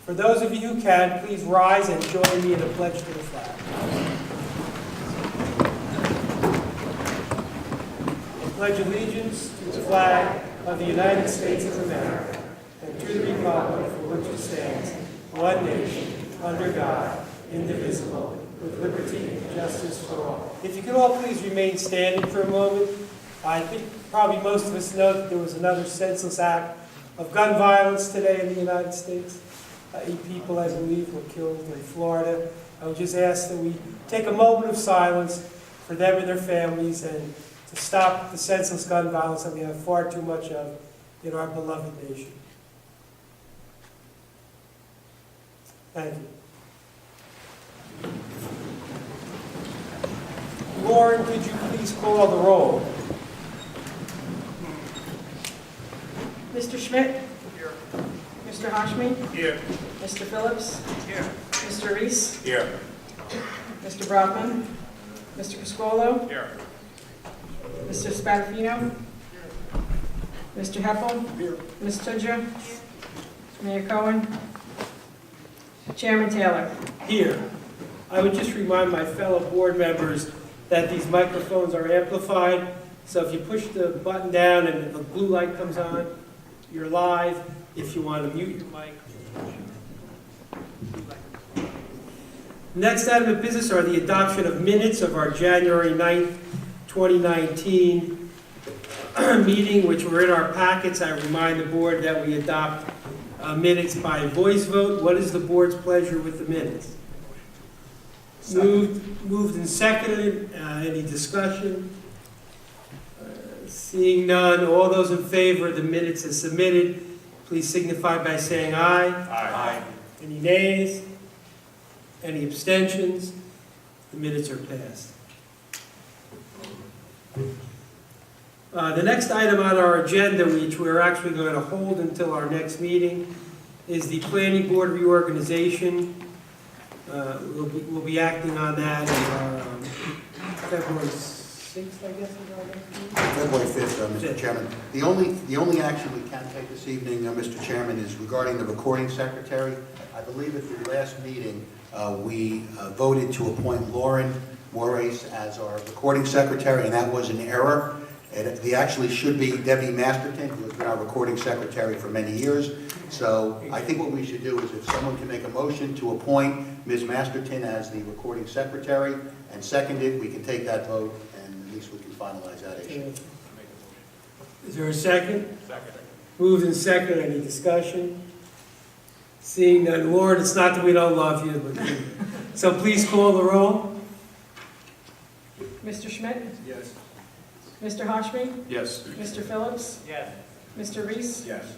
For those of you who can, please rise and join me in a pledge to the flag. I pledge allegiance to the flag of the United States of America and to the republic for which it stands, one nation, under God, indivisible, with liberty and justice for all. If you could all please remain standing for a moment. I think probably most of us know that there was another senseless act of gun violence today in the United States. 8 people, I believe, were killed in Florida. I would just ask that we take a moment of silence for them and their families and to stop the senseless gun violence that we have far too much of in our beloved nation. Thank you. Lauren, could you please call the roll? Mr. Schmidt? Here. Mr. Hashmi? Here. Mr. Phillips? Here. Mr. Reese? Here. Mr. Brockman? Mr. Pasquale? Here. Mr. Spadafino? Mr. Heppel? Here. Ms. Tudja? Mayor Cohen? Chairman Taylor? Here. I would just remind my fellow board members that these microphones are amplified, so if you push the button down and the blue light comes on, you're live. If you want to mute your mic. Next item of business are the adoption of minutes of our January 9th, 2019 meeting, which were in our packets. I remind the board that we adopt minutes by voice vote. What is the board's pleasure with the minutes? Moved and seconded. Any discussion? Seeing none, all those in favor of the minutes as submitted, please signify by saying aye. Aye. Any nays? Any abstentions? The minutes are passed. The next item on our agenda, which we're actually going to hold until our next meeting, is the Planning Board reorganization. We'll be acting on that in our February 6th, I guess, is our next meeting? February 5th, Mr. Chairman. The only action we can take this evening, Mr. Chairman, is regarding the recording secretary. I believe at the last meeting, we voted to appoint Lauren Moraes as our recording secretary, and that was an error. It actually should be Debbie Masterton, who has been our recording secretary for many years. So I think what we should do is if someone can make a motion to appoint Ms. Masterton as the recording secretary and second it, we can take that vote and at least we can finalize that issue. Is there a second? Second. Moved and seconded. Any discussion? Seeing none, Lauren, it's not that we don't love you, but so please call the roll. Mr. Schmidt? Yes. Mr. Hashmi? Yes. Mr. Phillips? Yes. Mr. Reese? Yes.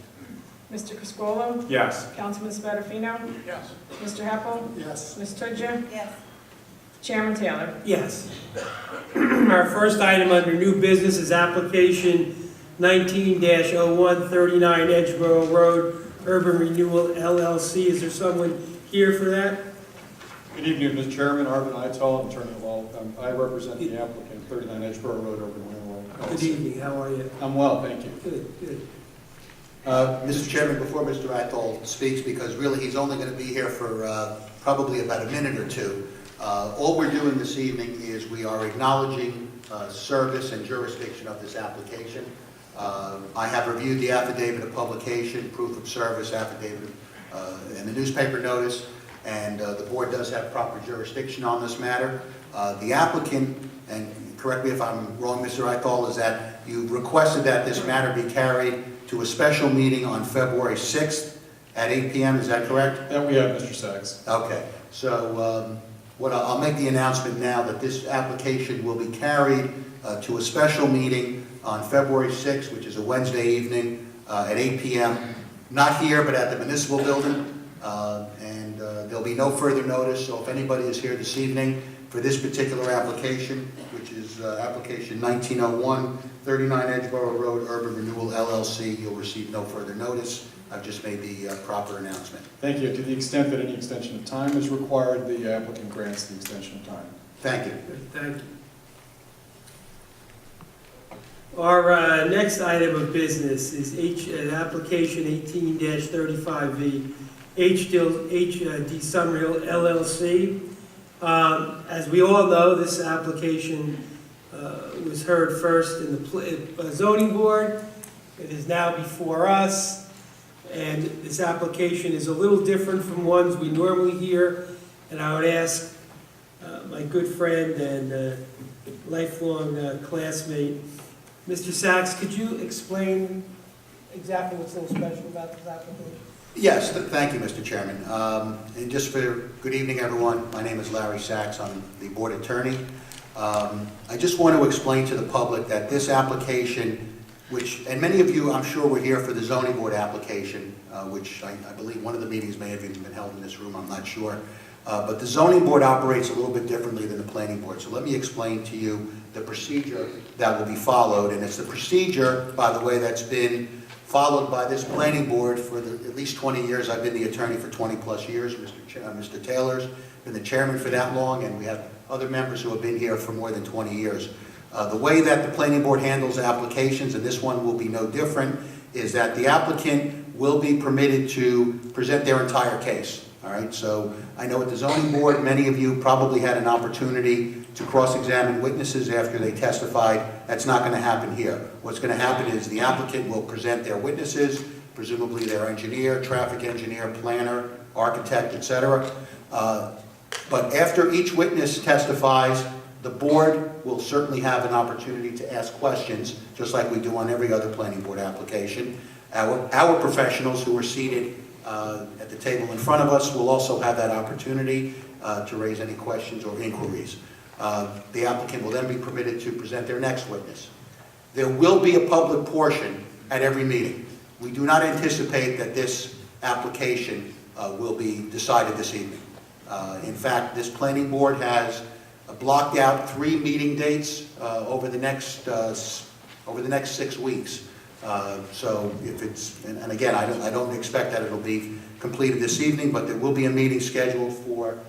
Mr. Pasquale? Yes. Councilman Spadafino? Yes. Mr. Heppel? Yes. Ms. Tudja? Yes. Chairman Taylor? Yes. Our first item under new business is application 19-01, 39 Edgeboro Road, Urban Renewal LLC. Is there someone here for that? Good evening, Mr. Chairman. Arvin Ital, Attorney at Law. I represent the applicant, 39 Edgeboro Road, Urban Renewal. Good evening. How are you? I'm well, thank you. Good, good. Mr. Chairman, before Mr. Athol speaks, because really he's only going to be here for probably about a minute or two, all we're doing this evening is we are acknowledging service and jurisdiction of this application. I have reviewed the affidavit of publication, proof of service affidavit, and the newspaper notice, and the board does have proper jurisdiction on this matter. The applicant, and correct me if I'm wrong, Mr. Athol, is that you requested that this matter be carried to a special meeting on February 6th at 8 p.m., is that correct? And we have Mr. Sachs. Okay, so I'll make the announcement now that this application will be carried to a special meeting on February 6th, which is a Wednesday evening at 8 p.m., not here, but at the municipal building, and there'll be no further notice, so if anybody is here this evening for this particular application, which is application 1901, 39 Edgeboro Road, Urban Renewal LLC, you'll receive no further notice. I've just made the proper announcement. Thank you. To the extent that any extension of time is required, the applicant grants the extension of time. Thank you. Thank you. Our next item of business is application 18-35V, HD Summerhill LLC. As we all know, this application was heard first in the zoning board. It is now before us, and this application is a little different from ones we normally hear. And I would ask my good friend and lifelong classmate, Mr. Sachs, could you explain exactly what's so special about this application? Yes, thank you, Mr. Chairman. And just for good evening, everyone. My name is Larry Sachs. I'm the board attorney. I just want to explain to the public that this application, which, and many of you, I'm sure, were here for the zoning board application, which I believe one of the meetings may have even been held in this room, I'm not sure. But the zoning board operates a little bit differently than the planning board. So let me explain to you the procedure that will be followed. And it's the procedure, by the way, that's been followed by this planning board for at least 20 years. I've been the attorney for 20 plus years. Mr. Taylor's been the chairman for that long, and we have other members who have been here for more than 20 years. The way that the planning board handles applications, and this one will be no different, is that the applicant will be permitted to present their entire case. All right, so I know at the zoning board, many of you probably had an opportunity to cross-examine witnesses after they testified. That's not going to happen here. What's going to happen is the applicant will present their witnesses, presumably their engineer, traffic engineer, planner, architect, etc. But after each witness testifies, the board will certainly have an opportunity to ask questions, just like we do on every other planning board application. Our professionals who are seated at the table in front of us will also have that opportunity to raise any questions or inquiries. The applicant will then be permitted to present their next witness. There will be a public portion at every meeting. We do not anticipate that this application will be decided this evening. In fact, this planning board has blocked out 3 meeting dates over the next 6 weeks. So if it's, and again, I don't expect that it'll be completed this evening, but there will be a meeting scheduled for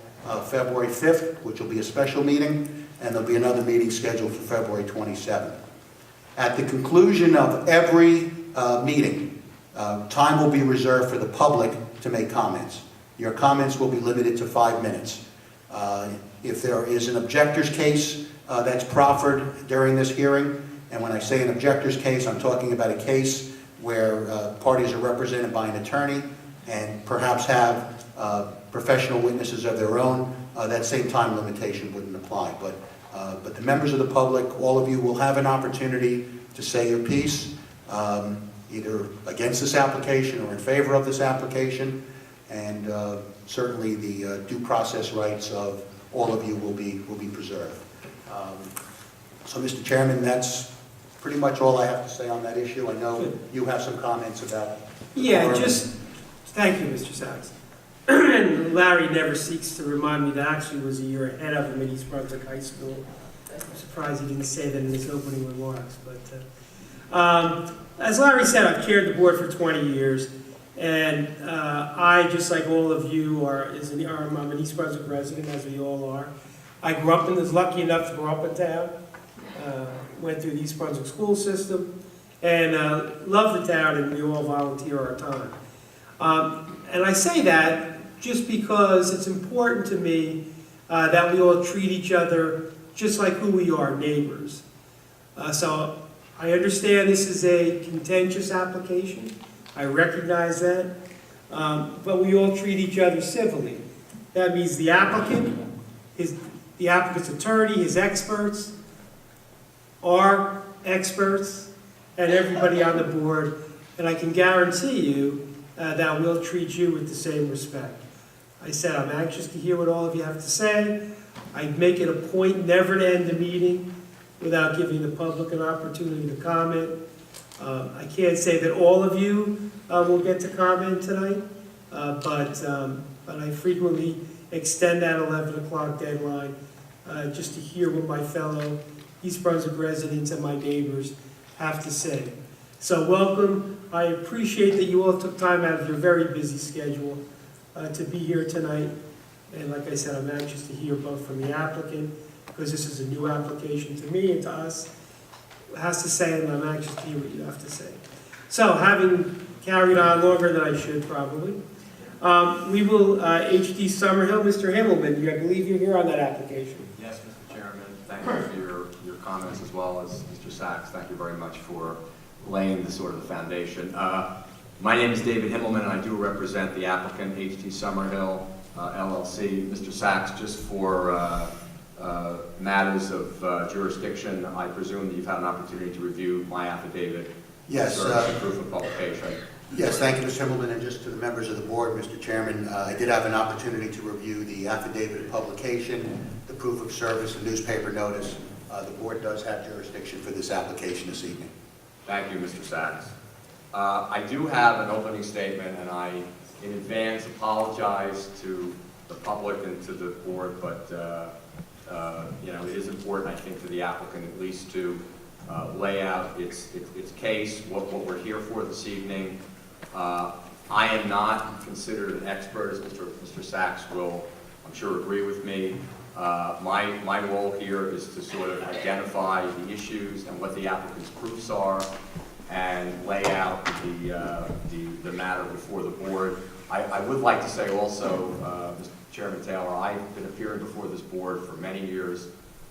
February 5th, which will be a special meeting, and there'll be another meeting scheduled for February 27th. At the conclusion of every meeting, time will be reserved for the public to make comments. Your comments will be limited to 5 minutes. If there is an objector's case that's proffered during this hearing, and when I say an objector's case, I'm talking about a case where parties are represented by an attorney and perhaps have professional witnesses of their own, that same time limitation wouldn't apply. But the members of the public, all of you, will have an opportunity to say your piece, either against this application or in favor of this application, and certainly the due process rights of all of you will be preserved. So, Mr. Chairman, that's pretty much all I have to say on that issue. I know you have some comments about... Yeah, just, thank you, Mr. Sachs. And Larry never seeks to remind me that I actually was a year ahead of him at East Brunswick High School. I'm surprised he didn't say that in his opening remarks. But as Larry said, I've chaired the board for 20 years. And I, just like all of you, I'm an East Brunswick resident, as we all are. I grew up was lucky enough to grow up in town. Went through the East Brunswick school system, and love the town, and we all volunteer our time. And I say that just because it's important to me that we all treat each other just like who we are, neighbors. So I understand this is a contentious application. I recognize that. But we all treat each other civilly. That means the applicant, the applicant's attorney, his experts, our experts, and everybody on the board. And I can guarantee you that we'll treat you with the same respect. I said I'm anxious to hear what all of you have to say. I make it a point never to end a meeting without giving the public an opportunity to comment. I can't say that all of you will get to comment tonight, but I frequently extend that 11 o'clock deadline just to hear what my fellow East Brunswick residents and my neighbors have to say. So welcome. I appreciate that you all took time out of your very busy schedule to be here tonight. And like I said, I'm anxious to hear both from the applicant, because this is a new application to me and to us, has to say, and I'm anxious to hear what you have to say. So, having carried on longer than I should probably, We will, HD Summerhill, Mr. Himmelman, I believe you're here on that application. Yes, Mr. Chairman, thank you for your comments as well as Mr. Sachs. Thank you very much for laying the sort of the foundation. My name is David Himmelman, and I do represent the applicant, HD Summerhill, LLC. Mr. Sachs, just for matters of jurisdiction, I presume that you've had an opportunity to review my affidavit. Yes. Proof of publication. Yes, thank you, Mr. Himmelman, and just to the members of the board, Mr. Chairman, I did have an opportunity to review the affidavit of publication, the proof of service, and newspaper notice. The board does have jurisdiction for this application this evening. Thank you, Mr. Sachs. I do have an opening statement, and I, in advance, apologize to the public and to the board, but you know, it is important, I think, to the applicant at least to lay out its case, what we're here for this evening. I am not considered an expert, as Mr. Sachs will, I'm sure, agree with me. My role here is to sort of identify the issues and what the applicant's proofs are and lay out the matter before the board. I would like to say also, Mr. Chairman Taylor, I've been appearing before this board for many years.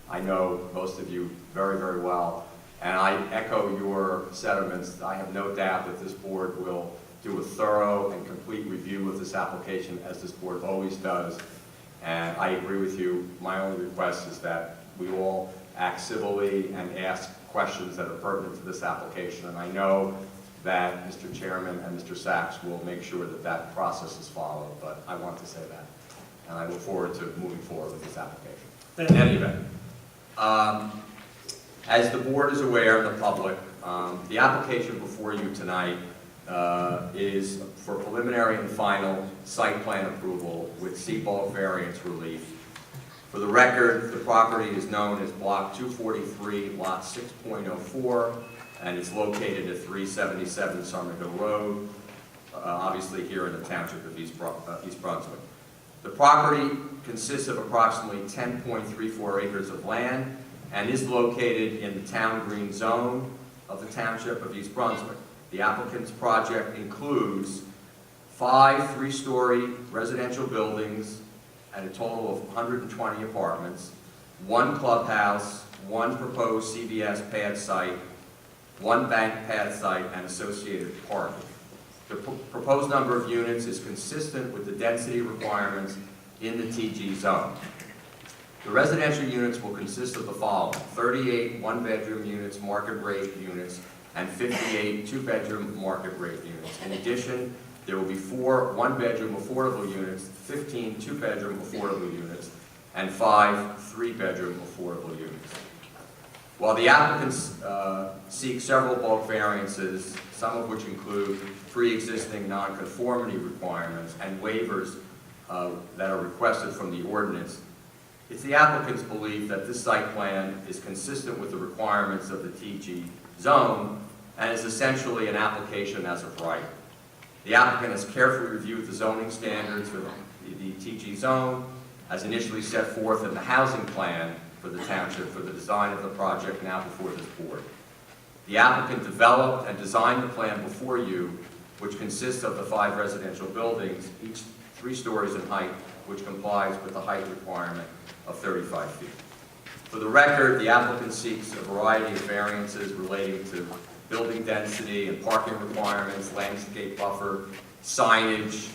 I know most of you very, very well, and I echo your sentiments. I have no doubt that this board will do a thorough and complete review of this application, as this board always does. And I agree with you. My only request is that we all act civilly and ask questions that are pertinent to this application. And I know that Mr. Chairman and Mr. Sachs will make sure that that process is followed, but I want to say that. And I look forward to moving forward with this application. In any event, as the board is aware, and the public, the application before you tonight is for preliminary and final site plan approval with C-bulk variance relief. For the record, the property is known as Block 243, Lot 6.04, and it's located at 377 Summerhill Road, obviously here in the township of East Brunswick. The property consists of approximately 10.34 acres of land and is located in the town green zone of the township of East Brunswick. The applicant's project includes 5 three-story residential buildings and a total of 120 apartments, 1 clubhouse, 1 proposed CVS pad site, 1 bank pad site, and associated parking. The proposed number of units is consistent with the density requirements in the TG zone. The residential units will consist of the following: 38 one-bedroom units, market rate units, and 58 two-bedroom market rate units. In addition, there will be 4 one-bedroom affordable units, 15 two-bedroom affordable units, and 5 three-bedroom affordable units. While the applicants seek several bulk variances, some of which include pre-existing nonconformity requirements and waivers that are requested from the ordinance, it's the applicant's belief that this site plan is consistent with the requirements of the TG zone and is essentially an application as of right. The applicant has carefully reviewed the zoning standards for the TG zone as initially set forth in the housing plan for the township for the design of the project now before this board. The applicant developed and designed the plan before you, which consists of the 5 residential buildings, each 3 stories in height, which complies with the height requirement of 35 feet. For the record, the applicant seeks a variety of variances relating to building density and parking requirements, landscape buffer, signage,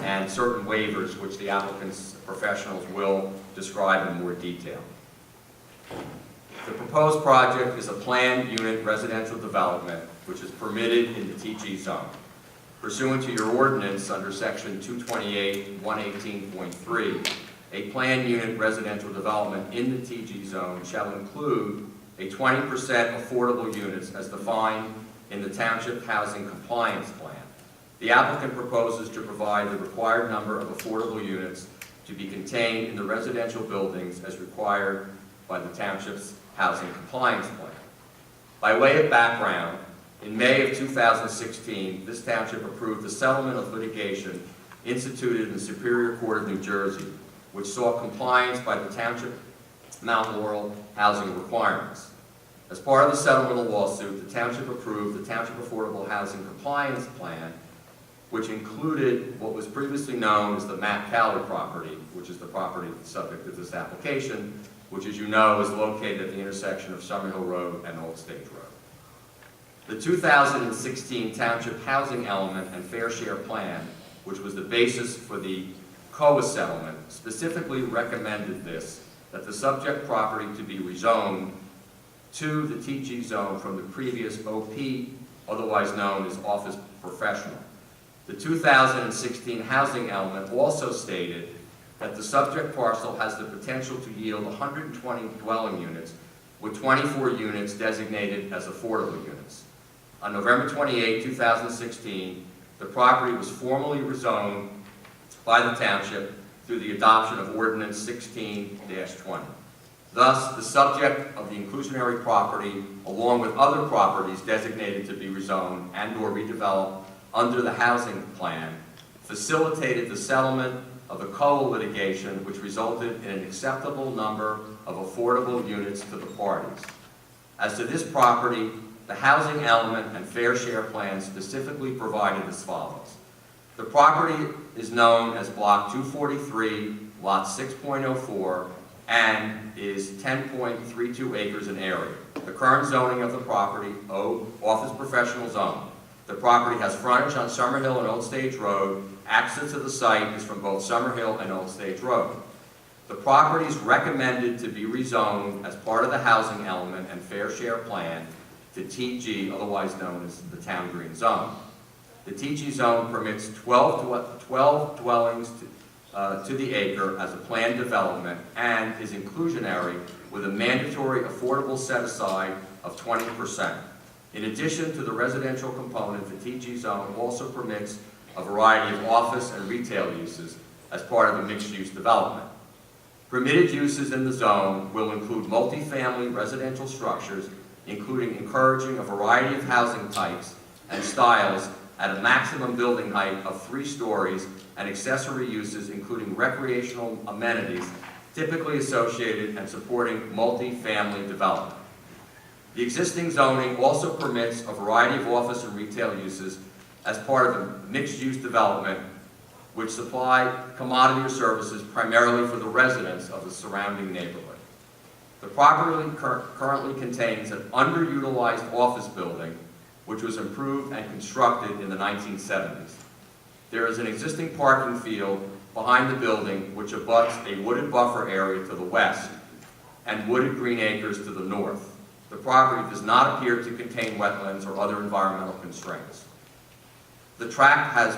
and certain waivers, which the applicant's professionals will describe in more detail. The proposed project is a planned unit residential development, which is permitted in the TG zone. Pursuant to your ordinance under section 228-118.3, a planned unit residential development in the TG zone shall include a 20% affordable units as defined in the Township Housing Compliance Plan. The applicant proposes to provide the required number of affordable units to be contained in the residential buildings as required by the Township's Housing Compliance Plan. By way of background, in May of 2016, this Township approved the settlement of litigation instituted in the Superior Court of New Jersey, which saw compliance by the Township Mount Laurel housing requirements. As part of the settlement of the lawsuit, the Township approved the Township Affordable Housing Compliance Plan which included what was previously known as the Matt Calley property, which is the property subject to this application, which, as you know, is located at the intersection of Summerhill Road and Old Stage Road. The 2016 Township Housing Element and Fair Share Plan, which was the basis for the COA settlement, specifically recommended that the subject property to be rezoned to the TG zone from the previous OP, otherwise known as Office Professional. The 2016 Housing Element also stated that the subject parcel has the potential to yield 120 dwelling units, with 24 units designated as affordable units. On November 28, 2016, the property was formally rezoned by the township through the adoption of Ordinance 16-20. Thus, the subject of the inclusionary property, along with other properties designated to be rezoned and/or redeveloped under the housing plan, facilitated the settlement of the COA litigation, which resulted in an acceptable number of affordable units to the parties. As to this property, the housing element and fair share plan specifically provided as follows. The property is known as Block 243, Lot 6.04, and is 10.32 acres in area. The current zoning of the property, Office Professional Zone. The property has frontage on Summerhill and Old Stage Road. Access to the site is from both Summerhill and Old Stage Road. The property is recommended to be rezoned as part of the housing element and fair share plan to TG, otherwise known as the Town Green Zone. The TG zone permits 12 dwellings to the acre as a planned development and is inclusionary with a mandatory affordable set-aside of 20%. In addition to the residential component, the TG zone also permits a variety of office and retail uses as part of a mixed-use development. Permitted uses in the zone will include multifamily residential structures, including encouraging a variety of housing types and styles at a maximum building height of 3 stories, and accessory uses including recreational amenities typically associated and supporting multifamily development. The existing zoning also permits a variety of office and retail uses as part of a mixed-use development which supply commodity or services primarily for the residents of the surrounding neighborhood. The property currently contains an underutilized office building which was improved and constructed in the 1970s. There is an existing parking field behind the building which abuts a wooded buffer area to the west and wooded green acres to the north. The property does not appear to contain wetlands or other environmental constraints. The tract has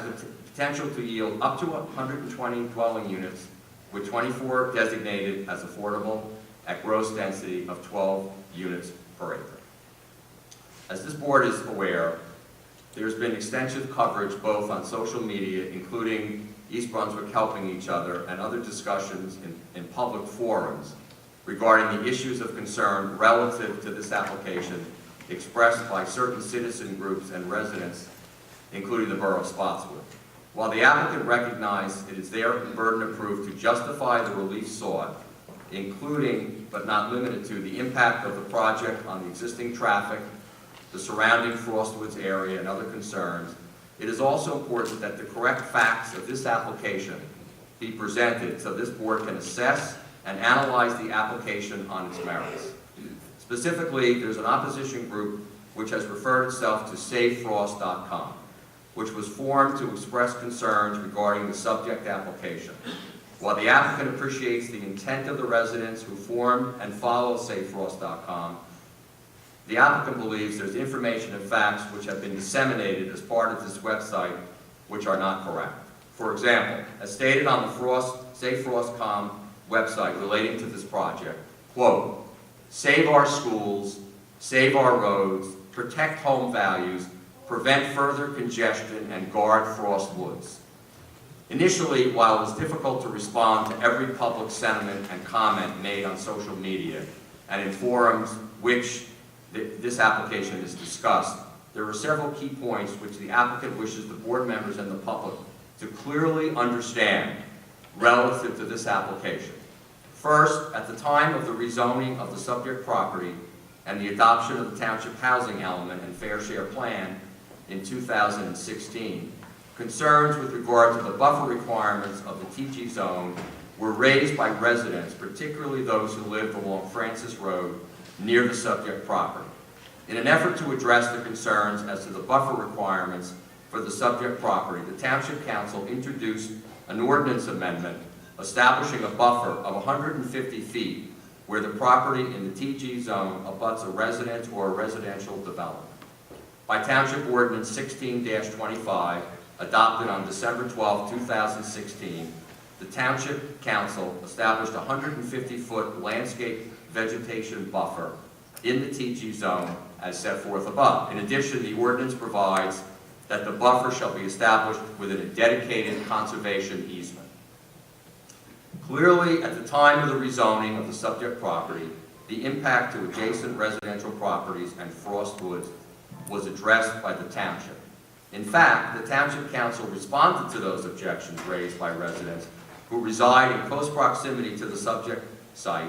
potential to yield up to 120 dwelling units, with 24 designated as affordable at gross density of 12 units per acre. As this board is aware, there's been extensive coverage both on social media, including East Brunswick helping each other, and other discussions in public forums regarding the issues of concern relative to this application expressed by certain citizen groups and residents, including the Borough of Spotswood. While the applicant recognized it is their burden of proof to justify the relief sought, including but not limited to the impact of the project on the existing traffic, the surrounding Frostwoods area, and other concerns, it is also important that the correct facts of this application be presented so this board can assess and analyze the application on its merits. Specifically, there's an opposition group which has referred itself to SaveFrost.com, which was formed to express concerns regarding the subject application. While the applicant appreciates the intent of the residents who formed and follow SaveFrost.com, the applicant believes there's information and facts which have been disseminated as part of this website which are not correct. For example, as stated on the SaveFrost.com website relating to this project, quote, "Save our schools, save our roads, protect home values, prevent further congestion, and guard Frostwoods." Initially, while it was difficult to respond to every public sentiment and comment made on social media and in forums which this application is discussed, there are several key points which the applicant wishes the board members and the public to clearly understand relative to this application. First, at the time of the rezoning of the subject property and the adoption of the Township Housing Element and Fair Share Plan in 2016, Concerns with regard to the buffer requirements of the TG zone were raised by residents, particularly those who lived along Francis Road near the subject property. In an effort to address the concerns as to the buffer requirements for the subject property, the Township Council introduced an ordinance amendment establishing a buffer of 150 feet where the property in the TG zone abuts a residence or a residential development. By Township Ordinance 16-25, adopted on December 12, 2016, the Township Council established a 150-foot landscape vegetation buffer in the TG zone as set forth above. In addition, the ordinance provides that the buffer shall be established within a dedicated conservation easement. Clearly, at the time of the rezoning of the subject property, the impact to adjacent residential properties and Frost Woods was addressed by the Township. In fact, the Township Council responded to those objections raised by residents who reside in close proximity to the subject site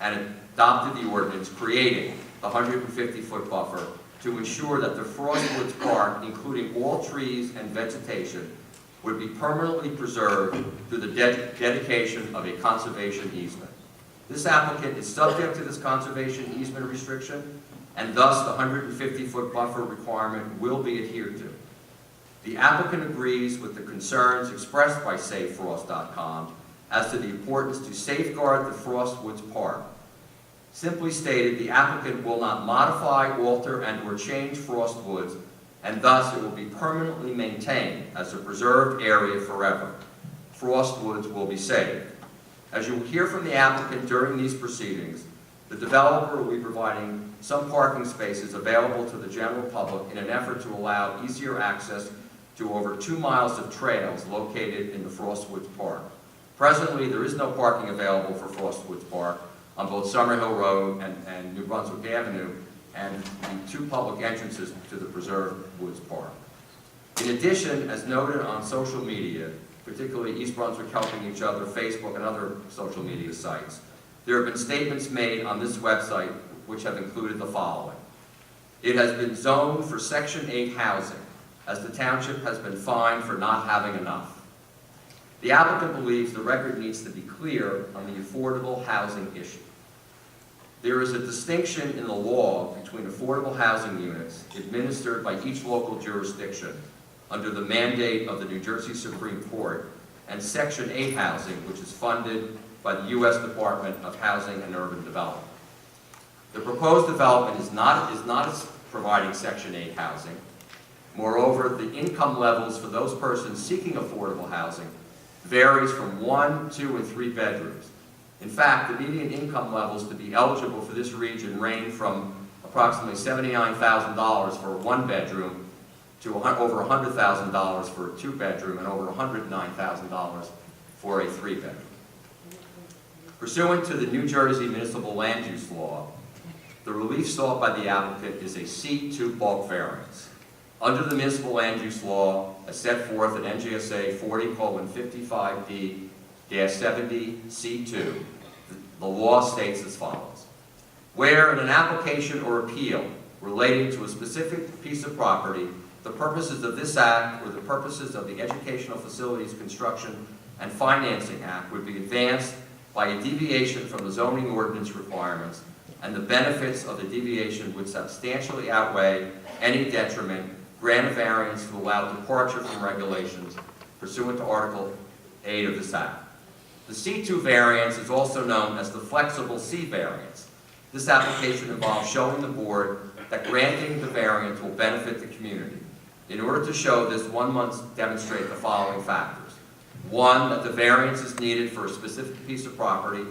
and adopted the ordinance creating the 150-foot buffer to ensure that the Frost Woods Park, including all trees and vegetation, would be permanently preserved through the dedication of a conservation easement. This applicant is subject to this conservation easement restriction, and thus the 150-foot buffer requirement will be adhered to. The applicant agrees with the concerns expressed by SaveFrost.com as to the importance to safeguard the Frost Woods Park. Simply stated, the applicant will not modify, alter, and/or change Frost Woods, and thus it will be permanently maintained as a preserved area forever. Frost Woods will be saved. As you will hear from the applicant during these proceedings, the developer will be providing some parking spaces available to the general public in an effort to allow easier access to over 2 miles of trails located in the Frost Woods Park. Presently, there is no parking available for Frost Woods Park on both Summerhill Road and New Brunswick Avenue, and the 2 public entrances to the preserved Woods Park. In addition, as noted on social media, particularly East Brunswick Helping Each Other, Facebook, and other social media sites, there have been statements made on this website which have included the following. It has been zoned for Section 8 housing, as the township has been fined for not having enough. The applicant believes the record needs to be clear on the affordable housing issue. There is a distinction in the law between affordable housing units administered by each local jurisdiction under the mandate of the New Jersey Supreme Court and Section 8 housing, which is funded by the U.S. Department of Housing and Urban Development. The proposed development is not providing Section 8 housing. Moreover, the income levels for those persons seeking affordable housing varies from 1, 2, and 3 bedrooms. In fact, the median income levels to be eligible for this region range from approximately $79,000 for a 1-bedroom to over $100,000 for a 2-bedroom and over $109,000 for a 3-bedroom. Pursuant to the New Jersey Municipal Land Use Law, the relief sought by the applicant is a C2 bulk variance. Under the Municipal Land Use Law, as set forth in NJSA 40:55D-70C2, the law states as follows. Where in an application or appeal relating to a specific piece of property, the purposes of this act or the purposes of the Educational Facilities Construction and Financing Act would be advanced by a deviation from the zoning ordinance requirements, and the benefits of the deviation would substantially outweigh any detriment, grant a variance to allow departure from regulations pursuant to Article 8 of this Act. The C2 variance is also known as the flexible C variance. This application involves showing the board that granting the variance will benefit the community. In order to show this, one must demonstrate the following factors. 1, that the variance is needed for a specific piece of property.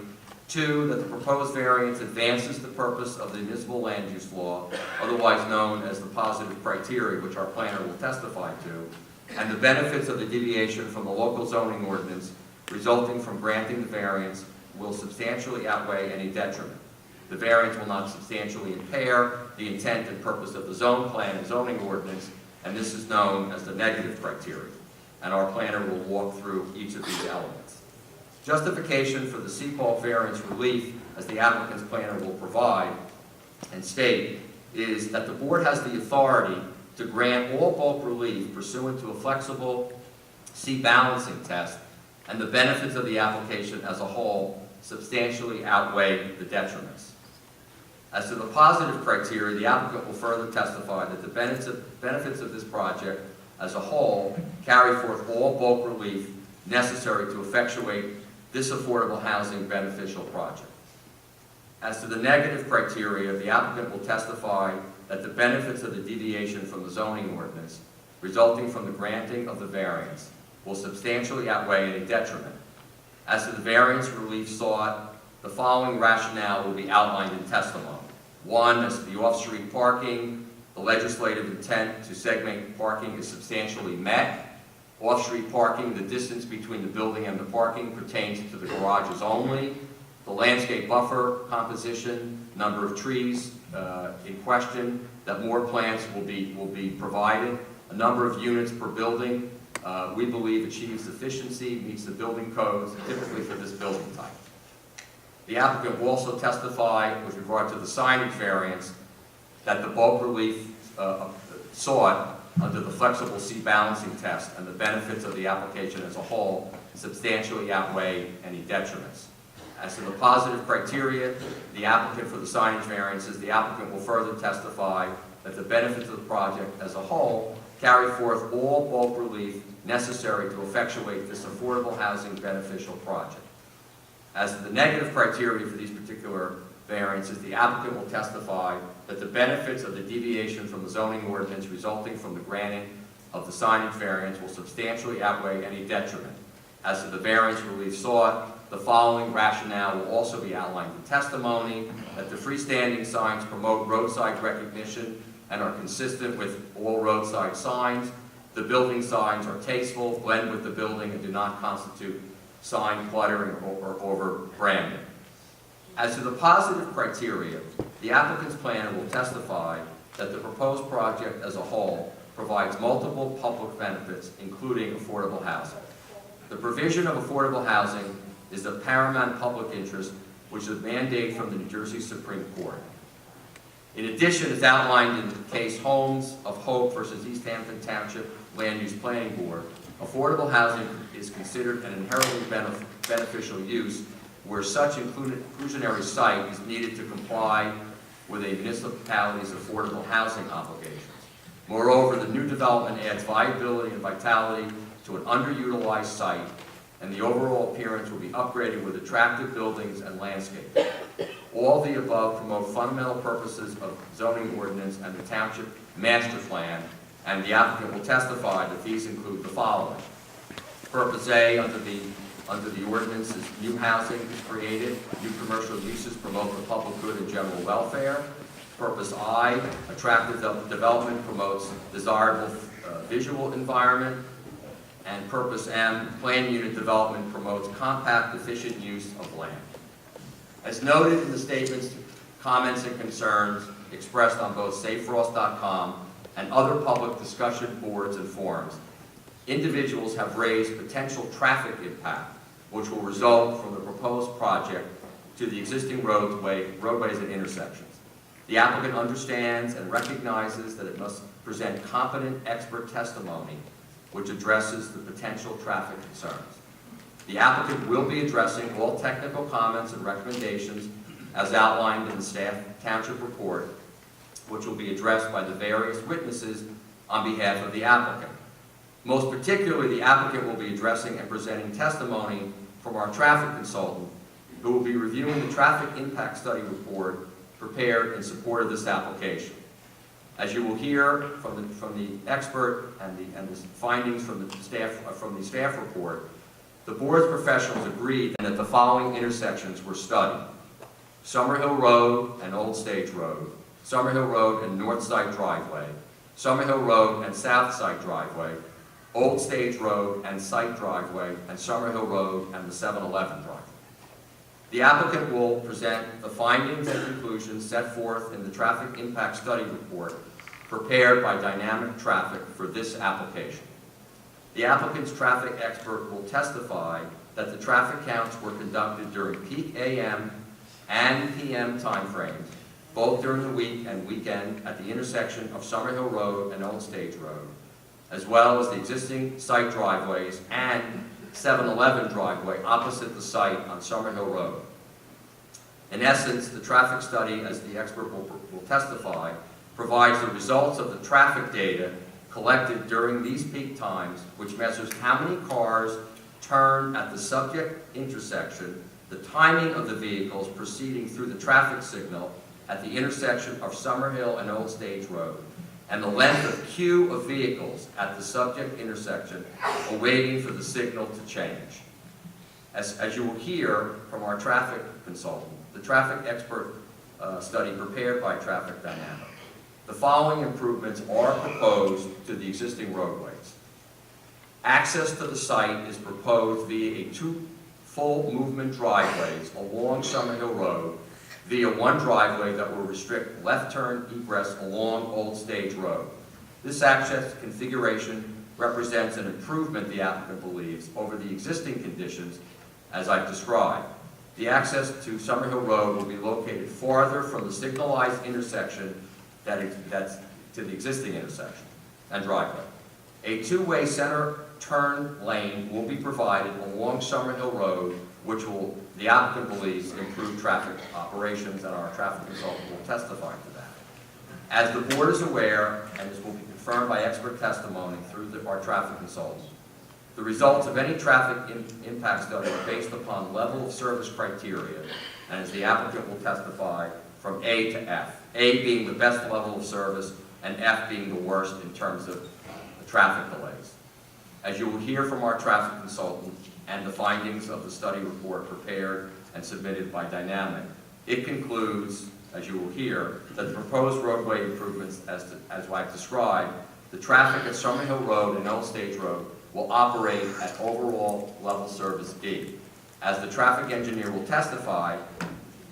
2, that the proposed variance advances the purpose of the Municipal Land Use Law, otherwise known as the positive criteria, which our planner will testify to, and the benefits of the deviation from the local zoning ordinance resulting from granting the variance will substantially outweigh any detriment. The variance will not substantially impair the intent and purpose of the zone plan and zoning ordinance, and this is known as the negative criteria. And our planner will walk through each of these elements. Justification for the C-bulk variance relief, as the applicant's planner will provide and state, is that the board has the authority to grant all bulk relief pursuant to a flexible C-balancing test, and the benefits of the application as a whole substantially outweigh the detriments. As to the positive criteria, the applicant will further testify that the benefits of this project as a whole carry forth all bulk relief necessary to effectuate this affordable housing beneficial project. As to the negative criteria, the applicant will testify that the benefits of the deviation from the zoning ordinance resulting from the granting of the variance will substantially outweigh any detriment. As to the variance relief sought, the following rationale will be outlined in testimony. One, as to the off-street parking, the legislative intent to segment parking is substantially met. Off-street parking, the distance between the building and the parking pertains to the garages only. The landscape buffer composition, number of trees in question, that more plants will be provided. A number of units per building, we believe achieves efficiency, meets the building codes, typically for this building type. The applicant will also testify with regard to the signage variance that the bulk relief sought under the flexible C-balancing test and the benefits of the application as a whole substantially outweigh any detriments. As to the positive criteria, the applicant for the signage variances, the applicant will further testify that the benefits of the project as a whole carry forth all bulk relief necessary to effectuate this affordable housing beneficial project. As to the negative criteria for these particular variances, the applicant will testify that the benefits of the deviation from the zoning ordinance resulting from the granting of the signage variance will substantially outweigh any detriment. As to the variance relief sought, the following rationale will also be outlined in testimony: that the freestanding signs promote roadside recognition and are consistent with all roadside signs. The building signs are tasteful, blend with the building, and do not constitute sign cluttering or over branding. As to the positive criteria, the applicant's planner will testify that the proposed project as a whole provides multiple public benefits, including affordable housing. The provision of affordable housing is of paramount public interest, which is a mandate from the New Jersey Supreme Court. In addition, as outlined in the case Homes of Hope versus East Hampton Township Land Use Planning Board, affordable housing is considered an inherently beneficial use where such inclusionary site is needed to comply with a municipality's affordable housing obligations. Moreover, the new development adds viability and vitality to an underutilized site, and the overall appearance will be upgraded with attractive buildings and landscaping. All the above promote fundamental purposes of zoning ordinance and the township master plan, and the applicant will testify that these include the following. Purpose A, under the ordinance, is new housing is created, new commercial uses promote the public good and general welfare. Purpose I, attractive development promotes desirable visual environment. And purpose M, planned unit development promotes compact, efficient use of land. As noted in the statements, comments, and concerns expressed on both SafeRoss.com and other public discussion boards and forums, individuals have raised potential traffic impact, which will result from the proposed project to the existing roadways and intersections. The applicant understands and recognizes that it must present competent expert testimony which addresses the potential traffic concerns. The applicant will be addressing all technical comments and recommendations as outlined in the staff township report, which will be addressed by the various witnesses on behalf of the applicant. Most particularly, the applicant will be addressing and presenting testimony from our traffic consultant, who will be reviewing the traffic impact study report prepared in support of this application. As you will hear from the expert and the findings from the staff report, the board's professionals agreed that the following intersections were studied: Summerhill Road and Old Stage Road, Summerhill Road and North Side Driveway, Summerhill Road and South Side Driveway, Old Stage Road and Site Driveway, and Summerhill Road and the 7-Eleven Driveway. The applicant will present the findings and conclusions set forth in the traffic impact study report prepared by Dynamic Traffic for this application. The applicant's traffic expert will testify that the traffic counts were conducted during peak AM and PM timeframes both during the week and weekend at the intersection of Summerhill Road and Old Stage Road, as well as the existing site driveways and 7-Eleven driveway opposite the site on Summerhill Road. In essence, the traffic study, as the expert will testify, provides the results of the traffic data collected during these peak times, which measures how many cars turn at the subject intersection, the timing of the vehicles proceeding through the traffic signal at the intersection of Summerhill and Old Stage Road, and the length of queue of vehicles at the subject intersection awaiting for the signal to change. As you will hear from our traffic consultant, the traffic expert study prepared by Traffic Dynamic, the following improvements are proposed to the existing roadways. Access to the site is proposed via 2 full movement driveways along Summerhill Road via 1 driveway that will restrict left turn egress along Old Stage Road. This access configuration represents an improvement, the applicant believes, over the existing conditions as I've described. The access to Summerhill Road will be located farther from the signalized intersection that's to the existing intersection and driveway. A 2-way center turn lane will be provided along Summerhill Road, which will, the applicant believes, improve traffic operations, and our traffic consultant will testify to that. As the board is aware, and this will be confirmed by expert testimony through our traffic consultant, the results of any traffic impact study are based upon level of service criteria, and as the applicant will testify, from A to F. A being the best level of service, and F being the worst in terms of the traffic delays. As you will hear from our traffic consultant and the findings of the study report prepared and submitted by Dynamic, it concludes, as you will hear, that the proposed roadway improvements, as I've described, the traffic at Summerhill Road and Old Stage Road will operate at overall level service D. As the traffic engineer will testify,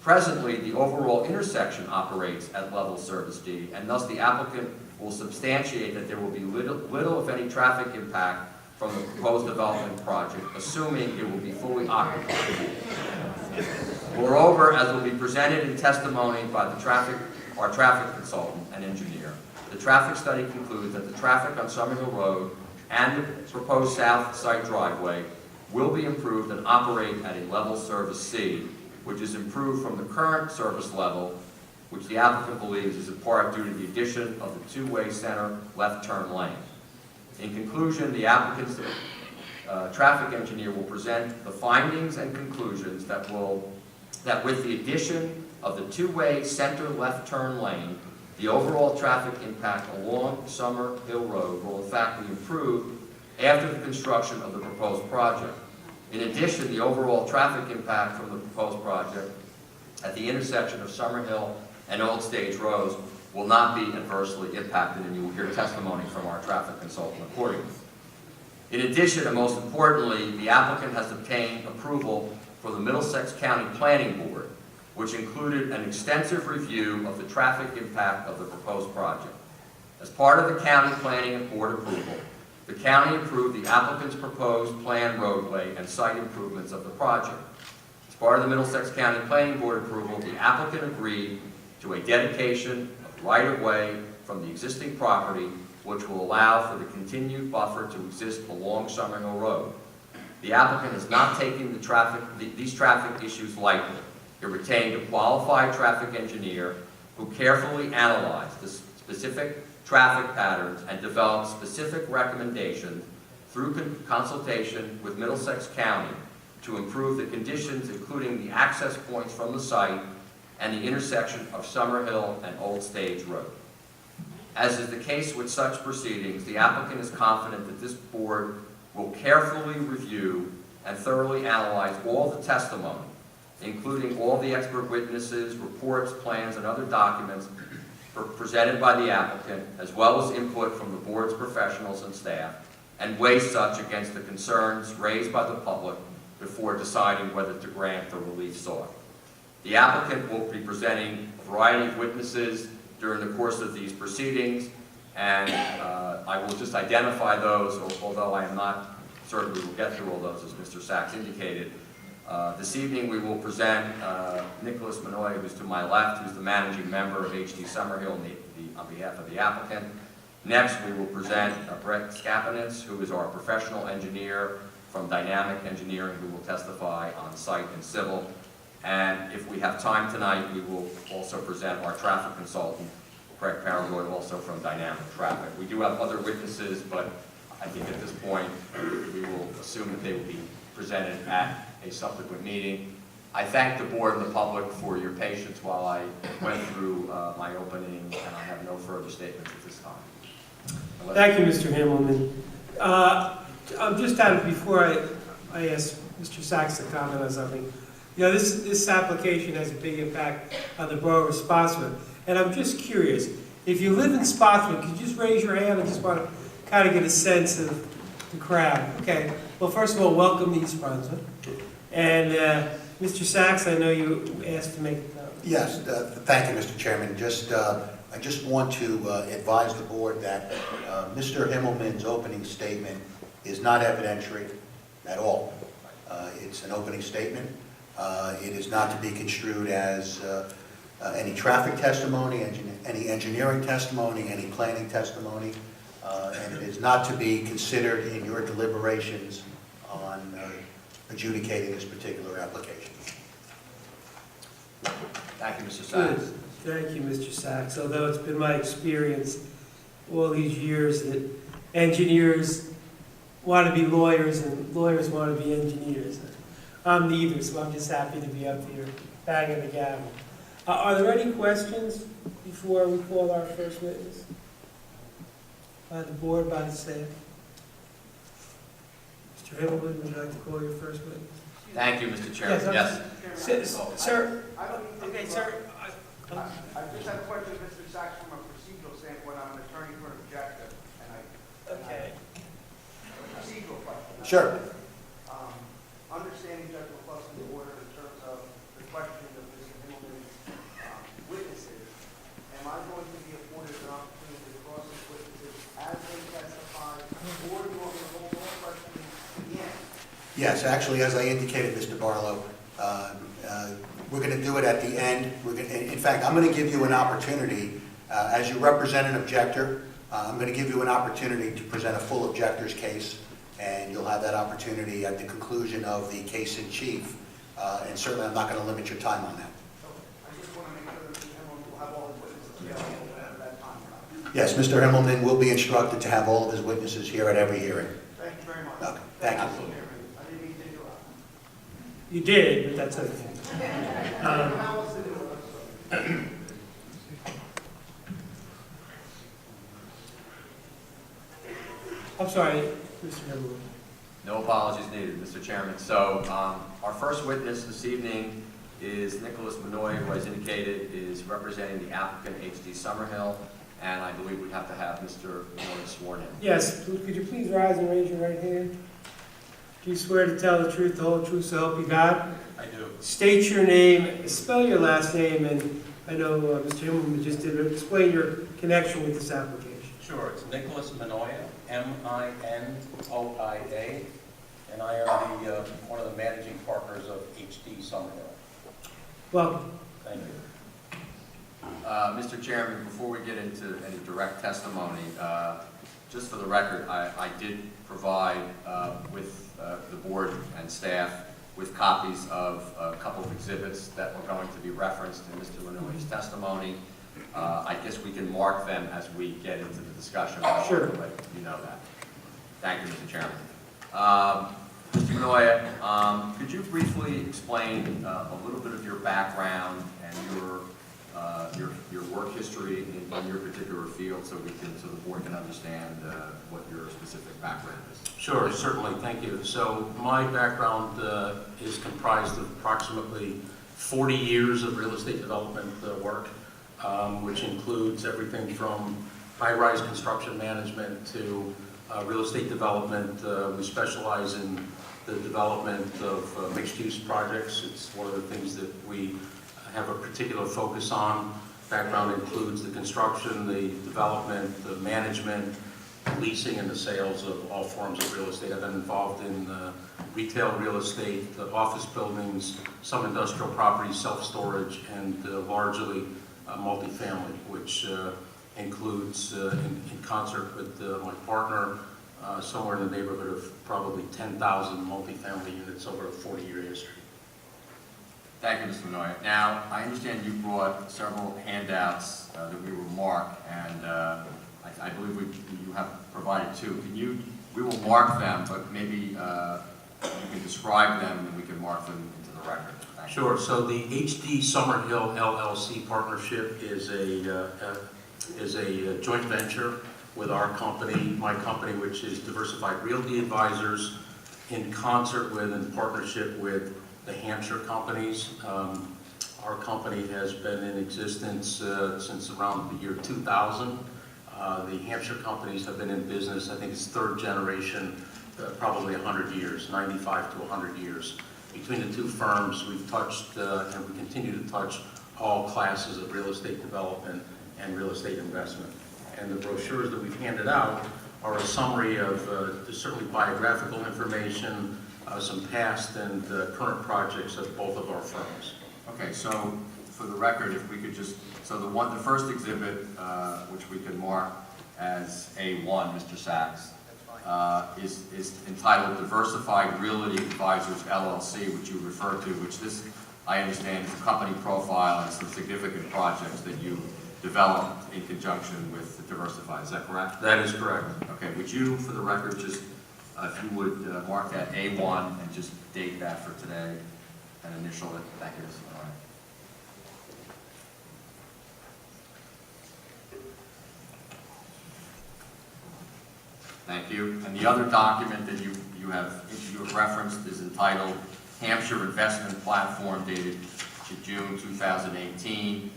presently the overall intersection operates at level service D, and thus the applicant will substantiate that there will be little if any traffic impact from the proposed development project, assuming it will be fully occupied. Moreover, as will be presented in testimony by our traffic consultant and engineer, the traffic study concludes that the traffic on Summerhill Road and the proposed south side driveway will be improved and operate at a level service C, which is improved from the current service level, which the applicant believes is in part due to the addition of the 2-way center left turn lane. In conclusion, the applicant's traffic engineer will present the findings and conclusions that with the addition of the 2-way center left turn lane, the overall traffic impact along Summerhill Road will in fact be improved after the construction of the proposed project. In addition, the overall traffic impact from the proposed project at the intersection of Summerhill and Old Stage Roads will not be adversely impacted, and you will hear testimony from our traffic consultant accordingly. In addition, and most importantly, the applicant has obtained approval for the Middlesex County Planning Board, which included an extensive review of the traffic impact of the proposed project. As part of the county planning and board approval, the county approved the applicant's proposed planned roadway and site improvements of the project. As part of the Middlesex County Planning Board approval, the applicant agreed to a dedication of right-of-way from the existing property, which will allow for the continued buffer to exist along Summerhill Road. The applicant is not taking these traffic issues lightly. It retained a qualified traffic engineer who carefully analyzed the specific traffic patterns and developed specific recommendations through consultation with Middlesex County to improve the conditions, including the access points from the site and the intersection of Summerhill and Old Stage Road. As is the case with such proceedings, the applicant is confident that this board will carefully review and thoroughly analyze all the testimony, including all the expert witnesses, reports, plans, and other documents presented by the applicant, as well as input from the board's professionals and staff, and weigh such against the concerns raised by the public before deciding whether to grant the relief sought. The applicant will be presenting a variety of witnesses during the course of these proceedings, and I will just identify those, although I am not certain we will get through all those, as Mr. Sachs indicated. This evening, we will present Nicholas Manoy, who's to my left, who's the managing member of HD Summerhill on behalf of the applicant. Next, we will present Brett Skapanitz, who is our professional engineer from Dynamic Engineering, who will testify on site and civil. And if we have time tonight, we will also present our traffic consultant, Craig Paragoy, also from Dynamic Traffic. We do have other witnesses, but I think at this point, we will assume that they will be presented at a subsequent meeting. I thank the board and the public for your patience while I went through my opening, and I have no further statements at this time. Thank you, Mr. Himmelman. I'm just before I ask Mr. Sachs to comment on something. You know, this application has a big impact on the borough of Spotswood. And I'm just curious, if you live in Spotswood, could you just raise your hand? I just want to kind of get a sense of the crowd. Okay. Well, first of all, welcome to East Brunswick. And Mr. Sachs, I know you asked to make a comment. Yes, thank you, Mr. Chairman. I just want to advise the board that Mr. Himmelman's opening statement is not evidentiary at all. It's an opening statement. It is not to be construed as any traffic testimony, any engineering testimony, any planning testimony, and it is not to be considered in your deliberations on adjudicating this particular application. Thank you, Mr. Good. Sachs. Thank you, Mr. Sachs. Although it's been my experience all these years that engineers want to be lawyers and lawyers want to be engineers. I'm neither, so I'm just happy to be up here banging the gavel. Are there any questions before we call our first witness? By the board, by the staff? Mr. Himmelman, would you like to call your first witness? Thank you, Mr. Chairman. Yes, Yes. Sir, I don't need to okay, do sir. I just have a question, Mr. Sachs, from a procedural standpoint. I'm an attorney for an objector, and Okay. a procedural question. Sure. Understanding Judge McClusken's order in terms of the question of Mr. Himmelman's witnesses, am I going to be afforded an opportunity to cross his witnesses as they testify, or do you want me to hold all questions to the end? Yes, actually, as I indicated, Mr. Barlow, we're going to do it at the end. In fact, I'm going to give you an opportunity, as you represent an objector, I'm going to give you an opportunity to present a full objector's case, and you'll have that opportunity at the conclusion of the case in chief. And certainly, I'm not going to limit your time on that. So I just want to make sure that Mr. Himmelman will have all his witnesses available at that time. Yes, Mr. Himmelman will be instructed to have all of his witnesses here at every hearing. Thank you very much. Okay, thank you. Mr. Chairman. I didn't mean to interrupt. You did, but that's okay. How else to do it? I'm sorry, Mr. Himmelman. No apologies needed, Mr. Chairman. So our first witness this evening is Nicholas Manoy, who, as indicated, is representing the applicant, HD Summerhill, and I believe we have to have Mr. Manoy sworn in. Yes, could you please rise and raise your right hand? Do you swear to tell the truth, the whole truth, so help you God? I do. State your name, spell your last name, and I know Mr. Himmelman just did it. Explain your connection with this application. Sure, it's Nicholas Manoia, Minoia, and I am one of the managing partners of HD Summerhill. Welcome. Thank you. Mr. Chairman, before we get into any direct testimony, just for the record, I did provide with the board and staff with copies of a couple of exhibits that were going to be referenced in Mr. Manoy's testimony. I guess we can mark them as we get into the discussion. Sure. But you know that. Thank you, Mr. Chairman. Mr. Manoy, could you briefly explain a little bit of your background and your work history in your particular field, so the board can understand what your specific background is? Sure, certainly, thank you. So my background is comprised of approximately 40 years of real estate development work, which includes everything from high-rise construction management to real estate development. We specialize in the development of mixed-use projects. It's one of the things that we have a particular focus on. Background includes the construction, the development, the management, leasing and the sales of all forms of real estate. I've been involved in retail real estate, office buildings, some industrial properties, self-storage, and largely multifamily, which includes, in concert with my partner, somewhere in the neighborhood of probably 10,000 multifamily units over a 40-year history. Thank you, Mr. Manoy. Now, I understand you brought several handouts that we will mark, and I believe you have provided two. We will mark them, but maybe you can describe them, and we can mark them into the record. Thank you. Sure. So the HD Summerhill LLC partnership is a joint venture with our company, my company, which is Diversified Realty Advisors, in concert with and partnership with the Hampshire companies. Our company has been in existence since around the year 2000. The Hampshire companies have been in business, I think it's third generation, probably 100 years, 95 to 100 years. Between the two firms, we've touched and we continue to touch all classes of real estate development and real estate investment. And the brochures that we've handed out are a summary of certainly biographical information, some past and current projects of both of our firms. Okay, so for the record, if we could just, so the first exhibit, which we can mark as A1, Mr. Sachs, is entitled Diversified Realty Advisors LLC, which you referred to, which this, I understand, is a company profile and some significant projects that you developed in conjunction with Diversified. Is that correct? That is correct. Okay, would you, for the record, just, if you would mark that A1 and just date that for today and initial it? Thank you, Mr. Manoy. Thank you. And the other document that you have referenced is entitled Hampshire Investment Platform, dated June 2018.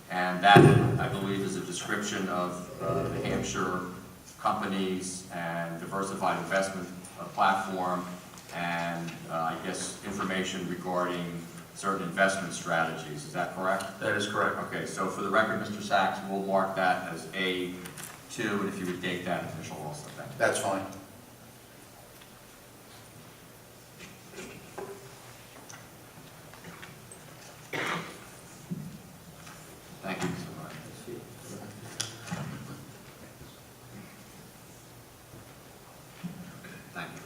And that, I believe, is a description of the Hampshire companies and diversified investment platform, and I guess information regarding certain investment strategies. Is that correct? That is correct. Okay, so for the record, Mr. Sachs, we'll mark that as A2, and if you would date that initial also. Thank you. That's fine. Thank you, Mr. Manoy. Thank you.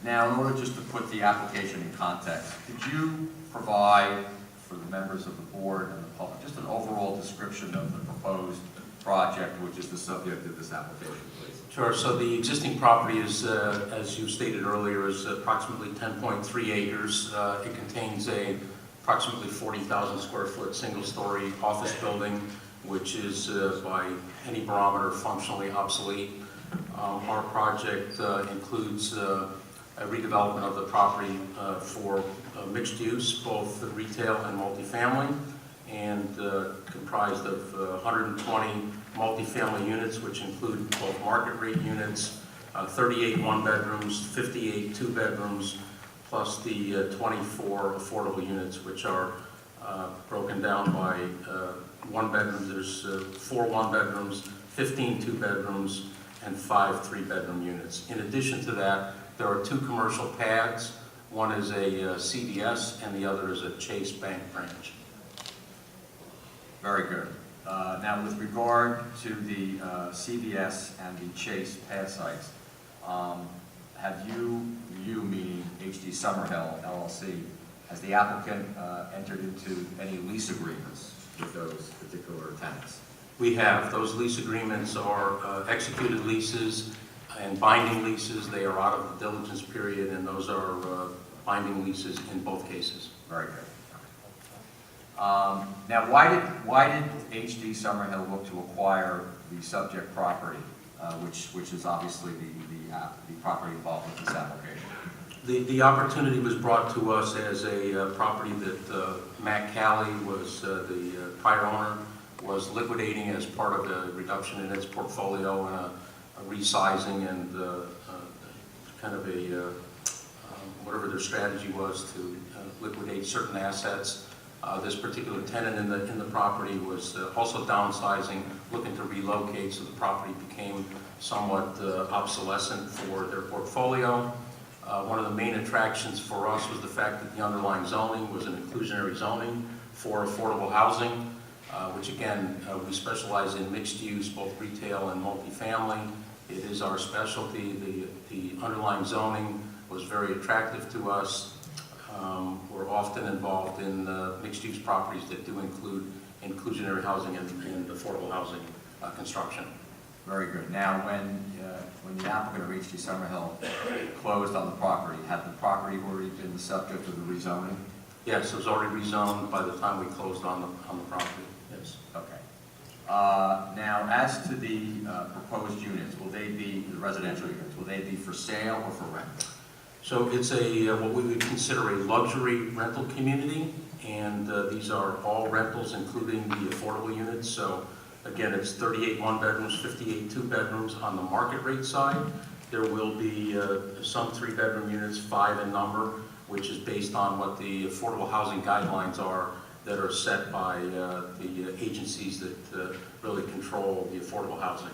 Now, in order just to put the application in context, could you provide for the members of the board and the public just an overall description of the proposed project, which is the subject of this application, please? Sure. So the existing property is, as you stated earlier, is approximately 10.3 acres. It contains a approximately 40,000 square foot single-story office building, which is by any barometer functionally obsolete. Our project includes a redevelopment of the property for mixed use, both retail and multifamily, and comprised of 120 multifamily units, which include both market rate units, 38 one-bedrooms, 58 two-bedrooms, plus the 24 affordable units, which are broken down by one-bedrooms. There's 4 one-bedrooms, 15 two-bedrooms, and 5 three-bedroom units. In addition to that, there are 2 commercial pads. One is a CVS, and the other is a Chase Bank branch. Very good. Now, with regard to the CVS and the Chase pad sites, have you meaning HD Summerhill LLC, has the applicant entered into any lease agreements with those particular tenants? We have. Those lease agreements are executed leases and binding leases. They are out of the diligence period, and those are binding leases in both cases. Very good. Now, why did HD Summerhill look to acquire the subject property, which is obviously the property involved with this application? The opportunity was brought to us as a property that Matt Calley was the prior owner, was liquidating as part of a reduction in its portfolio and a resizing and kind of a whatever their strategy was to liquidate certain assets. This particular tenant in the property was also downsizing, looking to relocate, so the property became somewhat obsolescent for their portfolio. One of the main attractions for us was the fact that the underlying zoning was an inclusionary zoning for affordable housing, which again, we specialize in mixed use, both retail and multifamily. It is our specialty. The underlying zoning was very attractive to us. We're often involved in mixed-use properties that do include inclusionary housing and affordable housing construction. Very good. Now, when the applicant reached Summerhill closed on the property, had the property already been the subject of the rezoning? Yes, it was already rezoned by the time we closed on the property, yes. Okay. Now, as to the proposed units, will they be, the residential units, will they be for sale or for rent? So it's what we would consider a luxury rental community, and these are all rentals, including the affordable units. So again, it's 38 one-bedrooms, 58 two-bedrooms on the market rate side. There will be some three-bedroom units, 5 in number, which is based on what the affordable housing guidelines are that are set by the agencies that really control the affordable housing.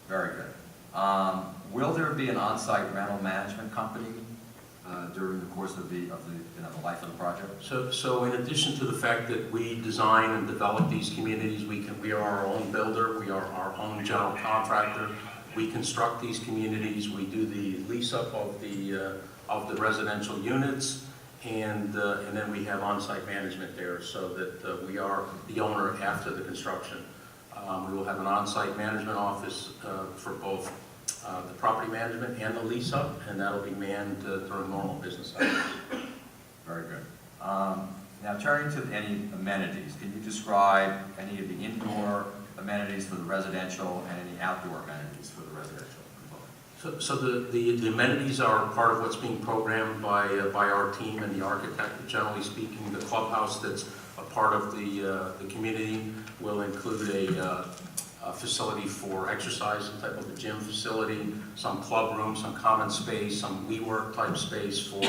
Very good. Will there be an on-site rental management company during the course of the life of the project? So in addition to the fact that we design and develop these communities, we are our own builder, we are our own general contractor. We construct these communities, we do the lease up of the residential units, and then we have on-site management there, so that we are the owner after the construction. We will have an on-site management office for both the property management and the lease up, and that'll be manned during normal business hours. Very good. Now, turning to any amenities, can you describe any of the indoor amenities for the residential and any outdoor amenities for the residential component? So the amenities are part of what's being programmed by our team and the architect. Generally speaking, the clubhouse that's a part of the community will include a facility for exercise, a type of a gym facility, some club room, some common space, some WeWork type space for,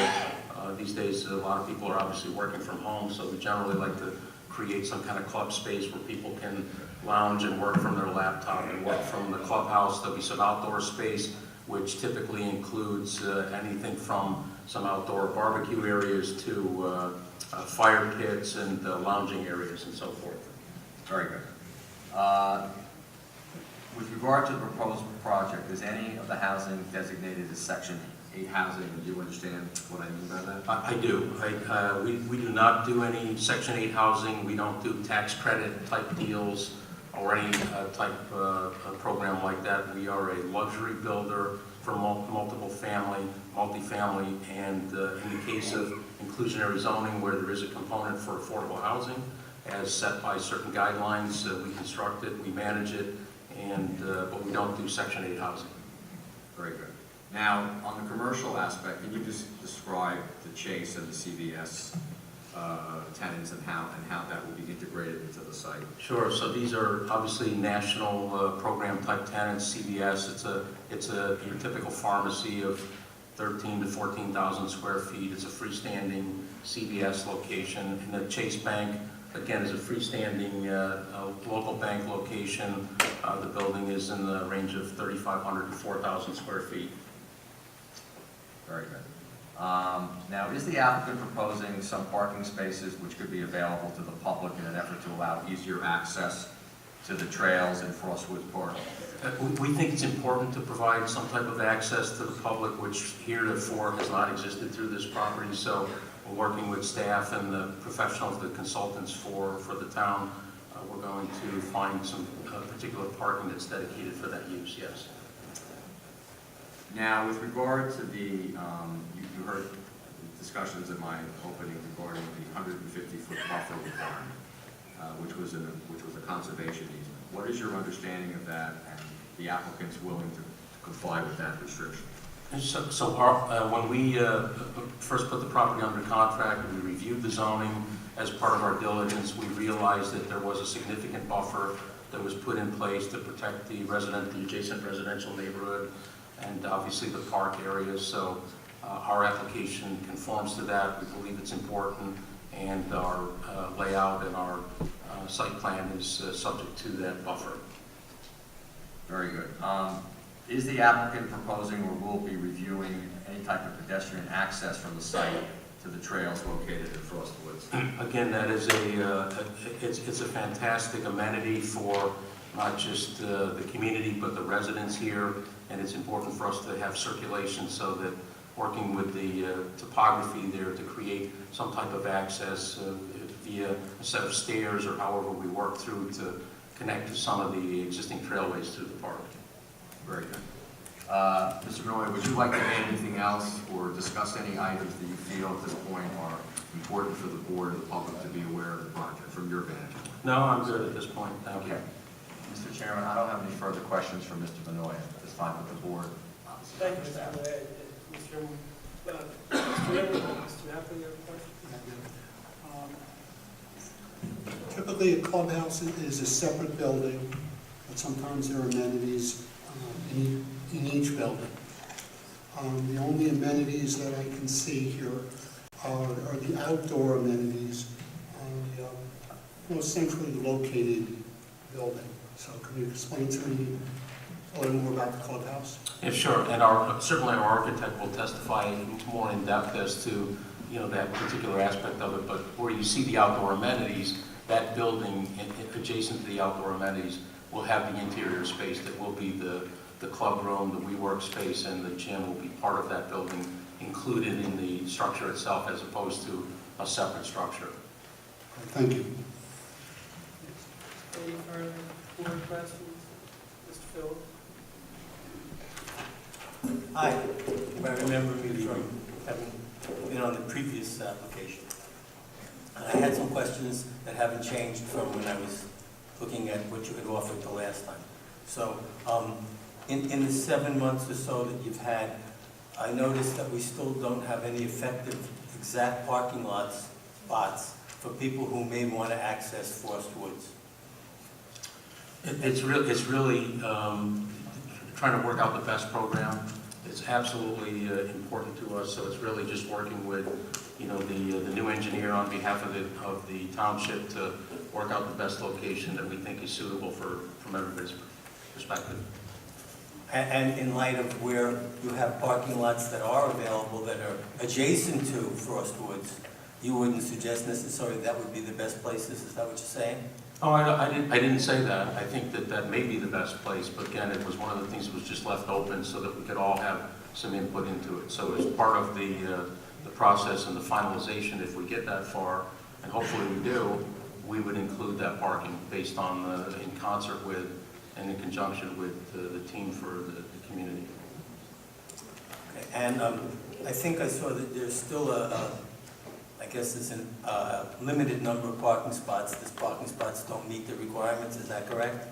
these days a lot of people are obviously working from home, so we generally like to create some kind of club space where people can lounge and work from their laptop and work from the clubhouse. There'll be some outdoor space, which typically includes anything from some outdoor barbecue areas to fire pits and lounging areas and so forth. Very good. With regard to the proposed project, is any of the housing designated as Section 8 housing? Do you understand what I mean by that? I do. We do not do any Section 8 housing. We don't do tax credit type deals or any type program like that. We are a luxury builder for multifamily, and in the case of inclusionary zoning, where there is a component for affordable housing, as set by certain guidelines, we construct it, we manage it, but we don't do Section 8 housing. Very good. Now, on the commercial aspect, can you just describe the Chase and the CVS tenants and how that will be integrated into the site? Sure. So these are obviously national program type tenants. CVS, it's your typical pharmacy of 13 to 14,000 square feet. It's a freestanding CVS location. And the Chase Bank, again, is a freestanding local bank location. The building is in the range of 3,500 to 4,000 square feet. Very good. Now, is the applicant proposing some parking spaces which could be available to the public in an effort to allow easier access to the trails in Frostwood Park? We think it's important to provide some type of access to the public, which heretofore has not existed through this property. So we're working with staff and the professionals, the consultants for the town. We're going to find some particular parking that's dedicated for that use, yes. Now, with regard to the, you heard discussions in my opening regarding the 150-foot buffer requirement, which was a conservation easement. What is your understanding of that, and the applicant's willing to comply with that restriction? So when we first put the property under contract, we reviewed the zoning. As part of our diligence, we realized that there was a significant buffer that was put in place to protect the adjacent residential neighborhood and obviously the park areas. So our application conforms to that. We believe it's important, and our layout and our site plan is subject to that buffer. Very good. Is the applicant proposing or will be reviewing any type of pedestrian access from the site to the trails located in Frost Woods? Again, that is it's a fantastic amenity for not just the community, but the residents here, and it's important for us to have circulation so that working with the topography there to create some type of access via a set of stairs or however we work through to connect to some of the existing trailways through the park. Very good. Mr. Benoit, would you like to add anything else or discuss any items that you feel at this point are important for the board and the public to be aware of the project from your vantage point? No, I'm good at this point. Thank you. Okay. Mr. Chairman, I don't have any further questions for Mr. Benoit at this time with the board. Thank you, Mr. Benoit. Mr. Napoli, you have a question? Typically, a clubhouse is a separate building, but sometimes there are amenities in each building. The only amenities that I can see here are the outdoor amenities on the most centrally located building. So can you explain to me a little more about the clubhouse? Yeah, sure, and certainly our architect will testify more in depth as to, that particular aspect of it, but where you see the outdoor amenities, that building adjacent to the outdoor amenities will have the interior space that will be the club room, the WeWork space, and the gym will be part of that building included in the structure itself as opposed to a separate structure. Thank you. Any further board questions? Mr. Phillips? Hi, I remember me from having been on the previous application. And I had some questions that haven't changed from when I was looking at what you had offered the last time. So, in the 7 months or so that you've had, I noticed that we still don't have any effective exact parking spots for people who may want to access Forest Woods. It's really trying to work out the best program. It's absolutely important to us, so it's really just working with, the new engineer on behalf of the township to work out the best location that we think is suitable from everybody's perspective. And in light of where you have parking lots that are available that are adjacent to Frost Woods, you wouldn't suggest necessarily that would be the best places? Is that what you're saying? Oh, I didn't say that. I think that may be the best place, but again, it was one of the things that was just left open so that we could all have some input into it. So as part of the process and the finalization, if we get that far, and hopefully we do, we would include that parking based on, in concert with and in conjunction with the team for the community. Okay. And I think I saw that there's still I guess there's a limited number of parking spots. These parking spots don't meet the requirements, is that correct?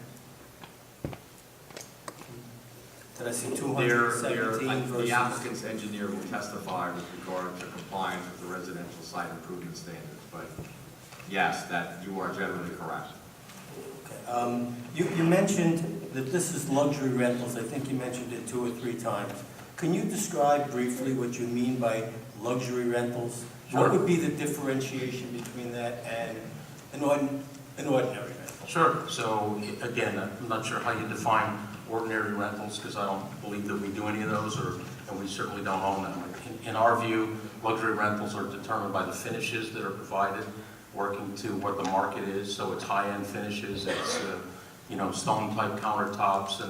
Did I see 217 versus? The applicant's engineer will testify with regard to compliance with the residential site improvement standards, but yes, that you are generally correct. Okay. You mentioned that this is luxury rentals. I think you mentioned it 2 or 3 times. Can you describe briefly what you mean by luxury rentals? Sure. What would be the differentiation between that and an ordinary rental? Sure. So again, I'm not sure how you define ordinary rentals because I don't believe that we do any of those, and we certainly don't own them. In our view, luxury rentals are determined by the finishes that are provided, working to what the market is. So it's high-end finishes, it's stone-type countertops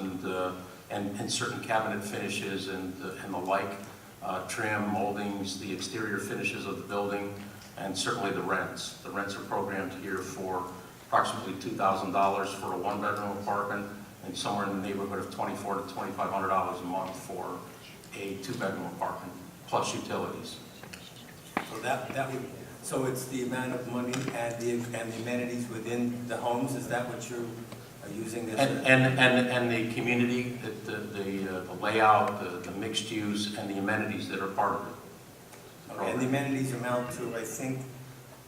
and certain cabinet finishes and the like. Trim, moldings, the exterior finishes of the building, and certainly the rents. The rents are programmed here for approximately $2,000 for a 1-bedroom apartment and somewhere in the neighborhood of $2,400 to $2,500 a month for a 2-bedroom apartment, plus utilities. So so it's the amount of money and the amenities within the homes. Is that what you are using this? And the community, the layout, the mixed use, and the amenities that are part of it. Okay, and the amenities amount to, I think,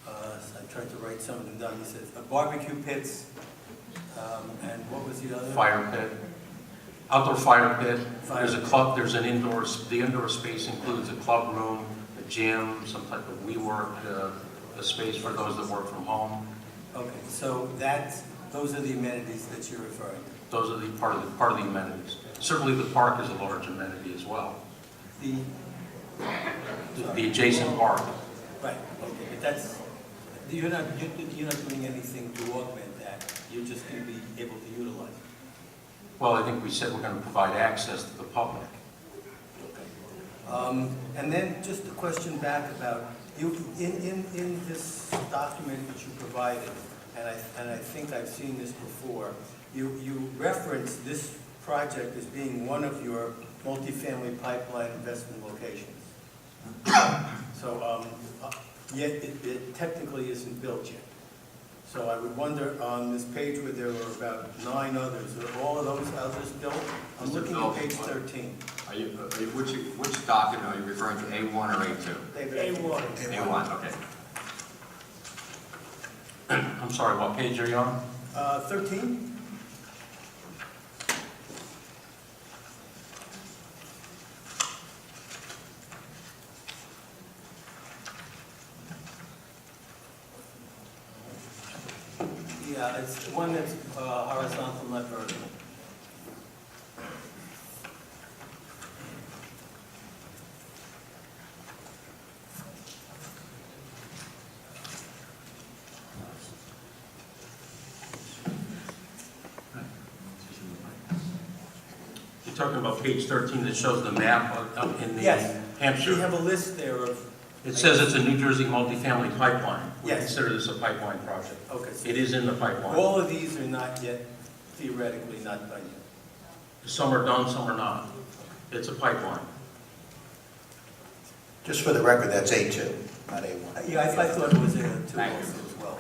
I tried to write some of them down. You said barbecue pits, and what was the other? Fire pit, outdoor fire pit. Fire There's a club. There's an indoor. The indoor space includes a club room, a gym, some type of WeWork a space for those that work from home. Okay, so those are the amenities that you're referring to? Those are the part of the amenities. Certainly the park is a large amenity as well. The, The adjacent park. right, okay, but that's, you're not doing anything to augment that. You're just going to be able to utilize it. Well, I think we said we're going to provide access to the public. And then just a question back about, you, in this document that you provided, and I think I've seen this before, you reference this project as being one of your multifamily pipeline investment locations. So, yet it technically isn't built yet. So I would wonder, on this page where there were about 9 others, are all of those houses built? I'm Mr. looking Phil, at page 13. Which document are you referring to, A1 or A2? A1. A1, okay. I'm sorry, what page are you on? 13? Yeah, it's the one that's horizontal, not vertical. You're talking about page 13 that shows the map up in the Yes. Hampshire. We have a list there of, It says it's a New Jersey multifamily pipeline. We Yes. consider this a pipeline project. okay, so It is in the pipeline. all of these are not yet, theoretically not done yet. Some are done, some are not. It's a pipeline. Just for the record, that's A2, not A1. Yeah, I thought it was there too Thank you. also as well.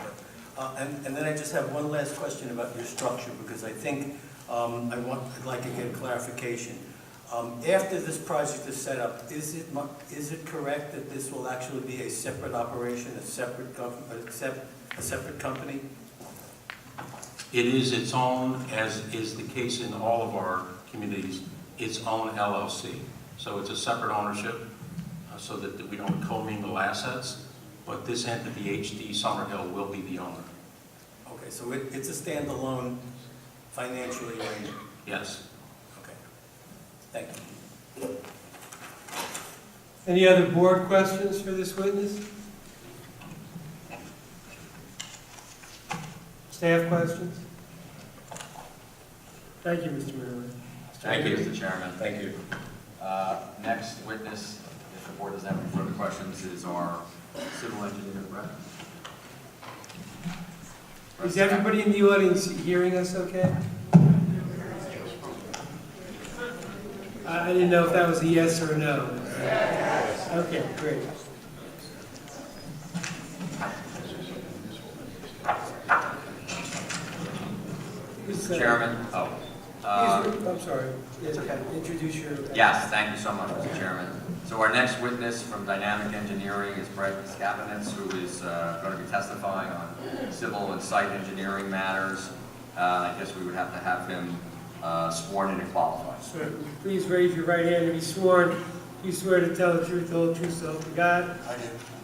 But, and then I just have one last question about your structure, because I think I'd like to get clarification. After this project is set up, is it correct that this will actually be a separate operation, a separate company? It is its own, as is the case in all of our communities, its own LLC. So it's a separate ownership, so that we don't commingle assets. But this entity, HD Summerhill, will be the owner. Okay, so it's a standalone financially arrangement? Yes. Okay, thank you. Any other board questions for this witness? Staff questions? Thank you, Mr. Merriman. Thank you, Mr. Chairman. Thank you. Next witness, if the board doesn't have any further questions, is our civil engineer, Brett. Is everybody in the audience hearing us okay? I didn't know if that was a yes or a no. Okay, great. Mr. Chairman, I'm sorry. Yes, introduce your... yes, thank you so much, Mr. Chairman. So our next witness from Dynamic Engineering is Brett Skapinitz, who is going to be testifying on civil and site engineering matters. I guess we would have to have him sworn in and qualified. Sir, please raise your right hand and be sworn. You swear to tell the truth, the whole truth, so help you God? I do.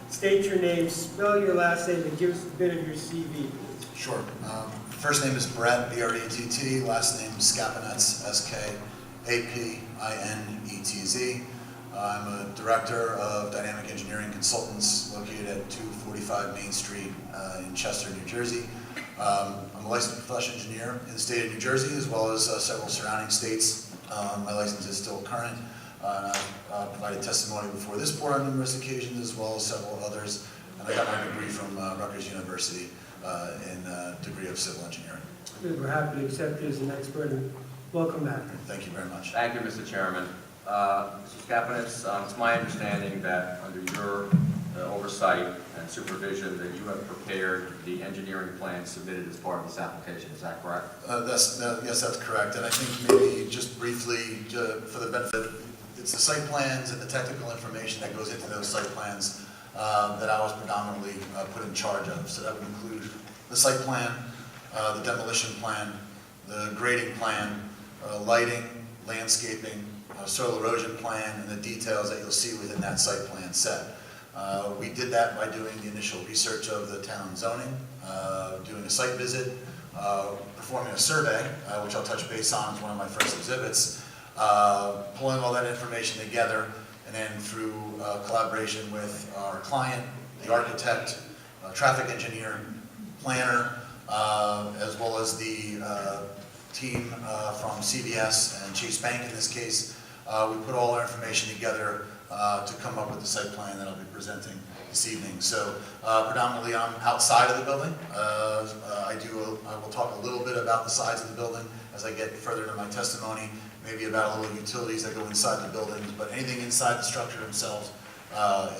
State your name, spell your last name, and give us a bit of your CV, please. Sure. First name is Brett, B-R-E-T-T. Last name is Skapinetz, S-K-A-P-I-N-E-T-Z. I'm a director of Dynamic Engineering Consultants located at 245 Main Street in Chester, New Jersey. I'm a licensed professional engineer in the state of New Jersey, as well as several surrounding states. My license is still current. I've provided testimony before this board on numerous occasions, as well as several others. And I got my degree from Rutgers University in degree of civil engineering. We're happy to accept you as an expert, and welcome back. Thank you very much. Thank you, Mr. Chairman. Mr. Skapinitz, it's my understanding that under your oversight and supervision that you have prepared the engineering plan submitted as part of this application. Is that correct? Yes, that's correct. And I think maybe just briefly, for the benefit, it's the site plans and the technical information that goes into those site plans that I was predominantly put in charge of. So that would include the site plan, the demolition plan, the grading plan, lighting, landscaping, soil erosion plan, and the details that you'll see within that site plan set. We did that by doing the initial research of the town zoning, doing a site visit, performing a survey, which I'll touch base on as one of my first exhibits, pulling all that information together, and then through collaboration with our client, the architect, traffic engineer, planner, as well as the team from CVS and Chase Bank in this case, we put all our information together to come up with the site plan that I'll be presenting this evening. So predominantly I'm outside of the building. I will talk a little bit about the sides of the building as I get further into my testimony, maybe about all the utilities that go inside the buildings, but anything inside the structure themselves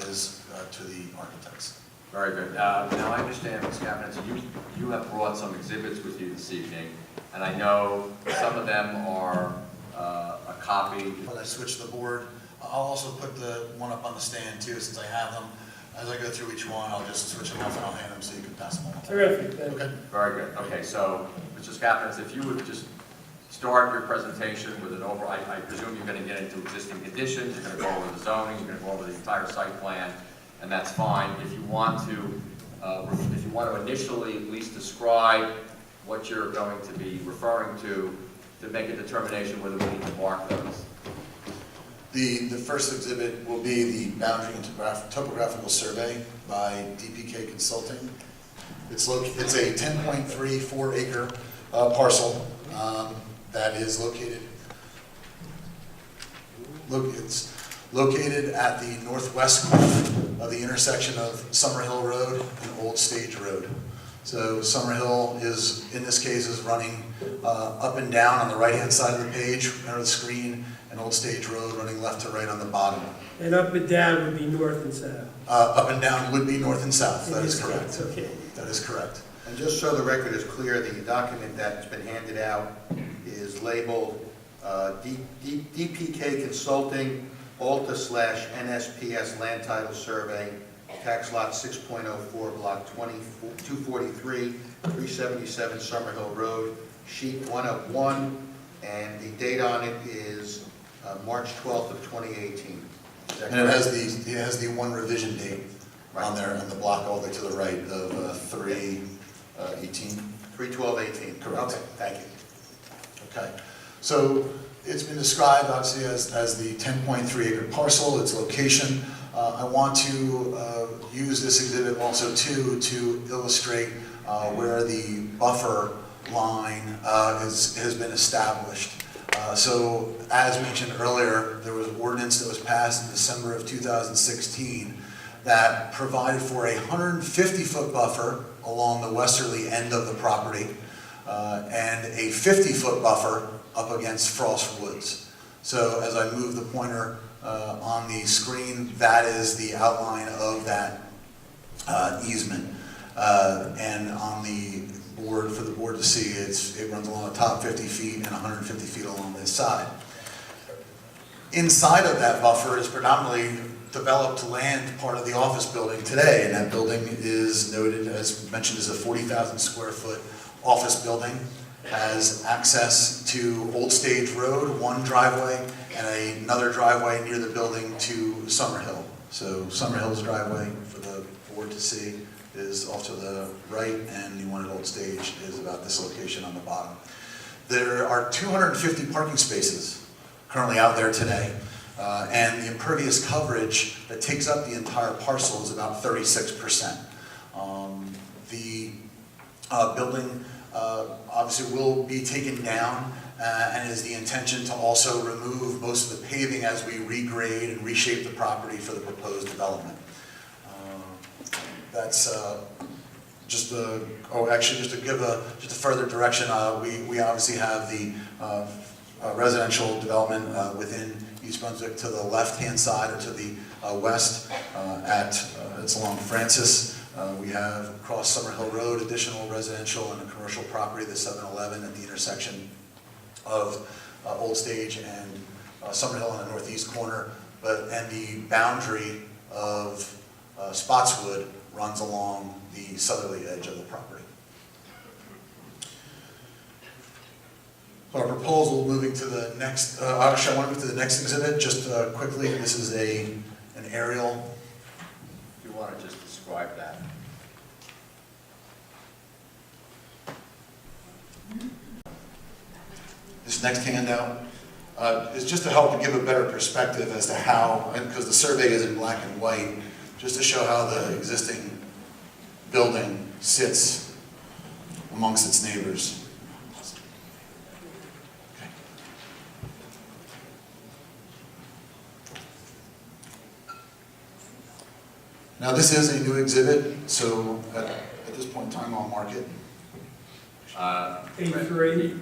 is to the architects. Very good. Now, I understand, Ms. Kavanaugh, you have brought some exhibits with you this evening, and I know some of them are a copy. When I switch the board, I'll also put the one up on the stand too, since I have them. As I go through each one, I'll just switch them off and I'll hand them so you can pass them on. Terrific, thank you. Okay. Very good. Okay, so, Mr. Skaffens, if you would just start your presentation with an I presume you're going to get into existing conditions, you're going to go over the zoning, you're going to go over the entire site plan, and that's fine. If you want to initially at least describe what you're going to be referring to make a determination whether we need to mark those. The first exhibit will be the boundary and topographical survey by DPK Consulting. It's a 10.34 acre parcel that is located at the northwest corner of the intersection of Summerhill Road and Old Stage Road. So Summerhill is, in this case, is running up and down on the right-hand side of the page, under the screen, and Old Stage Road running left to right on the bottom. And up and down would be north and south. Up and down would be north and south, that is correct. That's okay. That is correct. And just so the record is clear, the document that's been handed out is labeled DPK Consulting Alta/NSPS Land Title Survey, Tax Lot 6.04, Block 243, 377 Summerhill Road, Sheet 1 of 1, and the date on it is March 12th of 2018. And it has the one revision date on there, and the block all the way to the right of 3/18. 3/12/18. Correct. Okay, thank you. Okay, so it's been described obviously as the 10.3 acre parcel, its location. I want to use this exhibit also to illustrate where the buffer line has been established. So as mentioned earlier, there was an ordinance that was passed in December of 2016 that provided for a 150-foot buffer along the westerly end of the property and a 50-foot buffer up against Frost Woods. So as I move the pointer on the screen, that is the outline of that easement. And on the board, for the board to see, it runs along the top 50 feet and 150 feet along this side. Inside of that buffer is predominantly developed land, part of the office building today, and that building is noted, as mentioned, as a 40,000 square foot office building, has access to Old Stage Road, one driveway, and another driveway near the building to Summerhill. So Summerhill's driveway, for the board to see, is off to the right, and the one at Old Stage is about this location on the bottom. There are 250 parking spaces currently out there today, and the impervious coverage that takes up the entire parcel is about 36%. The building obviously will be taken down, and is the intention to also remove most of the paving as we regrade and reshape the property for the proposed development. That's just to give just a further direction. We obviously have the residential development within East Brunswick to the left-hand side or to the west. It's along Francis. We have across Summerhill Road additional residential and a commercial property, the 7-Eleven at the intersection of Old Stage and Summerhill on the northeast corner. And the boundary of Spotswood runs along the southerly edge of the property. So our proposal, moving to the next, actually I want to move to the next exhibit just quickly. This is an aerial this next handout, is just to help give a better perspective as to how, because the survey is in black and white, just to show how the existing building sits amongst its neighbors. Okay. Now this is a new exhibit, so at this point in time I'll mark it. A3.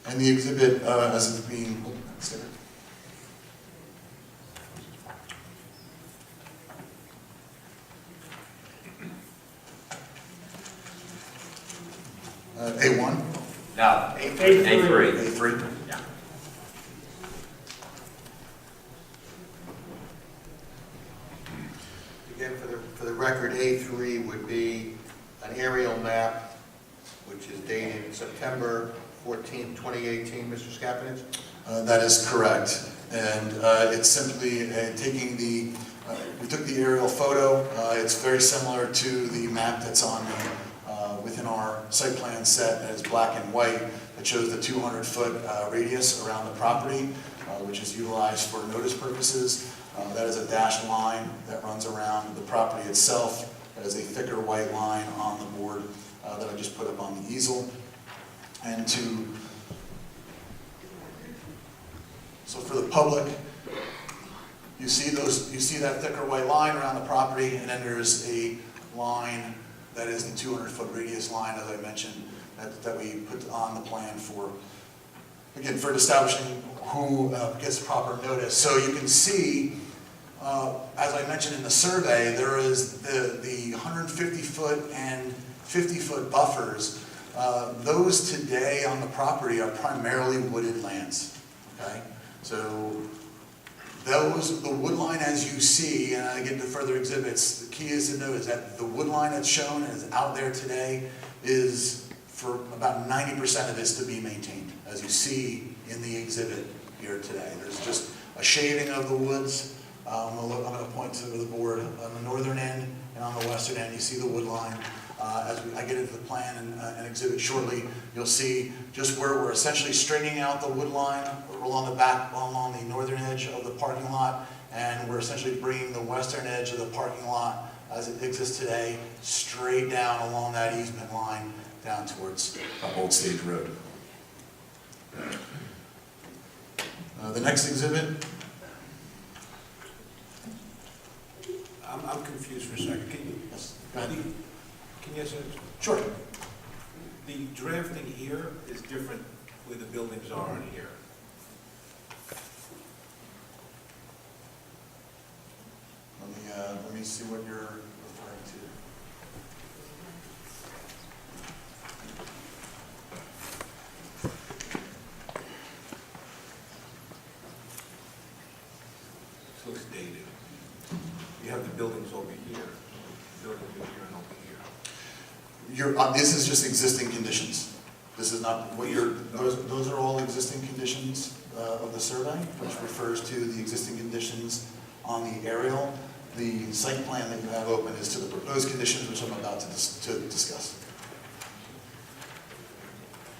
And the exhibit, as it's being, A1, No, A3. A3. Yeah. Again, for the record, A3 would be an aerial map, which is dated September 14, 2018, Mr. Skapanitz? That is correct. And it's simply taking the, we took the aerial photo. It's very similar to the map that's on within our site plan set, and it's black and white. It shows the 200-foot radius around the property, which is utilized for notice purposes. That is a dashed line that runs around the property itself. That is a thicker white line on the board that I just put up on the easel. And so for the public, you see that thicker white line around the property, and then there's a line that is the 200-foot radius line, as I mentioned, that we put on the plan for, again, for establishing who gets proper notice. So you can see, as I mentioned in the survey, there is the 150-foot and 50-foot buffers. Those today on the property are primarily wooded lands, okay? So the wood line as you see, and I get into further exhibits, the key is to know is that the wood line that's shown and is out there today is for about 90% of this to be maintained, as you see in the exhibit here today. There's just a shading of the woods. I'm going to point to the board on the northern end, and on the western end you see the wood line. As I get into the plan and exhibit shortly, you'll see just where we're essentially straightening out the wood line along the northern edge of the parking lot, and we're essentially bringing the western edge of the parking lot as it exists today straight down along that easement line down towards Old Stage Road. The next exhibit. I'm confused for a second. Can you, Yes, go ahead. can you answer? Sure. The drafting here is different where the buildings are in here. Let me see what you're referring to. It looks dated. You have the buildings over here, buildings over here and over here. This is just existing conditions. This is not what those are all existing conditions of the survey, which refers to the existing conditions on the aerial. The site plan that you have open is to the proposed conditions, which I'm about to discuss.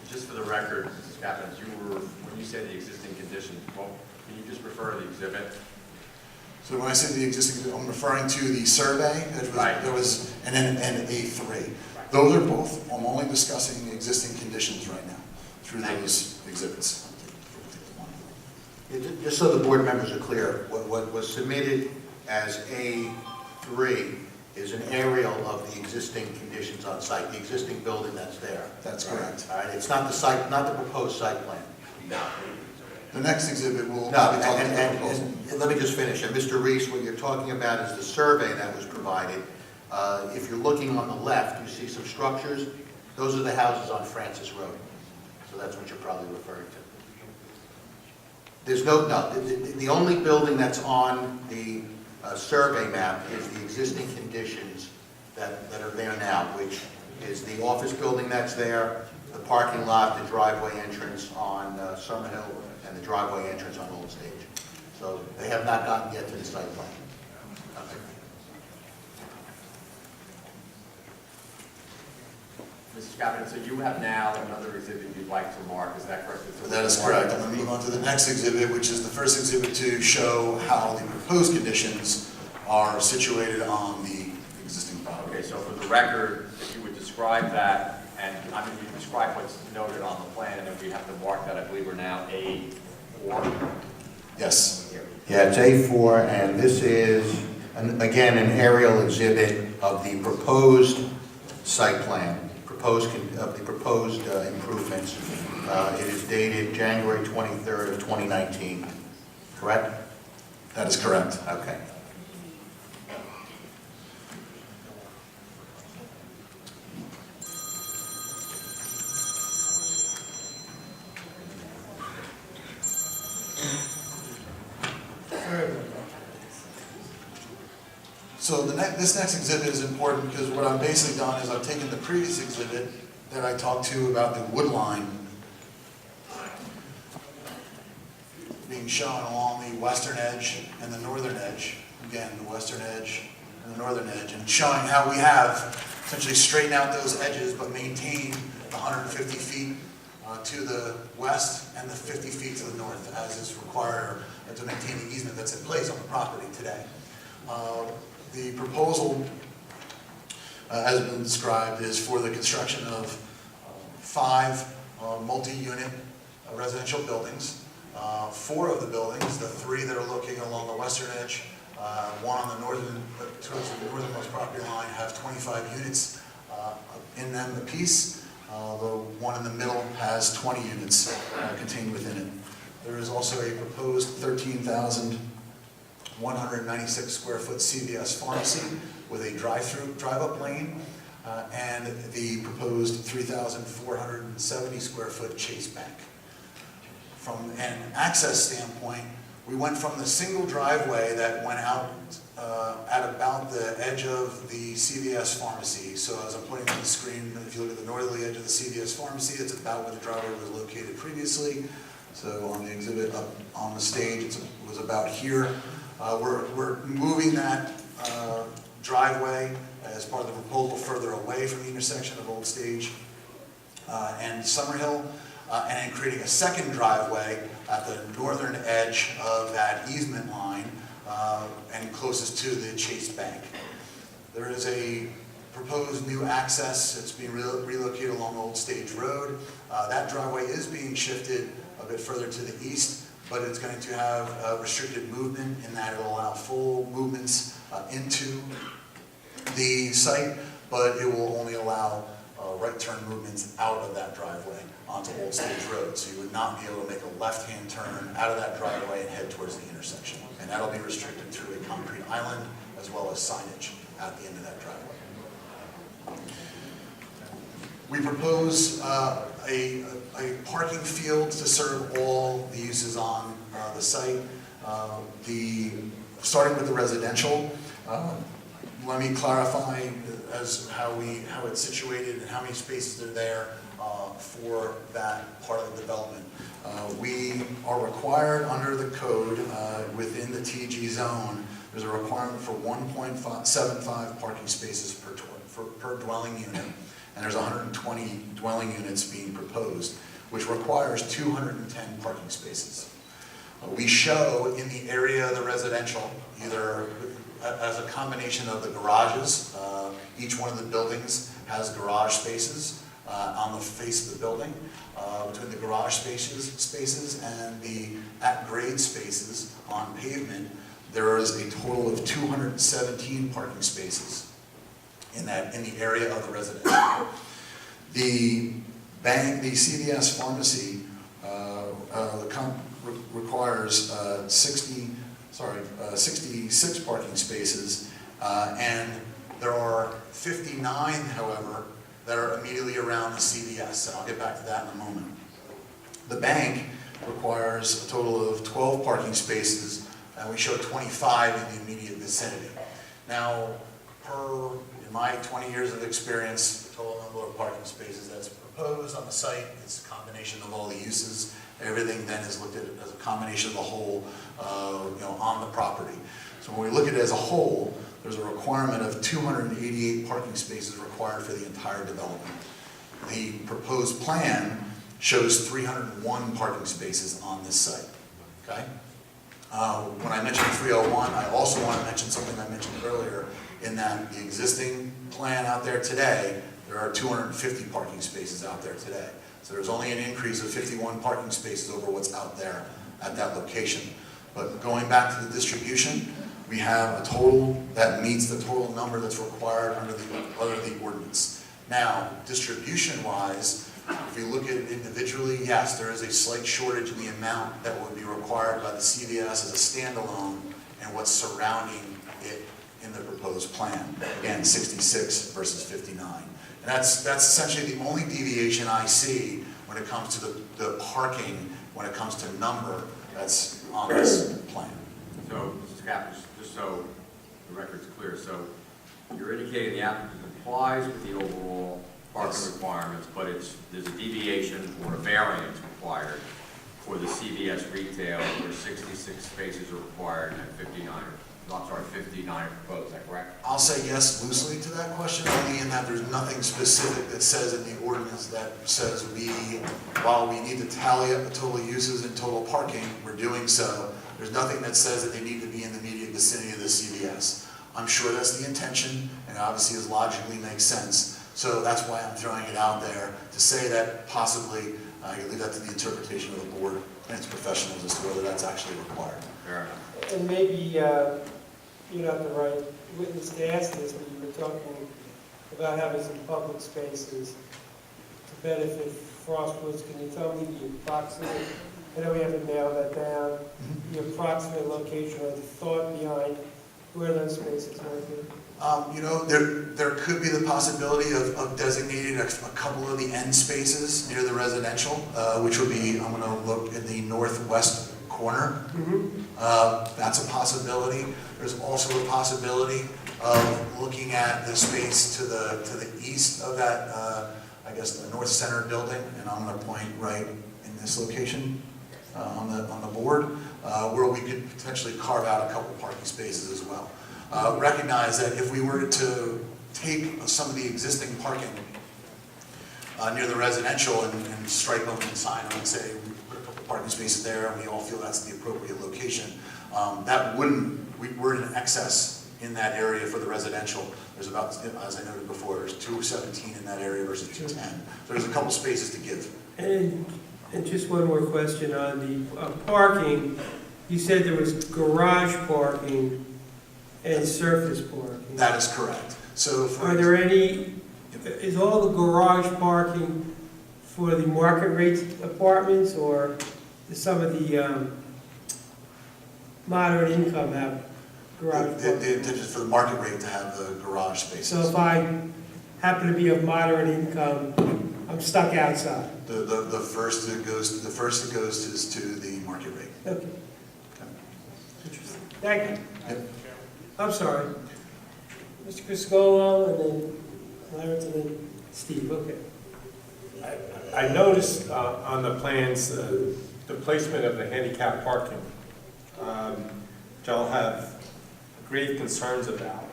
Just for the record, Mrs. Skapanitz, when you say the existing conditions, well, can you just refer to the exhibit? So when I say the existing, I'm referring to the survey. Right. There was and A3. Those are both. I'm only discussing the existing conditions right now through those exhibits. Just so the board members are clear, what was submitted as A3 is an aerial of the existing conditions on site, the existing building that's there. That's correct. All right, it's not the site, not the proposed site plan. No. The next exhibit will No, be talking about the proposal. and let me just finish. And Mr. Reese, what you're talking about is the survey that was provided. If you're looking on the left, you see some structures. Those are the houses on Francis Road. So that's what you're probably referring to. There's the only building that's on the survey map is the existing conditions that are there now, which is the office building that's there, the parking lot, the driveway entrance on Summer Hill, and the driveway entrance on Old Stage. So they have not gotten yet to the site plan. Okay. Mr. Kaplan, so you have now another exhibit you'd like to mark, is that correct? So That is correct. I'm going to move on to the next exhibit, which is the first exhibit to show how the proposed conditions are situated on the existing property. Okay, so for the record, if you would describe that, and I mean, you describe what's noted on the plan, and then we have to mark that, I believe we're now A4. Yes. Yeah, it's A4, and this is, again, an aerial exhibit of the proposed site plan, of the proposed improvements. It is dated January 23rd of 2019, correct? That is correct. Okay. So this next exhibit is important because what I've basically done is I've taken the previous exhibit that I talked to about the wood line being shown along the western edge and the northern edge. Again, the western edge and the northern edge, and showing how we have essentially straightened out those edges but maintained the 150 feet to the west and the 50 feet to the north, as is required to maintain the easement that's in place on the property today. The proposal, as has been described, is for the construction of 5 multi-unit residential buildings. 4 of the buildings, the 3 that are located along the western edge, one on the northern, towards the northernmost property line, have 25 units in them apiece. The one in the middle has 20 units contained within it. There is also a proposed 13,196 square foot CVS pharmacy with a drive-up lane, and the proposed 3,470 square foot Chase Bank. From an access standpoint, we went from the single driveway that went out at about the edge of the CVS pharmacy. So as I'm putting on the screen, if you look at the northerly edge of the CVS pharmacy, it's about where the driveway was located previously. So on the exhibit up on the stage, it was about here. We're moving that driveway as part of the proposal further away from the intersection of Old Stage and Summerhill, and then creating a second driveway at the northern edge of that easement line and closest to the Chase Bank. There is a proposed new access. It's being relocated along Old Stage Road. That driveway is being shifted a bit further to the east, but it's going to have restricted movement in that it will allow full movements into the site, but it will only allow right turn movements out of that driveway onto Old Stage Road. So you would not be able to make a left-hand turn out of that driveway and head towards the intersection. And that'll be restricted through a concrete island as well as signage at the end of that driveway. We propose a parking field to serve all the uses on the site. Starting with the residential, let me clarify as how it's situated and how many spaces are there for that part of the development. We are required under the code within the TG zone. There's a requirement for 1.75 parking spaces per dwelling unit. And there's 120 dwelling units being proposed, which requires 210 parking spaces. We show in the area of the residential, either as a combination of the garages, each one of the buildings has garage spaces on the face of the building. Between the garage spaces and the at-grade spaces on pavement, there is a total of 217 parking spaces in the area of the residential. The CVS pharmacy requires 66 parking spaces, and there are 59, however, that are immediately around the CVS, and I'll get back to that in a moment. The bank requires a total of 12 parking spaces, and we show 25 in the immediate vicinity. Now, in my 20 years of experience, the total number of parking spaces that's proposed on the site, it's a combination of all the uses. Everything then is looked at as a combination of the whole, on the property. So when we look at it as a whole, there's a requirement of 288 parking spaces required for the entire development. the proposed plan shows 301 parking spaces on this site, okay? When I mentioned 301, I also want to mention something I mentioned earlier, in that the existing plan out there today, there are 250 parking spaces out there today. So there's only an increase of 51 parking spaces over what's out there at that location. But going back to the distribution, we have a total that meets the total number that's required under the ordinance. Now, distribution-wise, if you look at it individually, yes, there is a slight shortage in the amount that would be required by the CVS as a standalone and what's surrounding it in the proposed plan. Again, 66 versus 59. And that's essentially the only deviation I see when it comes to the parking, when it comes to number that's on this plan. So, Mr. Kaplan, just so the record's clear, so you're indicating the applicant complies with the overall parking Yes. requirements, but there's a deviation or a variance required for the CVS retail where 66 spaces are required and 59 proposed, is that correct? I'll say yes loosely to that question, only in that there's nothing specific that says in the ordinance that says while we need to tally up the total uses and total parking, we're doing so. There's nothing that says that they need to be in the immediate vicinity of the CVS. I'm sure that's the intention, and obviously it logically makes sense. So that's why I'm throwing it out there, to say that possibly, you leave that to the interpretation of the board and its professionals as to whether that's actually required. Fair enough. And maybe you're not the right witness to ask this, but you were talking about having some public spaces to benefit Frostwoods. Can you tell me the approximate, I know we haven't nailed that down, the approximate location or the thought behind where those spaces might be? There could be the possibility of designating a couple of the end spaces near the residential, which would be, I'm going to look in the northwest corner. That's a possibility. There's also a possibility of looking at the space to the east of that, I guess, the north center building, and I'm going to point right in this location on the board, where we could potentially carve out a couple parking spaces as well. Recognize that if we were to take some of the existing parking near the residential and stripe them and sign them and say, we put a couple parking spaces there and we all feel that's the appropriate location, we're in excess in that area for the residential. There's about, as I noted before, there's 217 in that area versus 210. So there's a couple spaces to give. And just one more question on the parking. You said there was garage parking and surface parking. That is correct. So Are there is all the garage parking for the market rate apartments, or does some of the moderate income have garage the parking? intention is for the market rate to have the garage spaces. So if I happen to be of moderate income, I'm stuck outside. The first that goes is to the market rate. Okay. Interesting. Thank you. Yep. I'm sorry. Mr. Criscolo, and then Clarence, and then Steve. Okay. I noticed on the plans the placement of the handicap parking, which I'll have grave concerns about.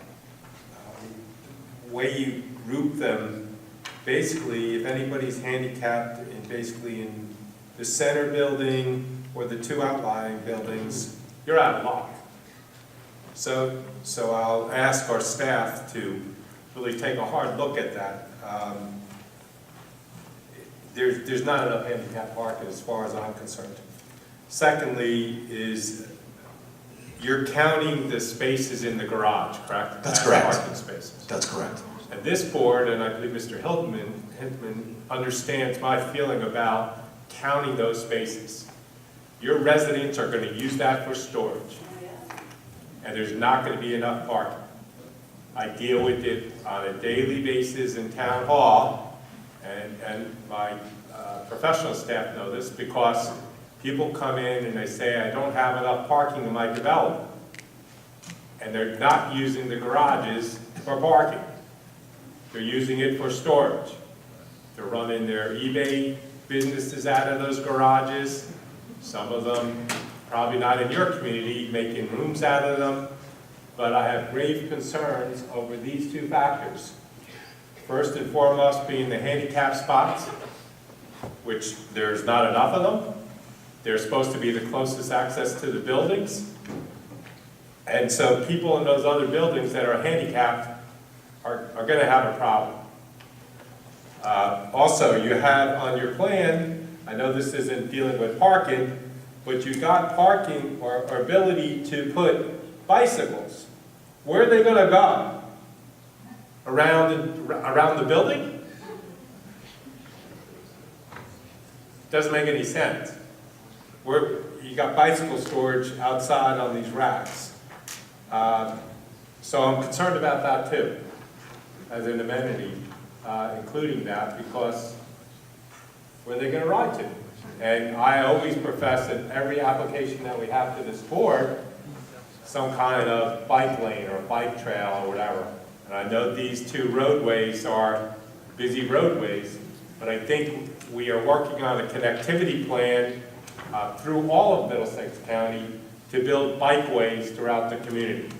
The way you group them, basically, if anybody's handicapped in the center building or the two outlying buildings, you're out of luck. So I'll ask our staff to really take a hard look at that. There's not enough handicap parking as far as I'm concerned. Secondly is you're counting the spaces in the garage, correct? That's As correct. Parking spaces. That's correct. And this board, and I believe Mr. Hildman understands my feeling about counting those spaces. Your residents are going to use that for storage, and there's not going to be enough parking. I deal with it on a daily basis in town hall, and my professional staff know this because people come in and they say, I don't have enough parking in my development. And they're not using the garages for parking. They're using it for storage. They're running their eBay businesses out of those garages. Some of them, probably not in your community, making rooms out of them. But I have grave concerns over these two factors. First and foremost being the handicap spots, which there's not enough of them. They're supposed to be the closest access to the buildings. And so people in those other buildings that are handicapped are going to have a problem. Also, you have on your plan, I know this isn't dealing with parking, but you got parking or ability to put bicycles. Where are they going to go? Around the building? Doesn't make any sense. You got bicycle storage outside on these racks. So I'm concerned about that too, as an amenity, including that, because where are they going to ride to? And I always profess that every application that we have to this board, some kind of bike lane or bike trail or whatever. And I know these two roadways are busy roadways, but I think we are working on a connectivity plan through all of Middlesex County to build bikeways throughout the community.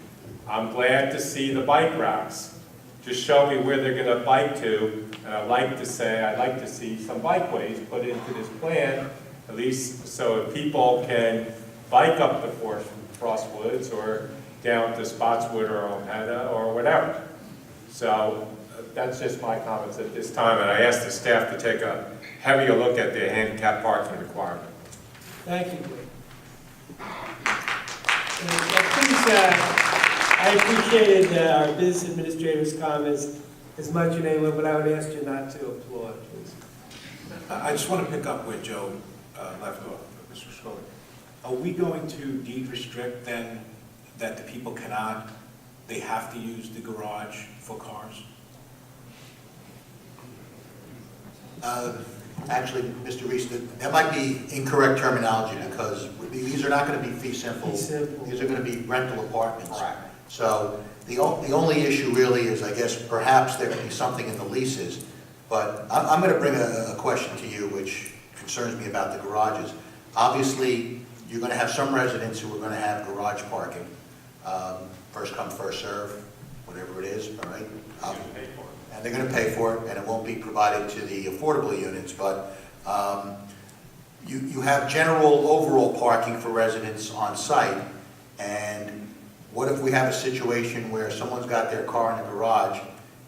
I'm glad to see the bike racks. Just show me where they're going to bike to, and I'd like to see some bikeways put into this plan, at least so if people can bike up the Frost Woods or down to Spotswood or Omega or whatever. So that's just my comments at this time, and I ask the staff to take a heavier look at the handicap parking requirement. Thank you, Blake. Please, I appreciated our business administrator's comments as much as anyone, but I would ask you not to applaud, please. I just want to pick up where Joe left off, Mr. Scully. Are we going to deed restrict then that the people cannot, they have to use the garage for cars? Actually, Mr. Reese, that might be incorrect terminology because these are not going to be fee simple. These are going to be rental apartments. Right. So the only issue really is, I guess, perhaps there could be something in the leases. But I'm going to bring a question to you which concerns me about the garages. Obviously, you're going to have some residents who are going to have garage parking. First come, first serve, whatever it is, all right? And they're going to pay for it, and it won't be provided to the affordable units. But you have general overall parking for residents on site. And what if we have a situation where someone's got their car in the garage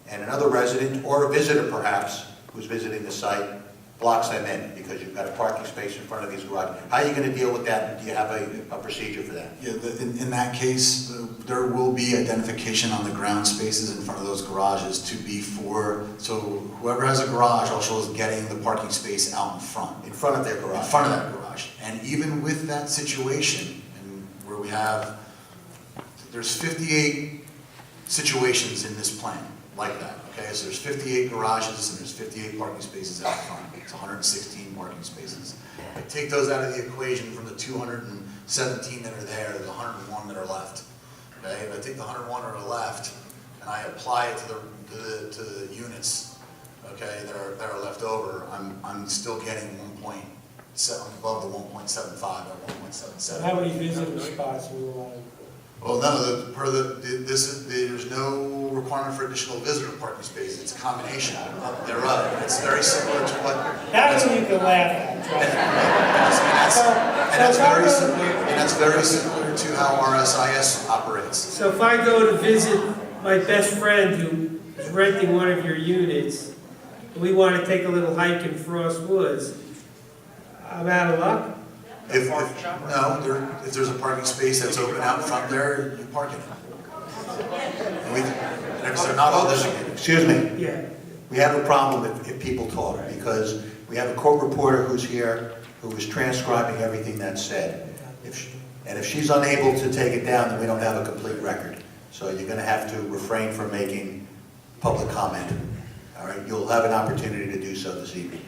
and another resident or a visitor perhaps who's visiting the site blocks them in because you've got a parking space in front of these garages? How are you going to deal with that? Do you have a procedure for that? Yeah, in that case, there will be identification on the ground spaces in front of those garages to be for, so whoever has a garage also is getting the parking space out in front. In front of their garage? In front of that garage. And even with that situation, and where we have, there's 58 situations in this plan like that. Okay, so there's 58 garages and there's 58 parking spaces out front. It's 116 parking spaces. I take those out of the equation from the 217 that are there, there's 101 that are left. Okay, if I take the 101 that are left and I apply it to the units, okay, that are left over, I'm still getting above the 1.75 or 1.77. How many visitor spots will you allow? Well, no, there's no requirement for additional visitor parking spaces. It's a combination thereof. It's very similar to what. That's what you can laugh at. And that's very similar to how RSIS operates. So if I go to visit my best friend who is renting one of your units, and we want to take a little hike in Frost Woods, I'm out of luck? If there's a parking space that's open out front there, you park in it. They're not all designated. Excuse me. Yeah. We have a problem if people talk because we have a court reporter who's here who is transcribing everything that's said. If she's unable to take it down, then we don't have a complete record. So you're going to have to refrain from making public comment. All right? You'll have an opportunity to do so this evening.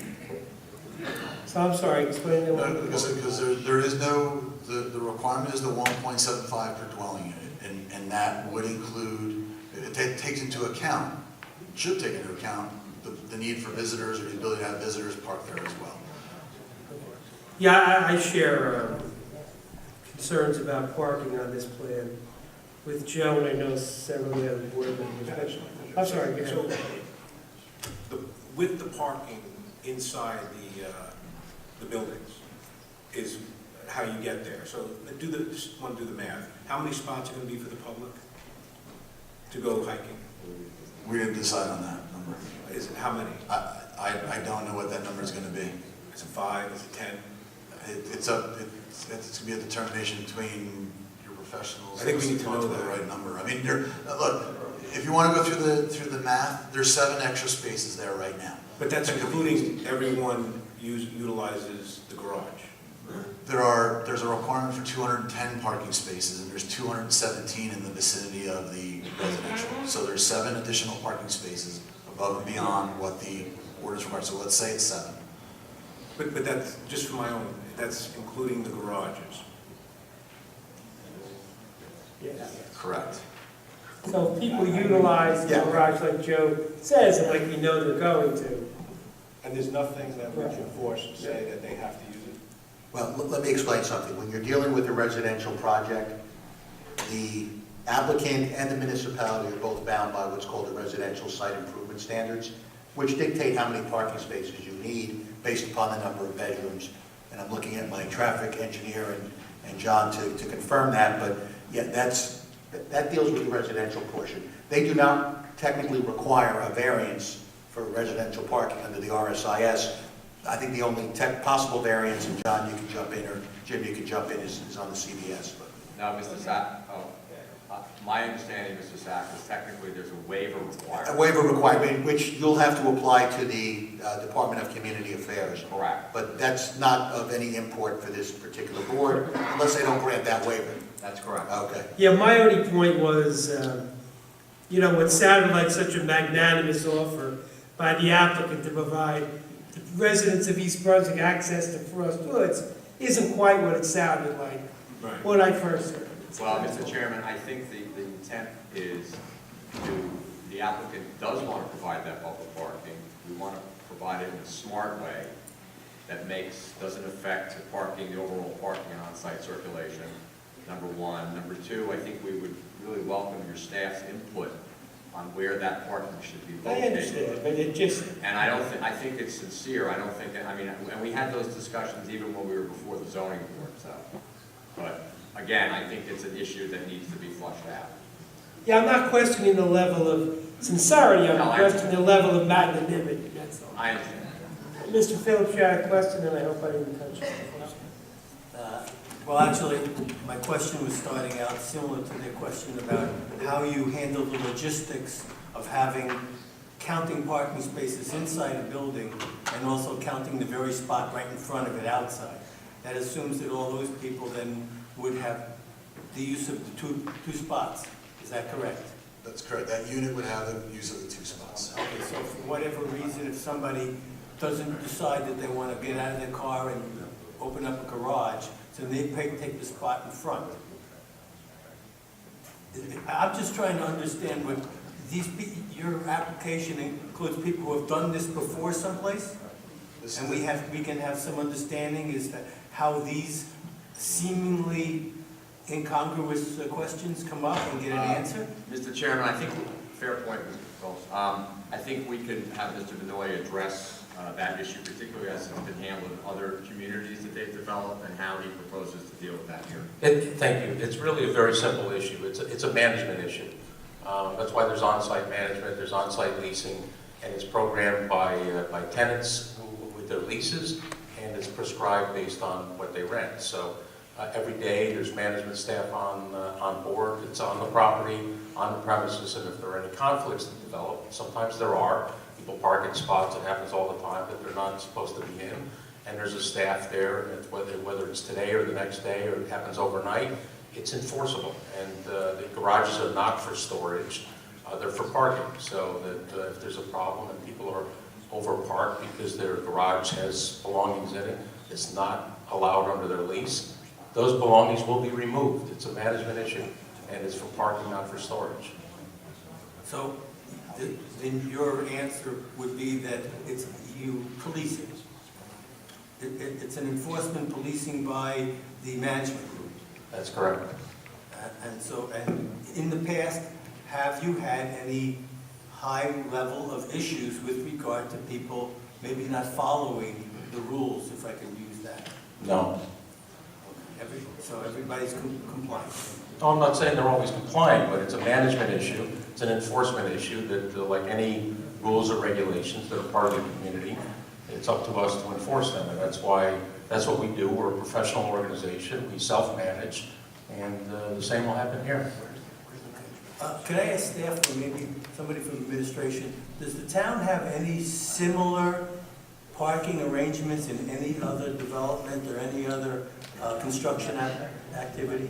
So I'm sorry, explain that one. Because there is no, the requirement is the 1.75 per dwelling unit, and that would include, it takes into account, should take into account the need for visitors or the ability to have visitors park there as well. Yeah, I share concerns about parking on this plan with Joe, and I know several of the other board members. I'm sorry, go ahead. with the parking inside the buildings is how you get there. So just want to do the math. How many spots are going to be for the public to go hiking? We didn't decide on that number. Is it how many? I don't know what that number is going to be. Is it 5? Is it 10? It's going to be a determination between your professionals. I think we need to know the that. right number. I mean, look, if you want to go through the math, there's 7 extra spaces there right now. But that's including everyone utilizes the garage. There's a requirement for 210 parking spaces, and there's 217 in the vicinity of the residential. So there's 7 additional parking spaces above and beyond what the ordinance requires. So let's say it's 7. But that's, just for my own, that's including the garages. Yes. Correct. So if people utilize the garage like Joe says, and like we know they're going to. And there's nothing that would enforce to say that they have to use it? Well, let me explain something. When you're dealing with a residential project, the applicant and the municipality are both bound by what's called the residential site improvement standards, which dictate how many parking spaces you need based upon the number of bedrooms. And I'm looking at my traffic engineer and John to confirm that, but yeah, that deals with the residential portion. They do not technically require a variance for residential parking under the RSIS. I think the only possible variance, and John, you can jump in, or Jim, you can jump in, is on the CBS. But. Now, Mr. Sack, my understanding, Mr. Sack, is technically there's a waiver required. A waiver requirement, which you'll have to apply to the Department of Community Affairs. Correct. But that's not of any import for this particular board, unless they don't grant that waiver. That's correct. Okay. Yeah, my only point was, what sounded like such a magnanimous offer by the applicant to provide the residents of East Brunswick access to Frost Woods isn't quite what it sounded like when I first heard it. Well, Mr. Chairman, I think the intent is the applicant does want to provide that public parking. We want to provide it in a smart way that doesn't affect the overall parking and on-site circulation, number one. Number two, I think we would really welcome your staff's input on where that parking should be I located. understand, but it just, And I think it's sincere. And we had those discussions even when we were before the zoning board, so. But again, I think it's an issue that needs to be flushed out. yeah, I'm not questioning the level of sincerity, I'm No, I questioning the level of magnanimity, that's all. I understand. Mr. Phillips, you had a question, and I hope I didn't touch it. Well, actually, my question was starting out similar to their question about how you handle the logistics of counting parking spaces inside a building and also counting the very spot right in front of it outside. That assumes that all those people then would have the use of the two spots. Is that correct? That's correct. That unit would have the use of the 2 spots. Okay, so for whatever reason, if somebody doesn't decide that they want to get out of their car and open up a garage, so they take the spot in front. I'm just trying to understand what your application includes people who have done this before someplace? And we can have some understanding as to how these seemingly incongruous questions come up and get an answer? Mr. Chairman, I think, fair point, Mr. Phillips. I think we could have Mr. Benoit address that issue, particularly as it's been handled in other communities that they've developed and how he proposes to deal with that here. Thank you. It's really a very simple issue. It's a management issue. That's why there's on-site management, there's on-site leasing, and it's programmed by tenants with their leases, and it's prescribed based on what they rent. So every day there's management staff on board. It's on the property, on the premises, and if there are any conflicts that develop, sometimes there are. People park in spots, it happens all the time, that they're not supposed to be in. And there's a staff there, and whether it's today or the next day, or it happens overnight, it's enforceable. And the garages are not for storage, they're for parking. So that if there's a problem and people are over-parked because their garage has belongings in it, it's not allowed under their lease, those belongings will be removed. It's a management issue, and it's for parking, not for storage. So then your answer would be that it's you police it. It's an enforcement policing by the management group. That's correct. And in the past, have you had any high level of issues with regard to people maybe not following the rules, if I can use that? No. So everybody's compliant? No, I'm not saying they're always compliant, but it's a management issue, it's an enforcement issue that, like any rules or regulations that are part of the community, it's up to us to enforce them, and that's what we do. We're a professional organization, we self-manage, and the same will happen here. Can I ask staff, or maybe somebody from administration, does the town have any similar parking arrangements in any other development or any other construction activity?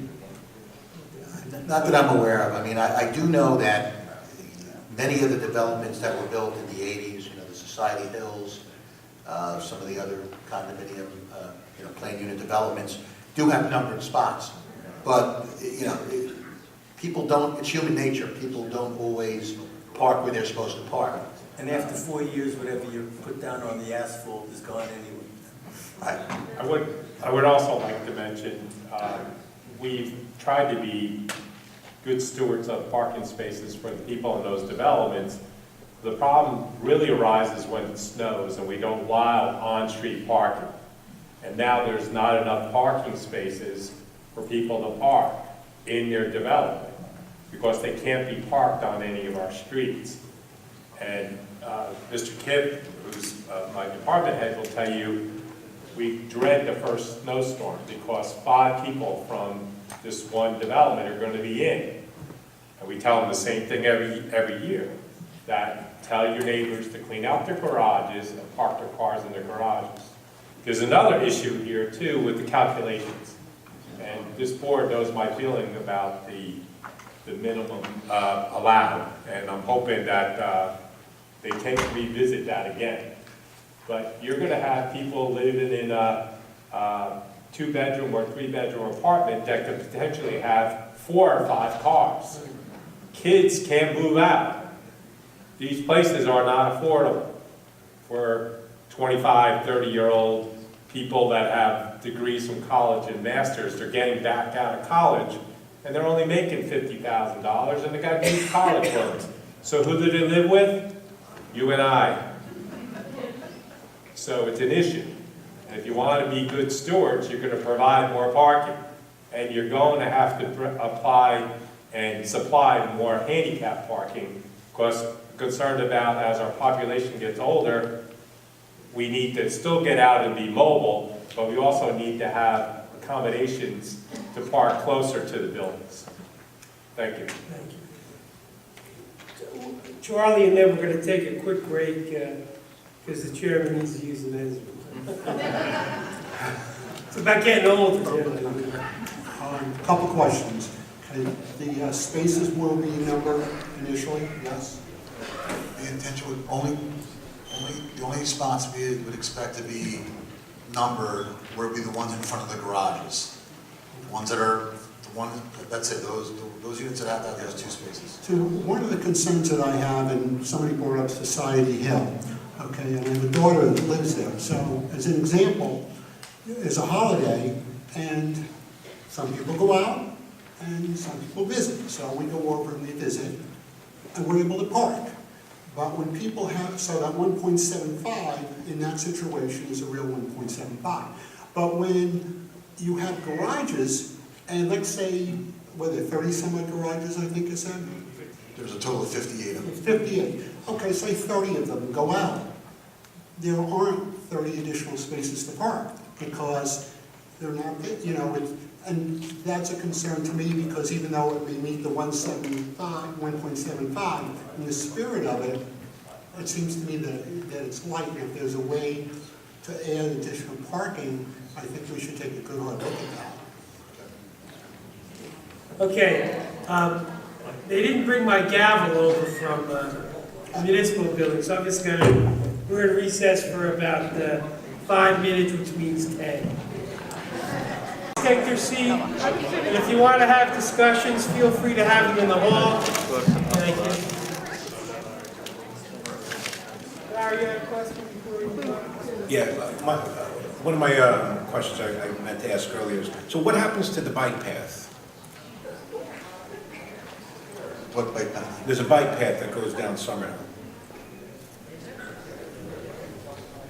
Not that I'm aware of. I mean, I do know that many of the developments that were built in the 80s, you know, the Society Hills, some of the other condominium, planned unit developments, do have numbered spots. But, people don't, it's human nature, people don't always park where they're supposed to park. And after 4 years, whatever you put down on the asphalt is gone anyway. I would also like to mention, we've tried to be good stewards of parking spaces for the people in those developments. The problem really arises when it snows and we don't allow on-street parking. And now there's not enough parking spaces for people to park in their development because they can't be parked on any of our streets. And Mr. Kipp, who's my department head, will tell you we dread the first snowstorm because 5 people from this one development are going to be in. And we tell them the same thing every year, that tell your neighbors to clean out their garages and park their cars in their garages. There's another issue here too with the calculations. And this board knows my feeling about the minimum allowed. And I'm hoping that they can revisit that again. But you're going to have people living in a 2-bedroom or 3-bedroom apartment that could potentially have 4 or 5 cars. Kids can't move out. These places are not affordable for 25, 30-year-old people that have degrees from college and masters. They're getting back out of college, and they're only making $50,000, and they got huge college loans. So who do they live with? You and I. So it's an issue. And if you want to be good stewards, you're going to provide more parking. And you're going to have to apply and supply more handicap parking, because I'm concerned about, as our population gets older, we need to still get out and be mobile, but we also need to have accommodations to park closer to the buildings. Thank you. Thank you. Charlie and then we're going to take a quick break because the chairman needs to use the men's room. It's about getting old. A couple questions. Okay, the spaces will be numbered initially, yes? The intention would the only spots we would expect to be numbered would be the ones in front of the garages. The ones that are, that's it, those units that have those 2 spaces. So one of the concerns that I have, and somebody brought up Society Hill, okay, and I have a daughter that lives there. So as an example, it's a holiday, and some people go out, and some people visit. So we go over and we visit, and we're able to park. But when people have, so that 1.75 in that situation is a real 1.75. But when you have garages, and let's say, were there 30 some odd garages, I think you said? There's a total of 58 of them. 58. Okay, say 30 of them go out. There aren't 30 additional spaces to park because they're not, and that's a concern to me because even though it may meet the 1.75, in the spirit of it, it seems to me that it's light. If there's a way to add additional parking, I think we should take a good hard look at that. Okay. They didn't bring my gavel over from the municipal building, so I'm just we're in recess for about 5 minutes, which means 10. Take your seat. And if you want to have discussions, feel free to have them in the hall. Thank you. Larry, you have a question before we move on? Yeah, one of my questions I meant to ask earlier is, so what happens to the bike path? What bike path? There's a bike path that goes down Summerhill.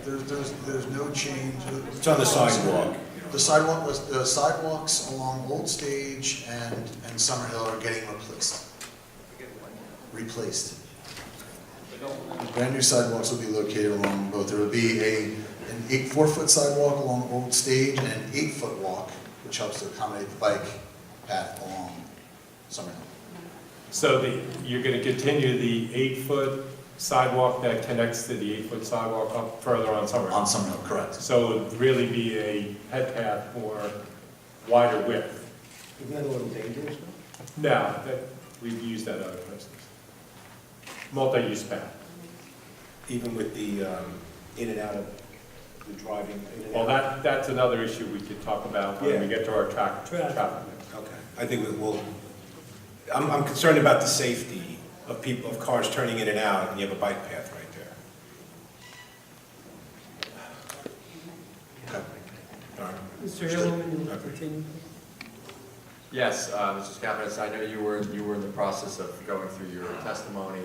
There's no change. It's on the sidewalk. The sidewalks along Old Stage and Summerhill are getting replaced. Brand new sidewalks will be located along both. There will be an 4-foot sidewalk along Old Stage and an 8-foot walk, which helps to accommodate the bike path along Summerhill. So you're going to continue the 8-foot sidewalk that connects to the 8-foot sidewalk up further on Summerhill? On Summerhill, correct. So it would really be a head path for wider width? Isn't that a little dangerous? No, we've used that other places. Multi-use path. Even with the in and out of the driving? in and Well, out? that's another issue we could talk about when we get to our traffic. Okay, I think I'm concerned about the safety of people, of cars turning in and out, and you have a bike path right there. Okay. All right. Mr. Hillman, you will continue? Yes, Mr. Skapanis, I know you were in the process of going through your testimony,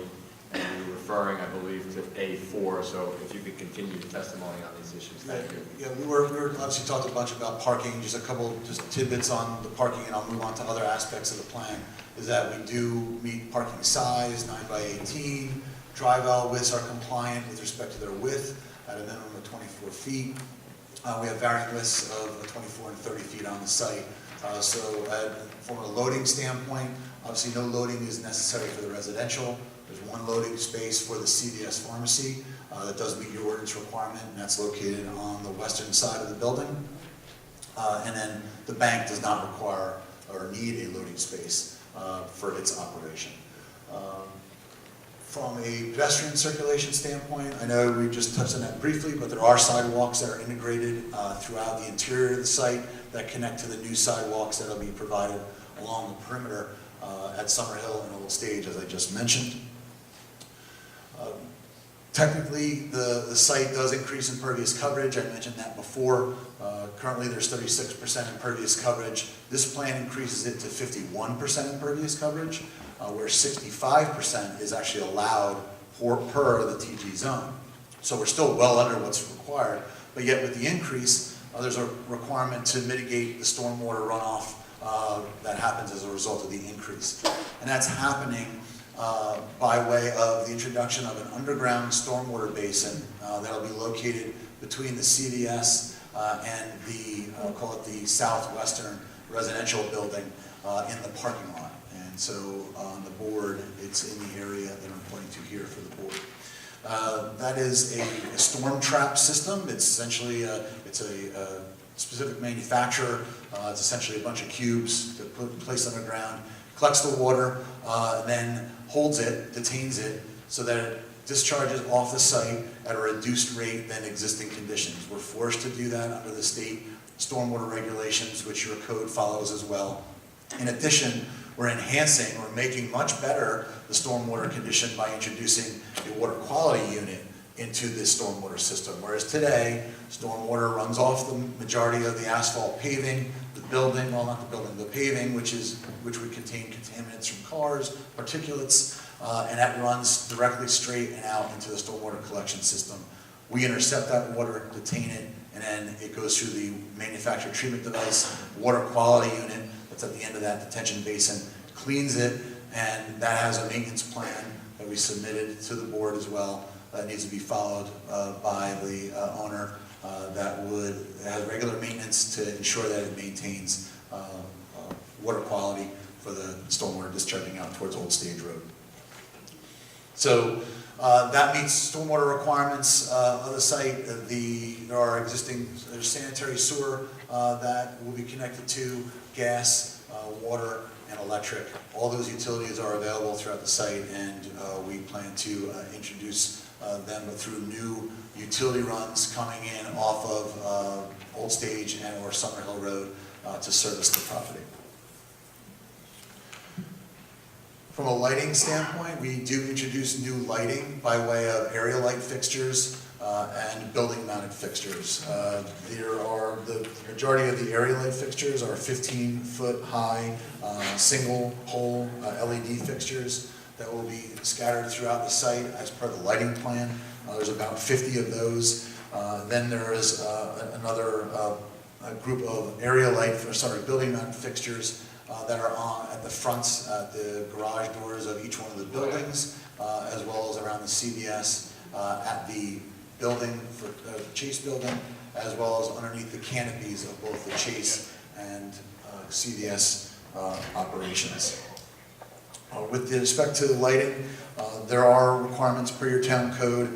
and you were referring, I believe, to A4, so if you could continue your testimony on these issues, thank you. Yeah, we were obviously talked a bunch about parking, just a couple tidbits on the parking, and I'll move on to other aspects of the plan. Is that we do meet parking size, 9 by 18. Drive aisle widths are compliant with respect to their width at a minimum of 24 feet. We have varying widths of 24 and 30 feet on the site. From a loading standpoint, obviously no loading is necessary for the residential. There's one loading space for the CVS pharmacy that does meet your ordinance requirement, and that's located on the western side of the building. And then the bank does not require or need a loading space for its operation. From a pedestrian circulation standpoint, I know we just touched on that briefly, but there are sidewalks that are integrated throughout the interior of the site that connect to the new sidewalks that will be provided along the perimeter at Summerhill and Old Stage, as I just mentioned. Technically, the site does increase impervious coverage. I mentioned that before. Currently, there's 36% impervious coverage. This plan increases it to 51% impervious coverage, where 65% is actually allowed per the TG zone. So we're still well under what's required, but yet with the increase, there's a requirement to mitigate the stormwater runoff that happens as a result of the increase. And that's happening by way of the introduction of an underground stormwater basin that will be located between the CVS and the, I'll call it the southwestern residential building in the parking lot. And so on the board, it's in the area that I'm pointing to here for the board. That is a storm trap system. It's essentially it's a specific manufacturer. It's essentially a bunch of cubes that placed underground, collects the water, then holds it, detains it, so that it discharges off the site at a reduced rate than existing conditions. We're forced to do that under the state stormwater regulations, which your code follows as well. In addition, we're enhancing, we're making much better the stormwater condition by introducing a water quality unit into this stormwater system. Whereas today, stormwater runs off the majority of the asphalt paving, the building, well not the building, the paving, which would contain contaminants from cars, particulates, and that runs directly straight and out into the stormwater collection system. We intercept that water, detain it, and then it goes through the manufactured treatment device, water quality unit that's at the end of that detention basin, cleans it, and that has a maintenance plan that we submitted to the board as well that needs to be followed by the owner that has regular maintenance to ensure that it maintains water quality for the stormwater discharging out towards Old Stage Road. So that meets stormwater requirements of the site. There are existing sanitary sewer that will be connected to gas, water, and electric. All those utilities are available throughout the site, and we plan to introduce them through new utility runs coming in off of Old Stage and or Summerhill Road to service the property. From a lighting standpoint, we do introduce new lighting by way of area light fixtures and building mounted fixtures. The majority of the area light fixtures are 15-foot high single pole LED fixtures. that will be scattered throughout the site as per the lighting plan. There's about 50 of those. Then there is another a group of building mount fixtures that are on at the fronts, at the garage doors of each one of the buildings, as well as around the CVS, at the building, for Chase building, as well as underneath the canopies of both the Chase and CVS operations. With respect to the lighting, there are requirements per your town code.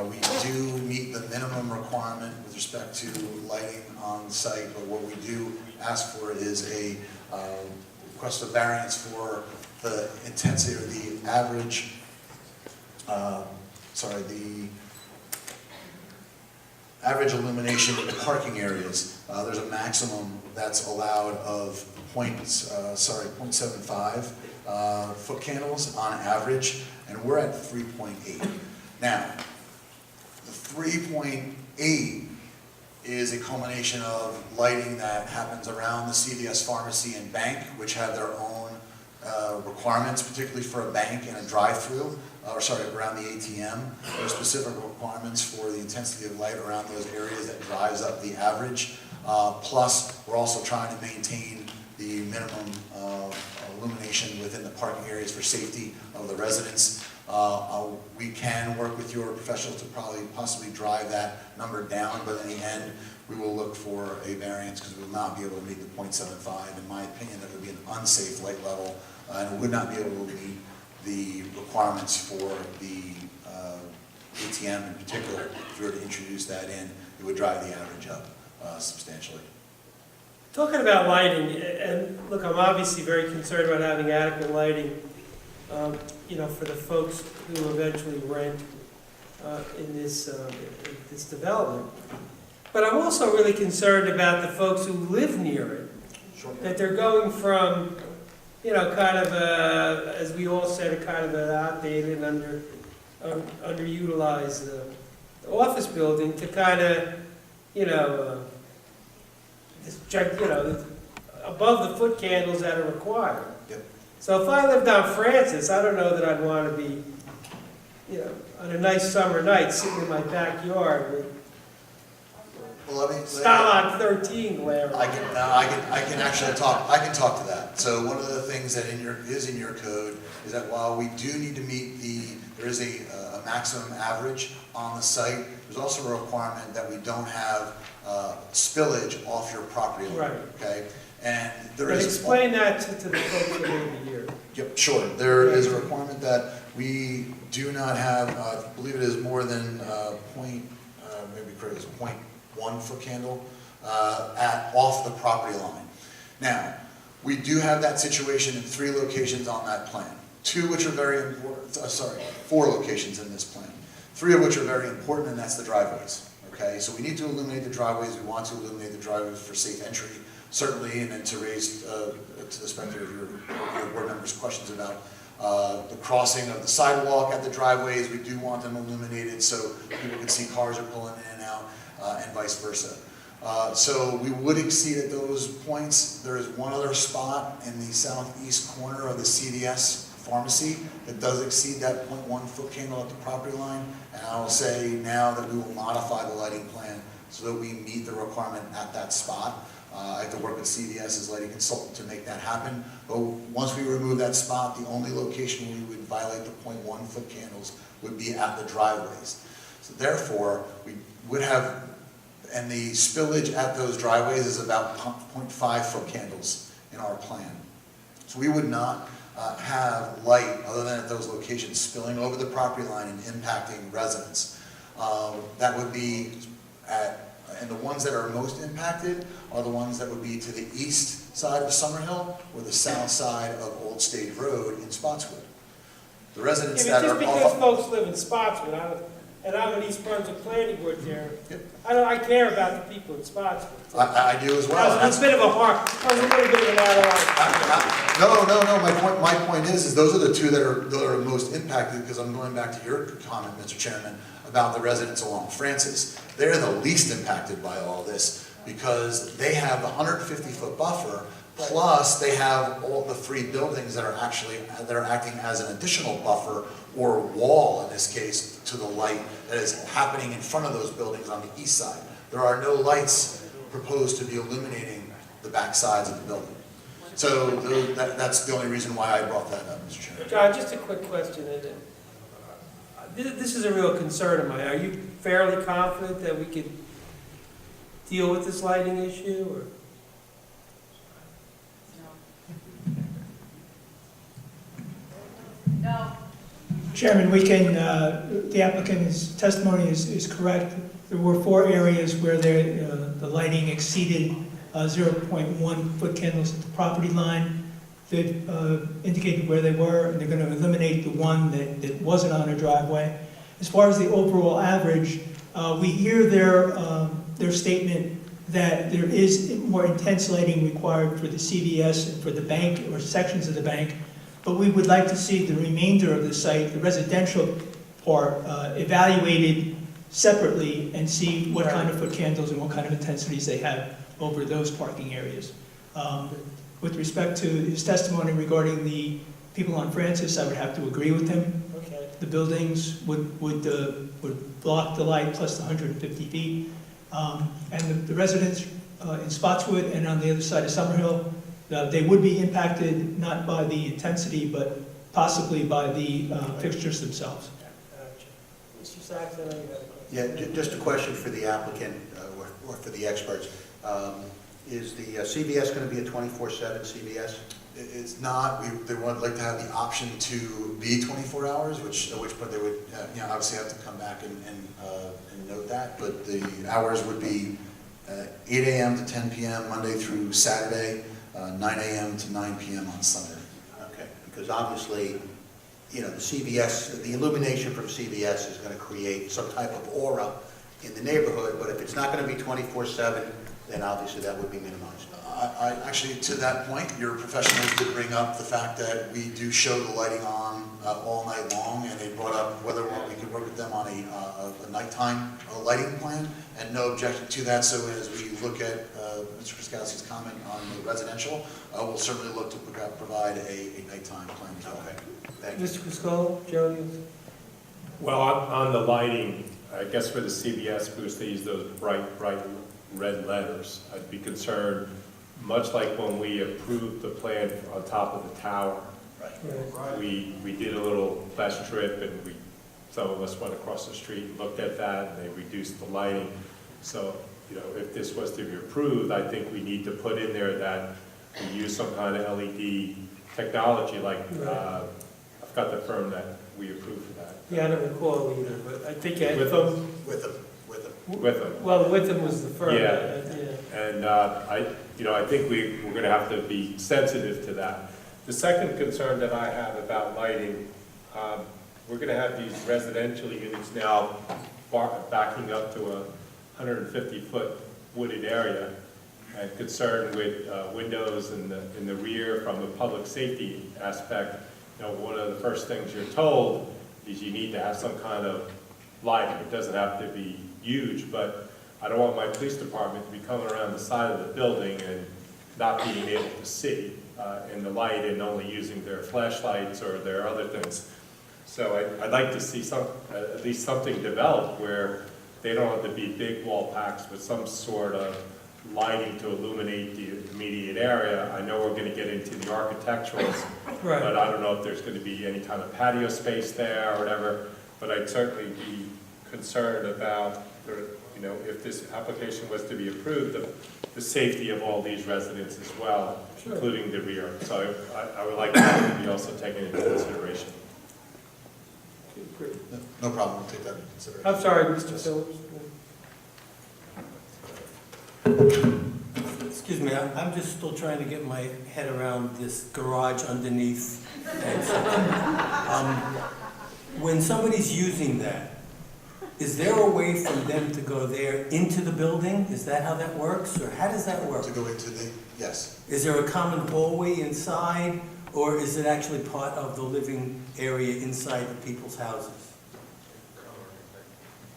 We do meet the minimum requirement with respect to lighting on site, but what we do ask for is a request of variance for the intensity or the average, the average illumination in the parking areas. There's a maximum that's allowed of 0.75 foot candles on average, and we're at 3.8. Now, the 3.8 is a culmination of lighting that happens around the CVS pharmacy and bank, which have their own requirements, particularly for a bank and a drive-through, around the ATM. There are specific requirements for the intensity of light around those areas that drives up the average. Plus, we're also trying to maintain the minimum illumination within the parking areas for safety of the residents. We can work with your professionals to possibly drive that number down, but in the end, we will look for a variance because we will not be able to meet the 0.75. In my opinion, that would be an unsafe light level, and it would not be able to meet the requirements for the ATM in particular. If we were to introduce that in, it would drive the average up substantially. Talking about lighting, and look, I'm obviously very concerned about having adequate lighting, for the folks who eventually rent in this development. But I'm also really concerned about the folks who live near it. Sure. That they're going from, kind of as we all said, a kind of an outdated and underutilized office building to kind of, above the foot candles that are required. Yep. So if I lived on Francis, I don't know that I'd want to be, on a nice summer night, sitting in my backyard with Stalag 13 glaring. I can actually talk. I can talk to that. So one of the things that is in your code is that while we do need to meet there is a maximum average on the site. There's also a requirement that we don't have spillage off your property line. Right. Okay. And there But is explain that to the folks that may be here. Yep, sure. There is a requirement that we do not have. I believe it is more than maybe correct, it's 0.1 foot candle off the property line. Now, we do have that situation in 3 locations on that plan. 2 which are very important. 4 locations in this plan. 3 of which are very important, and that's the driveways. Okay, so we need to illuminate the driveways. We want to illuminate the driveways for safe entry, certainly, and then to raise to the specter of your board members' questions about the crossing of the sidewalk at the driveways. We do want them illuminated so people can see cars are pulling in and out, and vice versa. So we would exceed at those points. There is one other spot in the southeast corner of the CVS pharmacy that does exceed that 0.1 foot candle at the property line, and I will say now that we will modify the lighting plan so that we meet the requirement at that spot. I have to work with CVS as lighting consultant to make that happen, but once we remove that spot, the only location we would violate the 0.1 foot candles would be at the driveways. So therefore, we would have, and the spillage at those driveways is about 0.5 foot candles in our plan. So we would not have light other than at those locations spilling over the property line and impacting residents. That would be and the ones that are most impacted are the ones that would be to the east side of Summerhill or the south side of Old State Road in Spotswood. The residents Yeah, that but are just because folks live in Spotswood, and I'm an East Brunswick planning board chair, Yep. I care about the people in Spotswood. I do as well. That was a bit of a little bit of an add-on. No. My point is those are the 2 that are most impacted, because I'm going back to your comment, Mr. Chairman, about the residents along Francis. They're the least impacted by all this because they have the 150-foot buffer Plus, they have all the three buildings that are acting as an additional buffer or wall, in this case, to the light that is happening in front of those buildings on the east side. There are no lights proposed to be illuminating the back sides of the building. So that's the only reason why I brought that up, Mr. Chairman. John, just a quick question. This is a real concern of mine. Are you fairly confident that we could deal with this lighting issue, or? No. Chairman, we can, the applicant's testimony is correct. There were 4 areas where the lighting exceeded 0.1 foot candles at the property line. They've indicated where they were, and they're going to eliminate the one that wasn't on a driveway. As far as the overall average, we hear their statement that there is more intense lighting required for the CVS and for the bank or sections of the bank, but we would like to see the remainder of the site, the residential part, evaluated separately and see what kind of foot candles and what kind of intensities they have over those parking areas. With respect to his testimony regarding the people on Francis, I would have to agree with him. Okay. The buildings would block the light plus the 150 feet. And the residents in Spotswood and on the other side of Summerhill, they would be impacted not by the intensity, but possibly by the fixtures themselves. Gotcha. Mr. Saxon, I know you had a question. Yeah, just a question for the applicant or for the experts. Is the CVS going to be a 24/7 CVS? It's not. They would like to have the option to be 24 hours, which point they would, obviously have to come back and note that. But the hours would be 8 a.m. to 10 p.m. Monday through Saturday, 9 a.m. to 9 p.m. on Sunday. Okay, because obviously, the CVS, the illumination from CVS is going to create some type of aura in the neighborhood, but if it's not going to be 24/7, then obviously that would be minimized. I actually, to that point, your professionals did bring up the fact that we do show the lighting on all night long, and they brought up whether or not we could work with them on a nighttime lighting plan, and no objection to that. So as we look at Mr. Kraskowski's comment on the residential, we'll certainly look to provide a nighttime plan. Okay, thank you. Mr. Criscola, Joe, you? Well, on the lighting, I guess for the CVS booths, they use those bright red letters. I'd be concerned, much like when we approved the plan on top of the tower. Right. We did a little test trip, and some of us went across the street and looked at that, and they reduced the lighting. So, if this was to be approved, I think we need to put in there that we use some kind of LED technology, like, I've got the firm that we approved for that. Yeah, I don't recall either, but I think... With them? With them. With them. Well, Witham was the firm. Yeah. And I think we're going to have to be sensitive to that. The second concern that I have about lighting, we're going to have these residential units now backing up to a 150-foot wooded area, and concerned with windows in the rear from a public safety aspect. One of the first things you're told is you need to have some kind of lighting. It doesn't have to be huge, but I don't want my police department to be coming around the side of the building and not being able to see in the light and only using their flashlights or their other things. So I'd like to see at least something developed where they don't have to be big wall packs with some sort of lighting to illuminate the immediate area. I know we're going to get into the architecturals, Right. but I don't know if there's going to be any kind of patio space there or whatever, but I'd certainly be concerned about, if this application was to be approved, the safety of all these residents as well, Sure. including the rear. So I would like that to be also taken into consideration. Okay, great. No problem, we'll take that into consideration. I'm sorry, Mr. Phillips. Excuse me, I'm just still trying to get my head around this garage underneath. When somebody's using that, is there a way for them to go there into the building? Is that how that works, or how does that work? To go into yes. Is there a common hallway inside, or is it actually part of the living area inside the people's houses?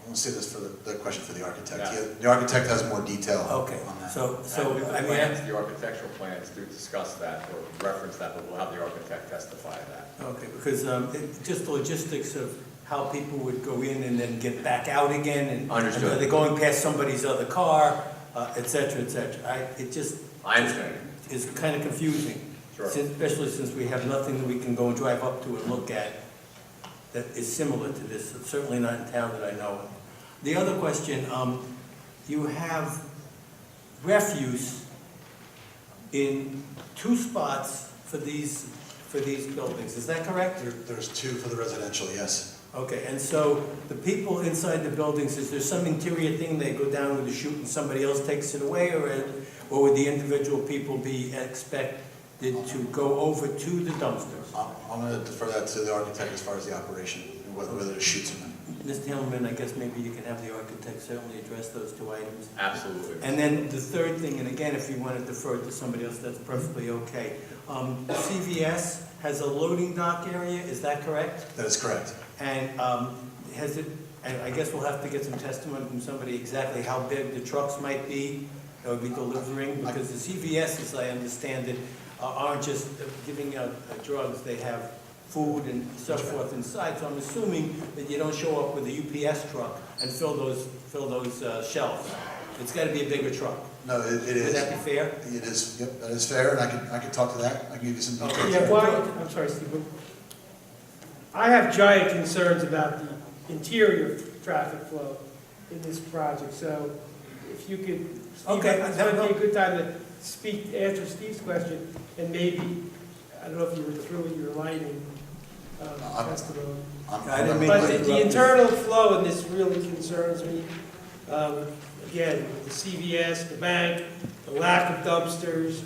I'll say this for the question for the architect. Yeah. The architect has more detail Okay, on that. so, And I the mean, plans, the architectural plans do discuss that or reference that, but we'll have the architect testify to that. okay, because just the logistics of how people would go in and then get back out again, and Understood. and they're going past somebody's other car, et cetera, et cetera. It just I understand. is kind of confusing. Sure. Especially since we have nothing that we can go and drive up to and look at that is similar to this, certainly not in town that I know of. The other question, you have refuse in 2 spots for these buildings, is that correct? There's 2 for the residential, yes. Okay, and so the people inside the buildings, is there some interior thing they go down with a chute and somebody else takes it away, or would the individual people be expected to go over to the dumpsters? I'm going to defer that to the architect as far as the operation, whether there's shoots in them. Mr. Hillman, I guess maybe you can have the architect certainly address those 2 items. Absolutely. And then the third thing, and again, if you want to defer it to somebody else, that's perfectly okay. CVS has a loading dock area, is that correct? That is correct. And has it, and I guess we'll have to get some testimony from somebody exactly how big the trucks might be that would be delivering, because the CVS, as I understand it, aren't just giving out drugs, they have food and so forth inside, so I'm assuming that you don't show up with a UPS truck and fill those shelves. It's got to be a bigger truck. No, it is. Would that be fair? It is, yep, that is fair, and I can talk to that. I can give you some details. Yeah, why, I'm sorry, Steve. I have giant concerns about the interior traffic flow in this project, so if you could, Steve, Okay, this might be a good time to speak, answer Steve's question, and maybe, I don't know if you were through with your lighting testimony. I didn't mean But to the interrupt you. internal flow in this really concerns me. Again, the CVS, the bank, the lack of dumpsters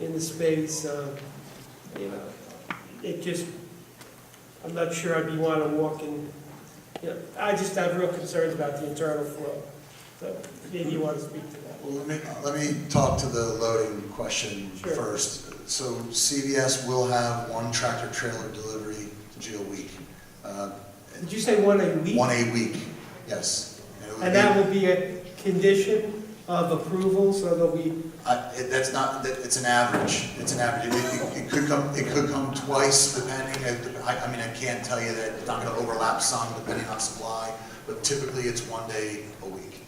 in the space, you know, it just, I'm not sure I'd want to walk in, you know, I just have real concerns about the internal flow. So maybe you want to speak to that. Well, let me talk to the loading question Sure. first. So CVS will have 1 tractor trailer delivery a week. Did you say 1 a week? 1 a week, yes. it would And be- that will be a condition of approval, so that we, That's not, it's an average. It's an average. It could come twice depending. I mean, I can't tell you that it's not going to overlap some depending on supply, but typically it's 1 day a week.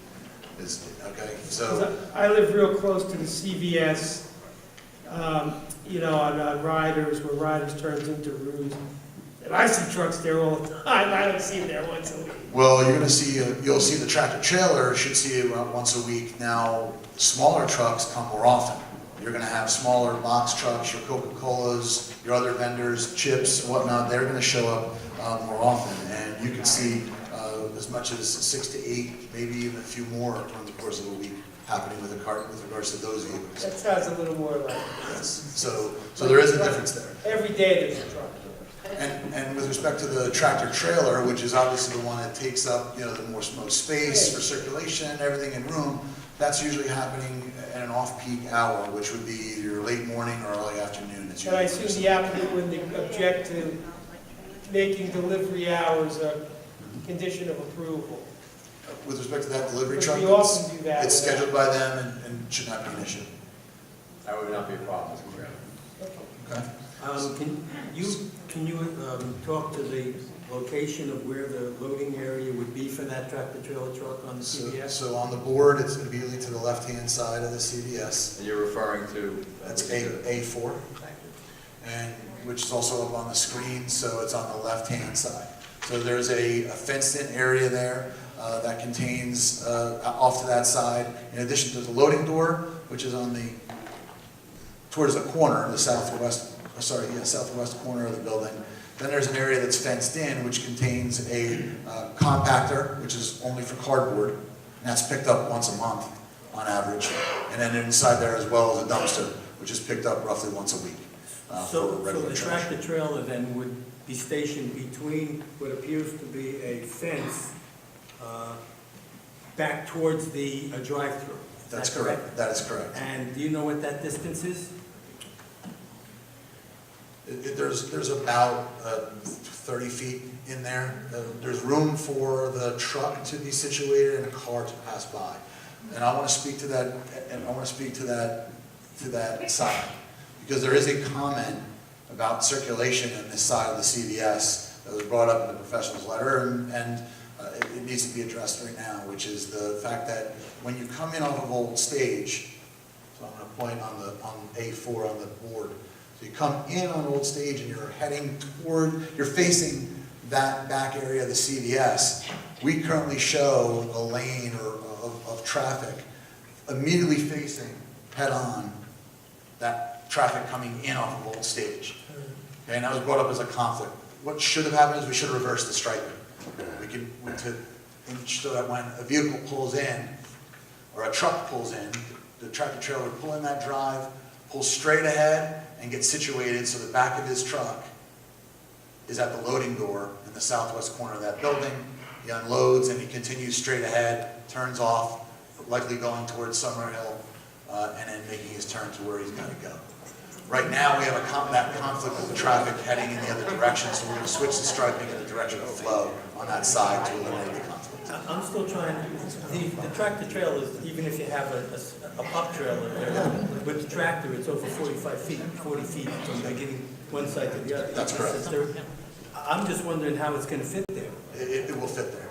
Okay, so. 'cause I live real close to the CVS, you know, on Riders, where Riders turns into Ruse. And I see trucks there all the time. I don't see them there once a week. Well, you're going to see, you'll see the tractor trailer should see it around once a week. Now, smaller trucks come more often. You're going to have smaller box trucks, your Coca-Colas, your other vendors, chips, whatnot. They're going to show up more often, and you can see as much as 6 to 8, maybe even a few more during the course of a week happening with a cart with regards to those vehicles. That sounds a little more like, Yes. So there is a difference there. every day there's a truck. And with respect to the tractor trailer, which is obviously the one that takes up, you know, the most space for circulation, everything in room, that's usually happening at an off-peak hour, which would be either late morning or early afternoon. It's And I usually- assume the applicant would object to making delivery hours a condition of approval. With respect to that delivery But truck, we often do that. it's scheduled by them and should not be an issue. That would not be a problem, Mr. Chairman. Okay? Can you talk to the location of where the loading area would be for that tractor trailer truck on the CVS? So on the board, it's immediately to the left-hand side of the CVS. And you're referring to? That's A4, and which is also up on the screen, so it's on the left-hand side. So there's a fenced-in area there that contains, off to that side, in addition to the loading door, which is on the, towards the corner, the southwest corner of the building. Then there's an area that's fenced in, which contains a compactor, which is only for cardboard, and that's picked up once a month on average. And then inside there as well is a dumpster, which is picked up roughly once a week for So regular the trash. tractor trailer then would be stationed between what appears to be a fence back towards the drive-through? Is That's that correct. That is correct. And do you know what that distance is? There's about 30 feet in there. There's room for the truck to be situated and a car to pass by. And I want to speak to that, and I want to speak to that side, because there is a comment about circulation in this side of the CVS that was brought up in the professional's letter, and it needs to be addressed right now, which is the fact that when you come in off of Old Stage, so I'm going to point on A4 on the board. So you come in on Old Stage and you're heading toward, you're facing that back area of the CVS. We currently show a lane of traffic immediately facing head-on that traffic coming in off of Old Stage. Okay, and that was brought up as a conflict. What should have happened is we should have reversed the striping. So that when a vehicle pulls in, or a truck pulls in, the tractor trailer would pull in that drive, pull straight ahead, and get situated so the back of his truck is at the loading door in the southwest corner of that building. He unloads and he continues straight ahead, turns off, likely going towards Summerhill, and then making his turn to where he's got to go. Right now, we have that conflict with the traffic heading in the other direction, so we're going to switch the striping in the direction of flow on that side to eliminate the conflict. I'm still trying, the tractor trailers, even if you have a pop trailer there, with the tractor, it's over 45 feet, 40 feet from the beginning, one side to the other. That's correct. I'm just wondering how it's going to fit there. It will fit there.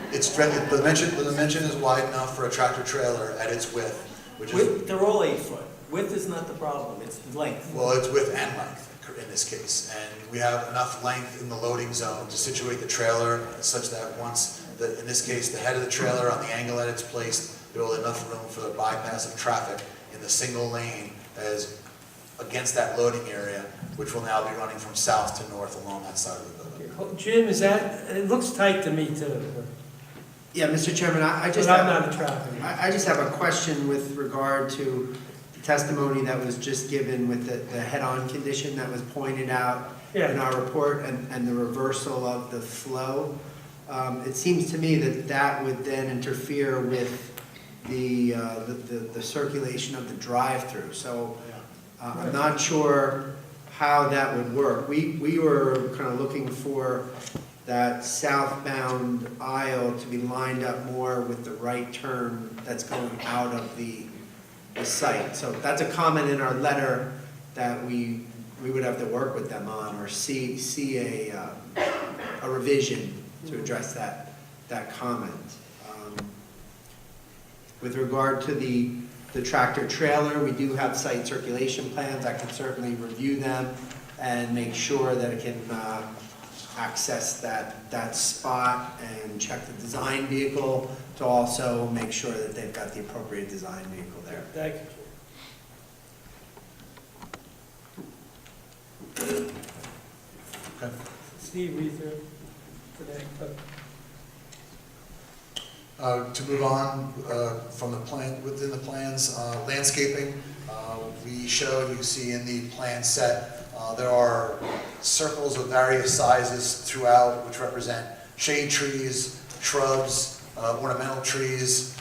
The dimension is wide enough for a tractor trailer at its width, which is... They're all 8 foot. Width is not the problem, it's length. Well, it's width and length in this case, and we have enough length in the loading zone to situate the trailer such that once, in this case, the head of the trailer on the angle that it's placed, there will be enough room for the bypass of traffic in the single lane as against that loading area, which will now be running from south to north along that side of the building. Jim, it looks tight to me too. Yeah, Mr. Chairman, I just But I'm not a traffic. I just have a question with regard to the testimony that was just given with the head-on condition that was pointed out in our report and the reversal of the flow. It seems to me that would then interfere with the circulation of the drive-through. So I'm not sure how that would work. We were kind of looking for that southbound aisle to be lined up more with the right turn that's going out of the site. So that's a comment in our letter that we would have to work with them on, or see a revision to address that comment. With regard to the tractor trailer, we do have site circulation plans. I can certainly review them and make sure that it can access that spot and check the design vehicle to also make sure that they've got the appropriate design vehicle there. Thank you. Okay. Steve, read through today. To move on from the plan, within the plans, landscaping, we showed, you see in the plan set, there are circles of various sizes throughout which represent shade trees, shrubs, ornamental trees,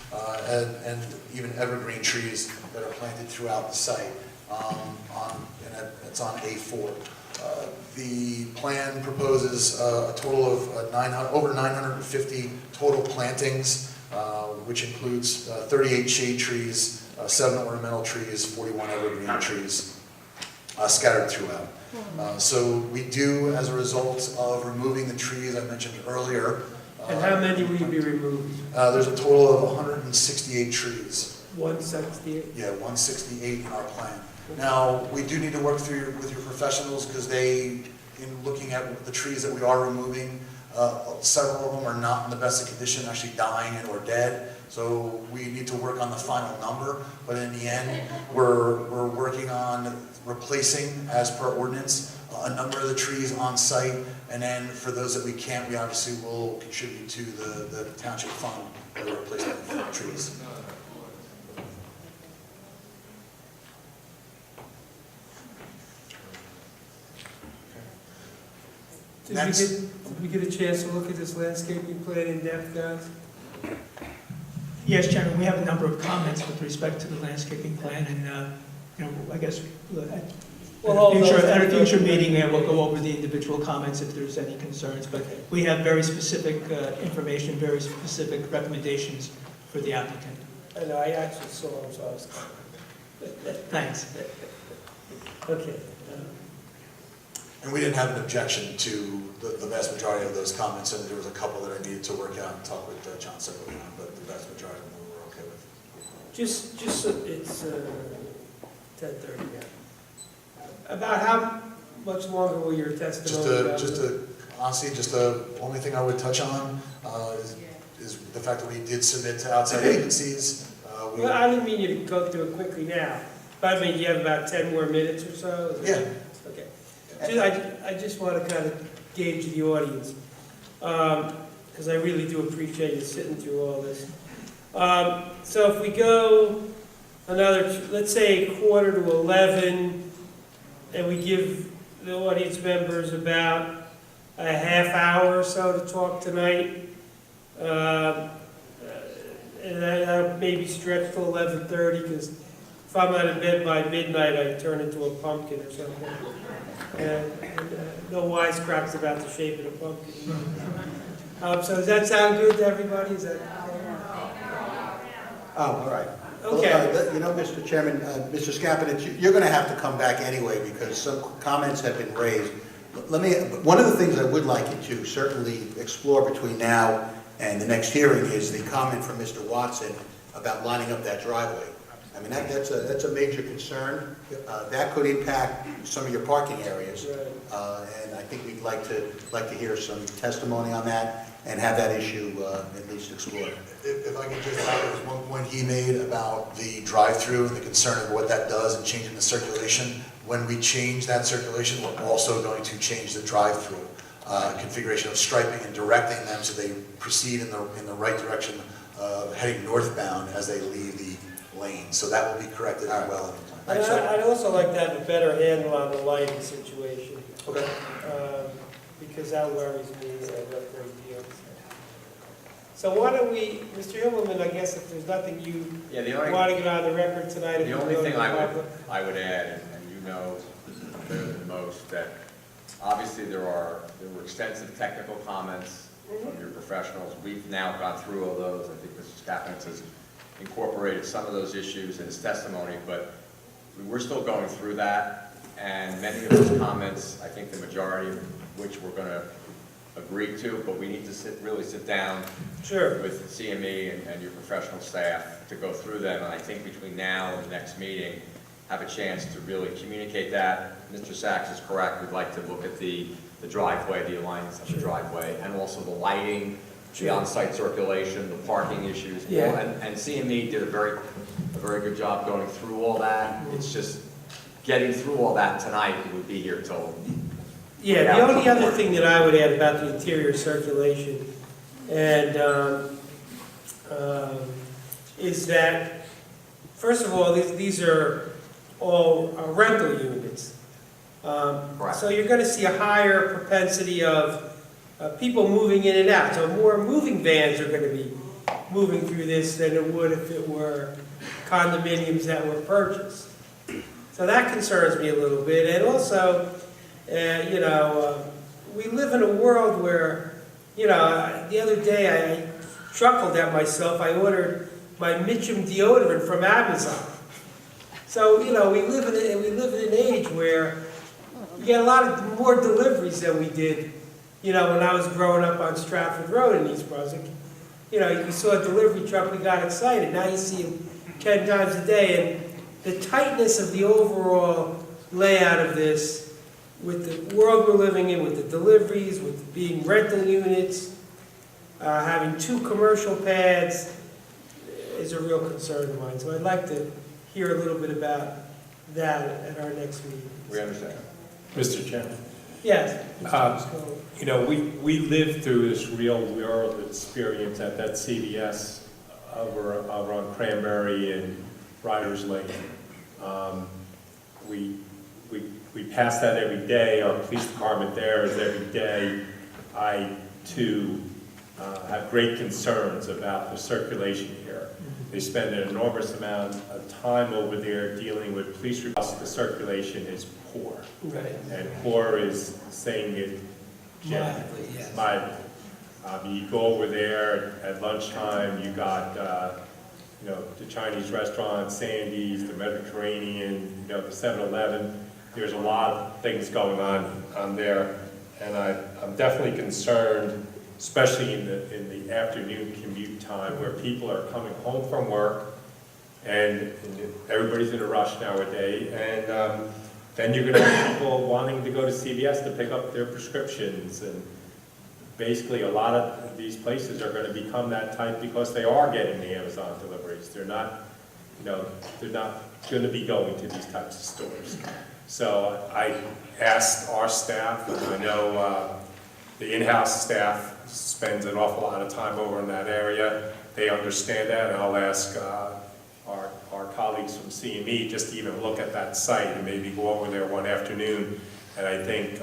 and even evergreen trees that are planted throughout the site. And it's on A4. The plan proposes a total of over 950 total plantings, which includes 38 shade trees, 7 ornamental trees, 41 evergreen trees scattered throughout. So we do, as a result of removing the trees I mentioned earlier. And how many will you be removing? There's a total of 168 trees. 168? Yeah, 168 in our plan. Now, we do need to work through with your professionals, because in looking at the trees that we are removing, several of them are not in the best of condition, actually dying or dead. So we need to work on the final number. But in the end, we're working on replacing, as per ordinance, a number of the trees on site. And then for those that we can't, we obviously will contribute to the township fund for the replacement of trees. Did we get a chance to look at this landscaping plan in depth, guys? Yes, Chairman, we have a number of comments with respect to the landscaping plan, and I guess We'll hold those At a future those- meeting, we'll go over the individual comments if there's any concerns, but we have very specific information, very specific recommendations for the applicant. I know, I actually saw them, so I was, Thanks. okay. And we didn't have an objection to the vast majority of those comments, and there was a couple that I needed to work out and talk with John separately on, but the vast majority of them we were okay with. Just, it's 10:30 now. About how much longer will your testimony go? Honestly, the only thing I would touch on is the fact that we did submit to outside agencies. Well, I didn't mean you to go through it quickly now, but I mean, you have about 10 more minutes or so? Is that- Okay. I just want to kind of gauge the audience, because I really do appreciate you sitting through all this. So if we go another, let's say 10:45, and we give the audience members about a half hour or so to talk tonight, and I'll maybe stretch to 11:30, because if I'm not in bed by midnight, I turn into a pumpkin or something. And no wisecracks about the shape of the pumpkin. So does that sound good to everybody? Is that? Oh, all right. Okay. Well, you know, Mr. Chairman, Mr. Scapinich, you're going to have to come back anyway because some comments have been raised. One of the things I would like you to certainly explore between now and the next hearing is the comment from Mr. Watson about lining up that driveway. I mean, that's a major concern. That could impact some of your parking areas. And I think we'd like to hear some testimony on that and have that issue at least explored. If I could just add, there was one point he made about the drive-through and the concern of what that does and changing the circulation. When we change that circulation, we're also going to change the drive-through configuration of striping and directing them so they proceed in the right direction, heading northbound as they leave the lane. So that will be corrected as well. I'd also like to have a better handle on the lighting situation. Okay. Because that worries me a great deal. So why don't we, Mr. Himmelman, I guess if there's nothing you want to get on the record tonight. The only thing I would add, and you know better than most, that obviously there were extensive technical comments from your professionals. We've now gone through all those. I think Mr. Skapinitz has incorporated some of those issues in his testimony, but we're still going through that. And many of those comments, I think the majority of which we're going to agree to, but we need to really sit down with CME and your professional staff to go through them. And I think between now and the next meeting, have a chance to really communicate that. Mr. Sachs is correct. We'd like to look at the driveway, the alignments of the driveway, and also the lighting, the on-site circulation, the parking issues. Yeah. And CME did a very good job going through all that. It's just getting through all that tonight. We would be here till. Yeah, the only other thing that I would add about the interior circulation and is that, first of all, these are all rental units. So you're going to see a higher propensity of people moving in and out. So more moving vans are going to be moving through this than it would if it were condominiums that were purchased. So that concerns me a little bit. And also, we live in a world where, the other day I chuckled at myself. I ordered my Mitchum deodorant from Amazon. So, we live in an age where you get a lot more deliveries than we did, when I was growing up on Stratford Road in East Brunswick. You saw a delivery truck, we got excited. Now you see them 10 times a day. And the tightness of the overall layout of this, with the world we're living in, with the deliveries, with being rental units, having 2 commercial pads, is a real concern of mine. So I'd like to hear a little bit about that at our next meeting. We understand. Mr. Chairman. Yes. We lived through this real world experience at that CVS over on Cranberry and Riders Lane. We pass that every day. Our police department there is every day. I, too, have great concerns about the circulation here. They spend an enormous amount of time over there dealing with police reports. The circulation is poor. Right. And poor is saying it gently. Mildly, yes. Mildly. You go over there at lunchtime, you got, the Chinese restaurant, Sandy's, the Mediterranean, the 7-Eleven. There's a lot of things going on there. And I'm definitely concerned, especially in the afternoon commute time where people are coming home from work and everybody's in a rush nowadays. And then you're going to have people wanting to go to CVS to pick up their prescriptions. And basically a lot of these places are going to become that type because they are getting the Amazon deliveries. They're not going to be going to these types of stores. So I asked our staff, and I know the in-house staff spends an awful lot of time over in that area. They understand that, and I'll ask our colleagues from CME just to even look at that site and maybe go over there one afternoon. And I think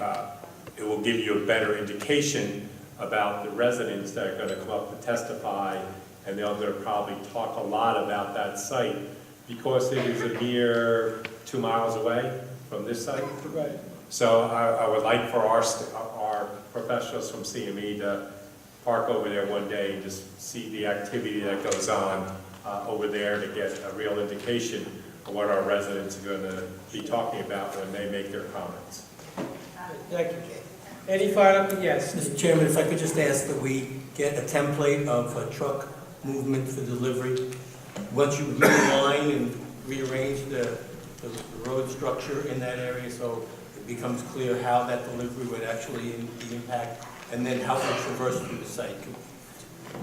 it will give you a better indication about the residents that are going to come up to testify, and they're going to probably talk a lot about that site because it is a mere 2 miles away from this site. Right. So I would like for our professionals from CME to park over there one day and just see the activity that goes on over there to get a real indication of what our residents are going to be talking about when they make their comments. Thank you. Any final, yes? Mr. Chairman, if I could just ask that we get a template of a truck movement for delivery. Once you realign and rearrange the road structure in that area so it becomes clear how that delivery would actually impact, and then how to traverse through the site.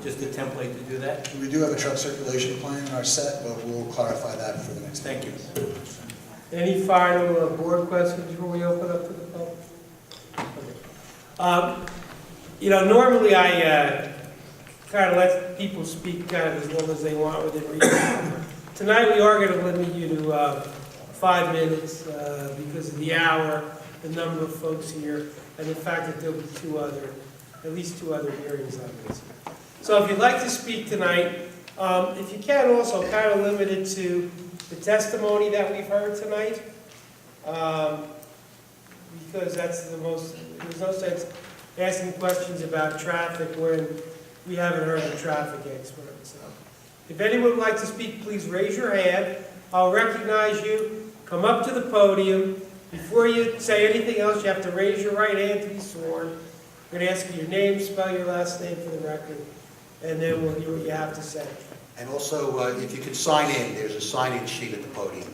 Just a template to do that? We do have a truck circulation plan in our set, but we'll clarify that for the next. Thank you. Any final board questions before we open up to the public? Normally I kind of let people speak kind of as long as they want within reason. Tonight we are going to limit you to 5 minutes because of the hour, the number of folks here, and the fact that there'll be at least two other hearings on this. So if you'd like to speak tonight, if you can also kind of limit it to the testimony that we've heard tonight, because that's there's no sense asking questions about traffic when we haven't heard the traffic expert. So if anyone would like to speak, please raise your hand. I'll recognize you. Come up to the podium. Before you say anything else, you have to raise your right hand to be sworn. I'm going to ask you your name, spell your last name for the record, and then we'll hear what you have to say. And also, if you could sign in, there's a sign-in sheet at the podium.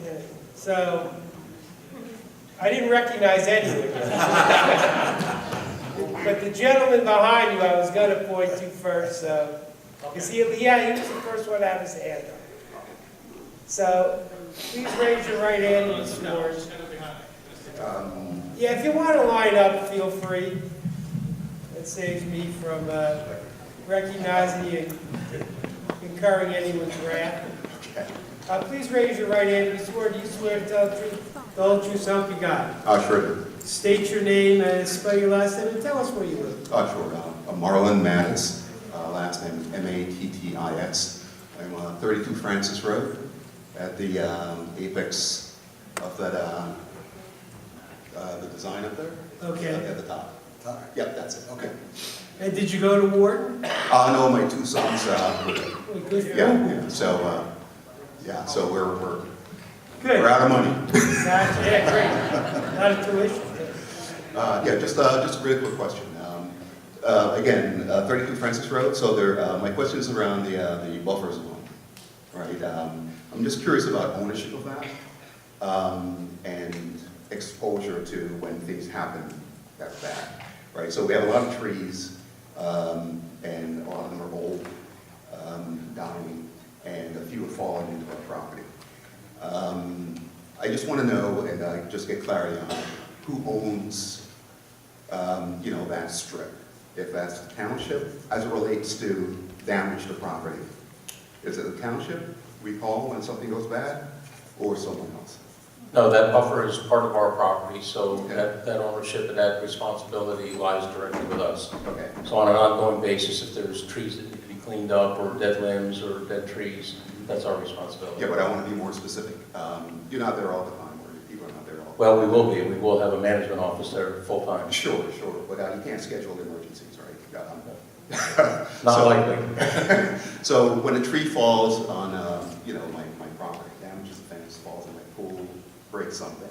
Okay. So I didn't recognize anyone. But the gentleman behind you, I was going to point to first. So, he was the first one to have his hand up. So, please raise your right hand and be sworn. Yeah, if you want to line up, feel free. That saves me from recognizing you and incurring anyone's wrath. Please raise your right hand and be sworn. Do you swear to tell the truth, the whole truth, so help you God? Sure do. State your name and spell your last name and tell us where you live. Sure. Marlon Mattis, last name is Mattis. I'm 32 Francis Road at the apex of that, the design up there. Okay. At the top. Yep, that's it. Okay. And did you go to Wharton? No, my two sons. Good for you. Yeah. So we're Good. we're out of money. Gotcha. Yeah, great. Not a tuition. Just a really quick question. Again, 32 Francis Road. So my question is around the buffer zone, right? I'm just curious about ownership of that and exposure to when things happen that bad, right? So we have a lot of trees, and a lot of them are old, dying, and a few have fallen into our property. I just want to know, and I just get clarity on who owns, that strip. If that's the township, as it relates to damage to property. Is it the township we call when something goes bad, or someone else? No, that buffer is part of our property, so Okay. that ownership and that responsibility lies directly with us. Okay. So on an ongoing basis, if there's trees that need to be cleaned up, or dead limbs or dead trees, that's our responsibility. Yeah, but I want to be more specific. You're not there all the time, or your people are not there all the time. Well, we will be. We will have a management office there full-time. Sure, but you can't schedule emergencies, right? Not So- likely. So when a tree falls on, my property, damages the fence, falls in my pool, breaks something,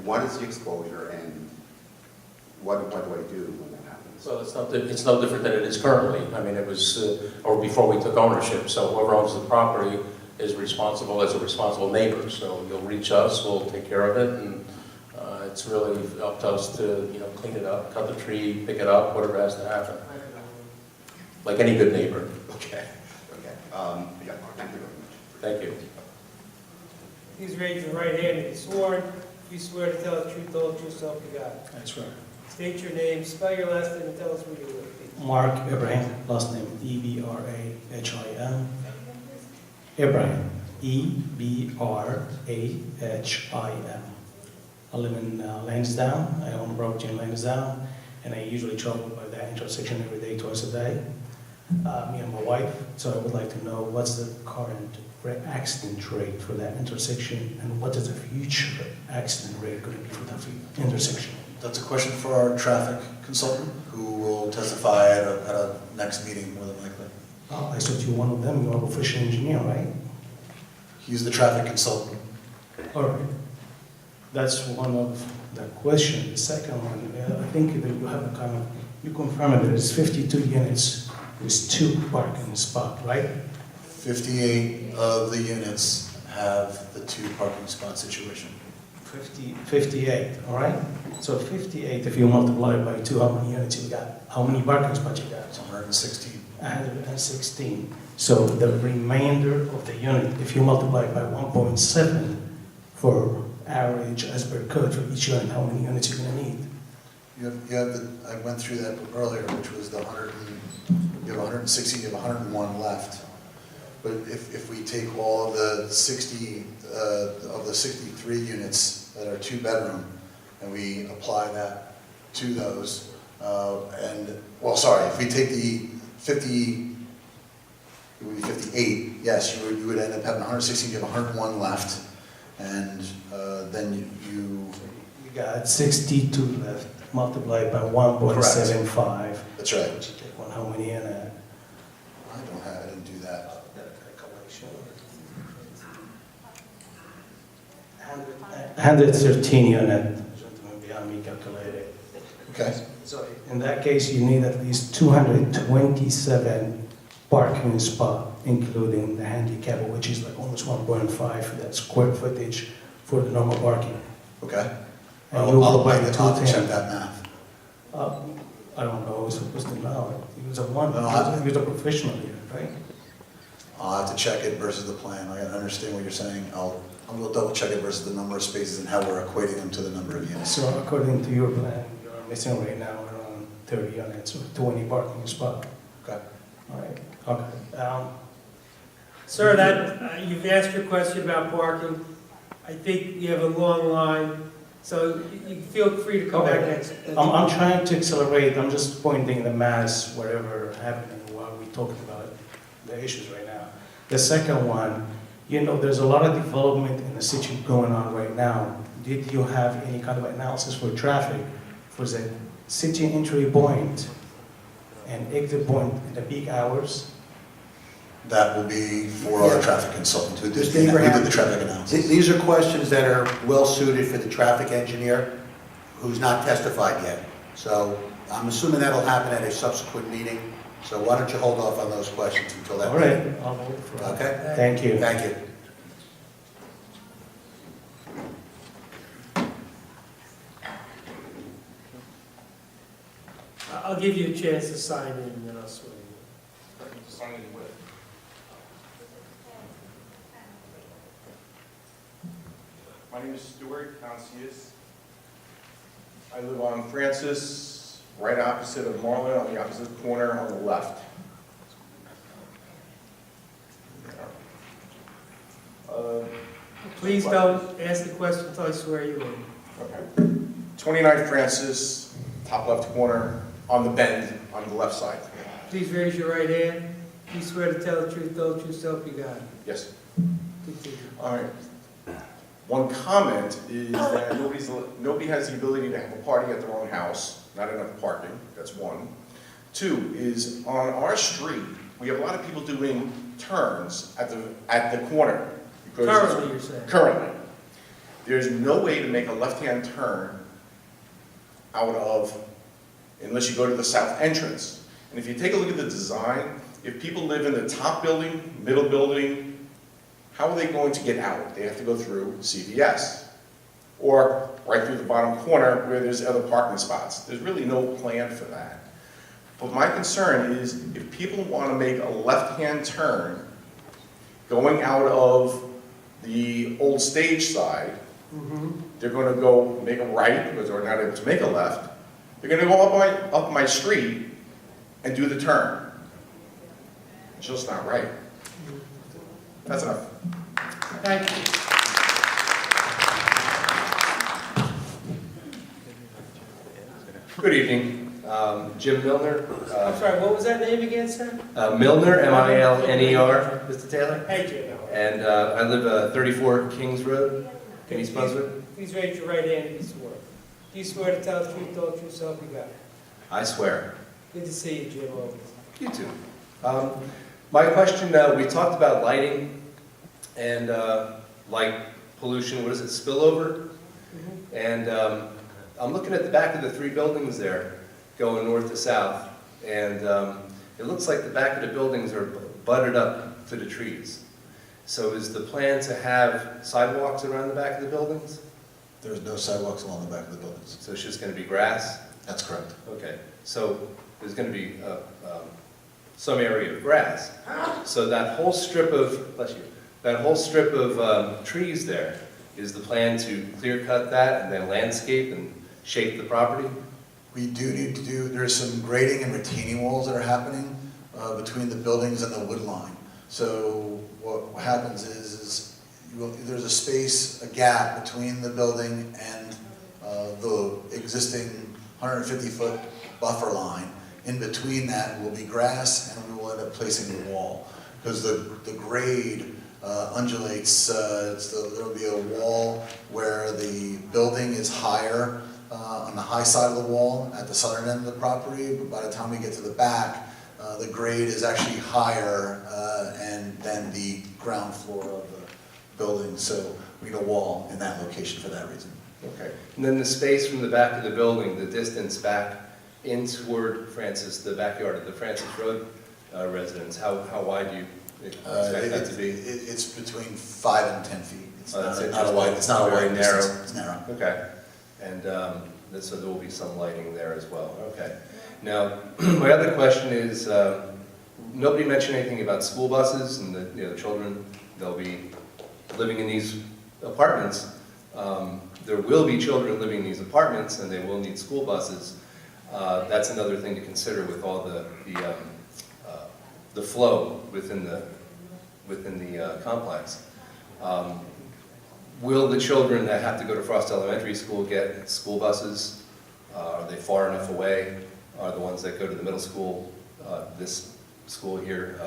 what is the exposure and what do I do when that happens? Well, it's no different than it is currently. I mean, it was, or before we took ownership, so whoever owns the property is responsible as a responsible neighbor. So you'll reach us, we'll take care of it, and it's really up to us to, clean it up, cut the tree, pick it up, whatever has to happen. Like any good neighbor. Okay. Yeah, thank you very much. Thank you. Please raise your right hand if you're sworn. You swear to tell the truth, the whole truth, so help you God. That's right. State your name, spell your last name, and tell us where you live, please. Mark Ibrahim, last name Ebrahim. Ibrahim, Ebrahim. I live in Lansdowne. I own Brookton, Lansdowne, and I usually travel by that intersection every day, twice a day. Me and my wife. So I would like to know what's the current accident rate for that intersection, and what is the future accident rate going to be for that intersection? That's a question for our traffic consultant, who will testify at a next meeting, more than likely. Oh, I thought you were one of them. You're a professional engineer, right? He's the traffic consultant. All right. That's one of the questions. The second one, I think that you have a kind of, you confirm that it's 52 units with 2 parking spots, right? 58 of the units have the 2 parking spot situation. 58, all right? So 58, if you multiply it by 2, how many units you got? How many parking spots you got? 116. 116. So the remainder of the unit, if you multiply it by 1.7 for average as per code for each unit, how many units you're gonna need? I went through that earlier, which was you have 160, you have 101 left. But if we take all of the 60, of the 63 units that are 2-bedroom, and we apply that to those, if we take the 50, it would be 58, yes, you would end up having 116, you have 101 left, and then you got 62 left, multiplied by 1.75. That's right. Which you take one, how many in it? I didn't do that. 113 unit, gentlemen behind me calculated. Okay. So in that case, you need at least 227 parking spots, including the handicap, which is like almost 1.5 for that square footage for the normal parking. Okay. And you I'll provide have to check that math. I don't know, I was supposed to know. He was a professional here, right? I'll have to check it versus the plan. I understand what you're saying. I'll double check it versus the number of spaces and how we're equating them to the number of units. So according to your plan, you're missing right now around 30 units or 20 parking spots. Okay. All right, okay. Sir, you've asked your question about parking. I think you have a long line, so you feel free to come back next. I'm trying to accelerate, I'm just pointing the mass wherever happening while we're talking about the issues right now. The second one, there's a lot of development in the city going on right now. Did you have any kind of analysis for traffic for the city entry point and exit point in the peak hours? That will be for our traffic consultant who did Mr. Abraham, the traffic analysis. These are questions that are well suited for the traffic engineer who's not testified yet. So I'm assuming that'll happen at a subsequent meeting. So why don't you hold off on those questions until that All right, I'll hold for it. Okay? Thank you. Thank you. I'll give you a chance to sign in, and then I'll swear you. Sign in with. My name is Stuart Concius. I live on Francis, right opposite of Marlin, on the opposite corner on the left. Please don't ask the question until I swear you in. Okay. 29 Francis, top left corner, on the bend, on the left side. Please raise your right hand. Do you swear to tell the truth, the whole truth, so help you God? Yes. Continue. All right. One comment is that nobody has the ability to have a party at their own house, not enough parking, that's one. Two is on our street, we have a lot of people doing turns at the corner. because it's- Currently, you're saying? Currently. There's no way to make a left-hand turn out of, unless you go to the south entrance. And if you take a look at the design, if people live in the top building, middle building, how are they going to get out? They have to go through CVS. Or right through the bottom corner where there's other parking spots. There's really no plan for that. But my concern is if people want to make a left-hand turn going out of the old stage side, they're going to go make a right because they're not able to make a left. They're going to go up my street and do the turn. It's just not right. That's enough. Thank you. Good evening. Jim Milner. I'm sorry, what was that name again, sir? Milner, M-I-L-N-E-R, Mr. Taylor. Hey, Jim. And I live 34 Kings Road, in East Brunswick. Please raise your right hand and be sworn. Do you swear to tell the truth, the whole truth, so help you God? I swear. Good to see you, Jim. Always. You too. My question, we talked about lighting and light pollution, what is it, spillover? And I'm looking at the back of the three buildings there, going north to south, and it looks like the back of the buildings are butted up to the trees. So is the plan to have sidewalks around the back of the buildings? There's no sidewalks along the back of the buildings. So it's just going to be grass? That's correct. Okay, so there's going to be some area of grass. So that whole strip of, bless you, that whole strip of trees there, is the plan to clear cut that and then landscape and shape the property? We do need to do, there's some grading and retaining walls that are happening between the buildings and the wood line. So what happens is there's a space, a gap between the building and the existing 150-foot buffer line. In between that will be grass, and we will end up placing the wall. Because the grade undulates, there'll be a wall where the building is higher on the high side of the wall at the southern end of the property, but by the time we get to the back, the grade is actually higher than the ground floor of the building, so we need a wall in that location for that reason. Okay. And then the space from the back of the building, the distance back in toward Francis, the backyard of the Francis Road residence, how wide do you expect that to be? It's between 5 and 10 feet. It's Oh, that's not a wide, it's not a very wide narrow. distance. It's narrow. Okay. And so there will be some lighting there as well. Okay. Now, my other question is, nobody mentioned anything about school buses and the children, they'll be living in these apartments. There will be children living in these apartments and they will need school buses. That's another thing to consider with all the flow within the complex. Will the children that have to go to Frost Elementary School get school buses? Are they far enough away? Are the ones that go to the middle school, this school here,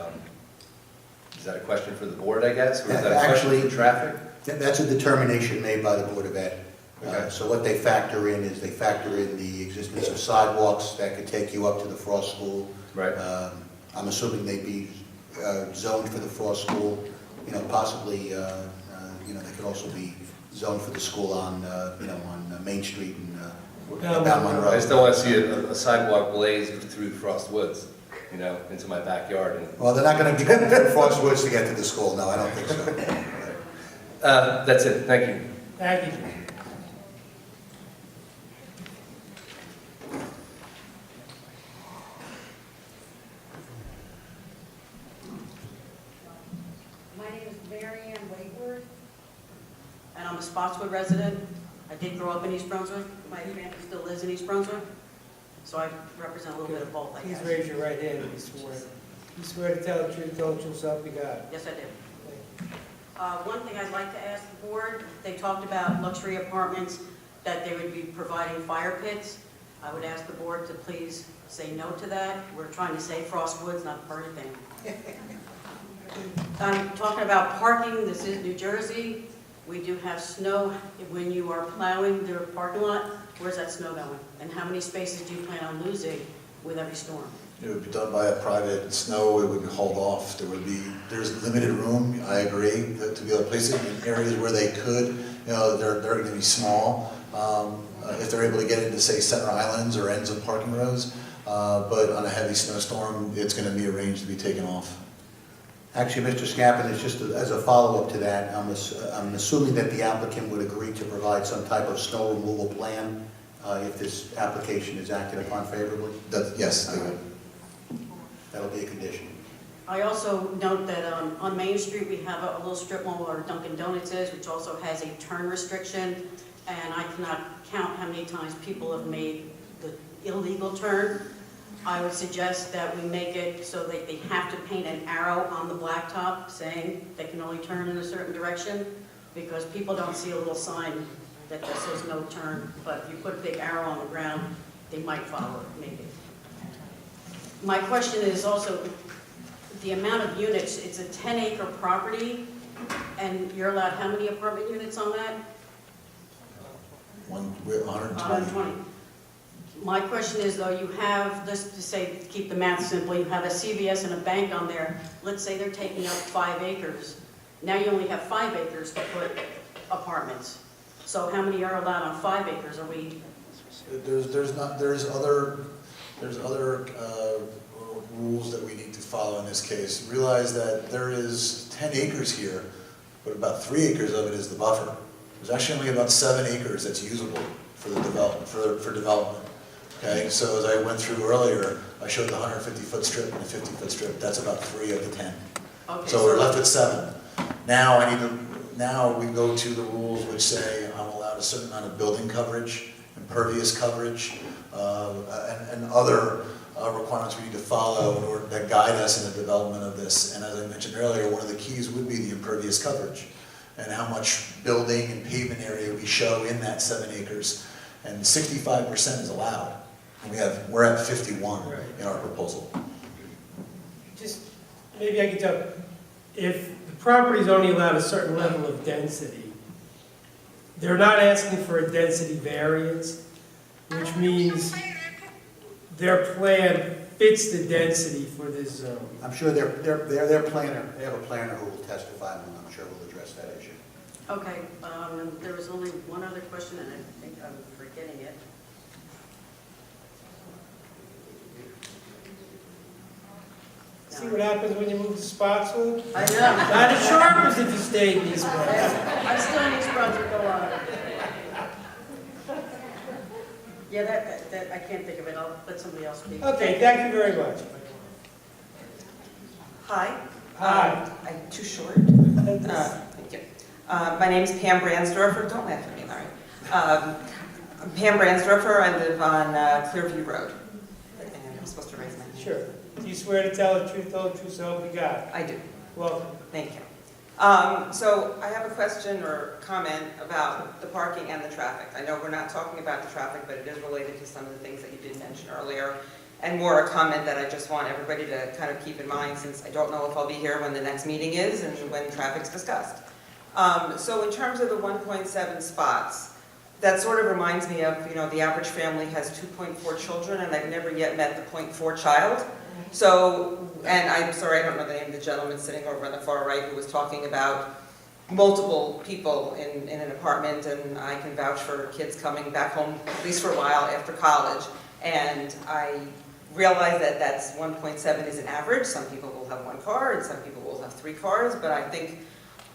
is that a question for the board, I guess? Or is that a question for traffic? That's a determination made by the Board of Ed. Okay. So what they factor in is they factor in the existence of sidewalks that could take you up to the Frost School. Right. I'm assuming they'd be zoned for the Frost School, possibly, they could also be zoned for the school on Main Street and Belmont Road. I just don't want to see a sidewalk blazed through the Frost Woods, into my backyard. Well, they're not going to be getting to the Frost Woods to get to the school, no, I don't think so. That's it, thank you. Thank you. My name is Mary Ann Wakeworth, and I'm a Spotswood resident. I did grow up in East Brunswick. My family still lives in East Brunswick, so I represent a little bit of both, I Please guess. raise your right hand and be sworn. You swear to tell the truth, the whole truth, so help you God? Yes, I do. One thing I'd like to ask the board, they talked about luxury apartments, that they would be providing fire pits. I would ask the board to please say no to that. We're trying to save Frost Woods, not burn it down. I'm talking about parking. This is New Jersey. We do have snow. When you are plowing the parking lot, where's that snow going? And how many spaces do you plan on losing with every storm? It would be done by a private snow, it would be hauled off. There's limited room, I agree, to be able to place it in areas where they could. They're going to be small. If they're able to get into, say, center islands or ends of parking rows, but on a heavy snowstorm, it's going to be arranged to be taken off. Actually, Mr. Scapin, it's just as a follow-up to that, I'm assuming that the applicant would agree to provide some type of snow removal plan if this application is acted upon favorably? Yes, they would. That'll be a condition. I also note that on Main Street, we have a little strip mall where Dunkin' Donuts is, which also has a turn restriction, and I cannot count how many times people have made the illegal turn. I would suggest that we make it so that they have to paint an arrow on the blacktop saying they can only turn in a certain direction, because people don't see a little sign that just says no turn, but if you put a big arrow on the ground, they might follow it, maybe. My question is also the amount of units. It's a 10-acre property, and you're allowed how many apartment units on that? 120. 120. My question is, though, you have, let's just say, to keep the math simple, you have a CVS and a bank on there. Let's say they're taking up 5 acres. Now you only have 5 acres to put apartments. So how many are allowed on 5 acres? Are we? There's other rules that we need to follow in this case. Realize that there is 10 acres here, but about 3 acres of it is the buffer. There's actually only about 7 acres that's usable for the development. Okay, so as I went through earlier, I showed the 150-foot strip and the 50-foot strip. That's about 3 of the 10. Okay, so we're left with 7. Now we go to the rules which say I'm allowed a certain amount of building coverage, impervious coverage, and other requirements we need to follow in order that guide us in the development of this. And as I mentioned earlier, one of the keys would be the impervious coverage and how much building and pavement area we show in that 7 acres. And 65% is allowed. And we're at 51 in our proposal. Just, maybe I could tell, if the property's only allowed a certain level of density, they're not asking for a density variance, which means their plan fits the density for this zone. I'm sure their planner, they have a planner who will testify, and I'm sure will address that issue. Okay, there was only one other question, and I think I'm forgetting it. See what happens when you move to Spotswood? I know. Not as sharp as if you stayed in East Brunswick. I'm still in East Brunswick, go on. Yeah, that I can't think of it. I'll let somebody else speak. Okay, thank you very much. Hi. Hi. I'm too short. Thank you. My name is Pam Bransdorfer. Don't laugh at me, Larry. I'm Pam Bransdorfer. I live on Clearview Road. And I'm supposed to raise my hand. Sure. Do you swear to tell the truth, so help you God? I do. Welcome. Thank you. So I have a question or comment about the parking and the traffic. I know we're not talking about the traffic, but it is related to some of the things that you did mention earlier, and more a comment that I just want everybody to kind of keep in mind, since I don't know if I'll be here when the next meeting is and when traffic's discussed. So in terms of the 1.7 spots, that sort of reminds me of, the average family has 2.4 children, and I've never yet met the 0.4 child. So, and I'm sorry, I don't know the name of the gentleman sitting over on the far right who was talking about multiple people in an apartment, and I can vouch for kids coming back home, at least for a while, after college. And I realize that that's 1.7 is an average. Some people will have 1 car, and some people will have 3 cars, but I think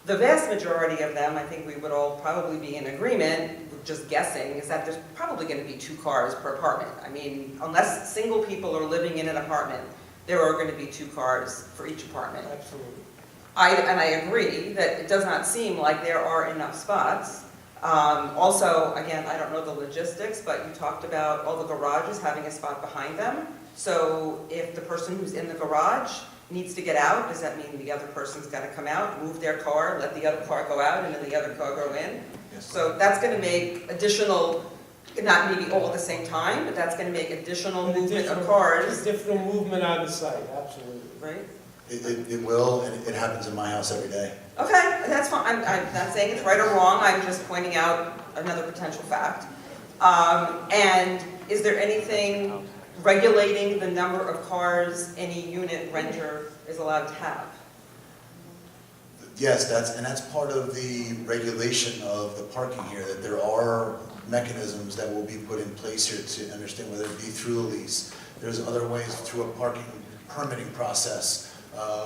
the vast majority of them, I think we would all probably be in agreement, just guessing, is that there's probably going to be 2 cars per apartment. I mean, unless single people are living in an apartment, there are going to be 2 cars for each apartment. Absolutely. And I agree that it does not seem like there are enough spots. Also, again, I don't know the logistics, but you talked about all the garages having a spot behind them. So if the person who's in the garage needs to get out, does that mean the other person's got to come out, move their car, let the other car go out, and then the other car go in? Yes. So that's going to make additional not maybe all at the same time, but that's gonna make additional An movement of additional- cars, Additional movement on the site, absolutely. right? It will, and it happens in my house every day. Okay, that's fine, I'm not saying it's right or wrong, I'm just pointing out another potential fact. And is there anything regulating the number of cars any unit renter is allowed to have? Yes, that's part of the regulation of the parking here, that there are mechanisms that will be put in place here to understand whether it be through a lease. There's other ways through a parking permitting process,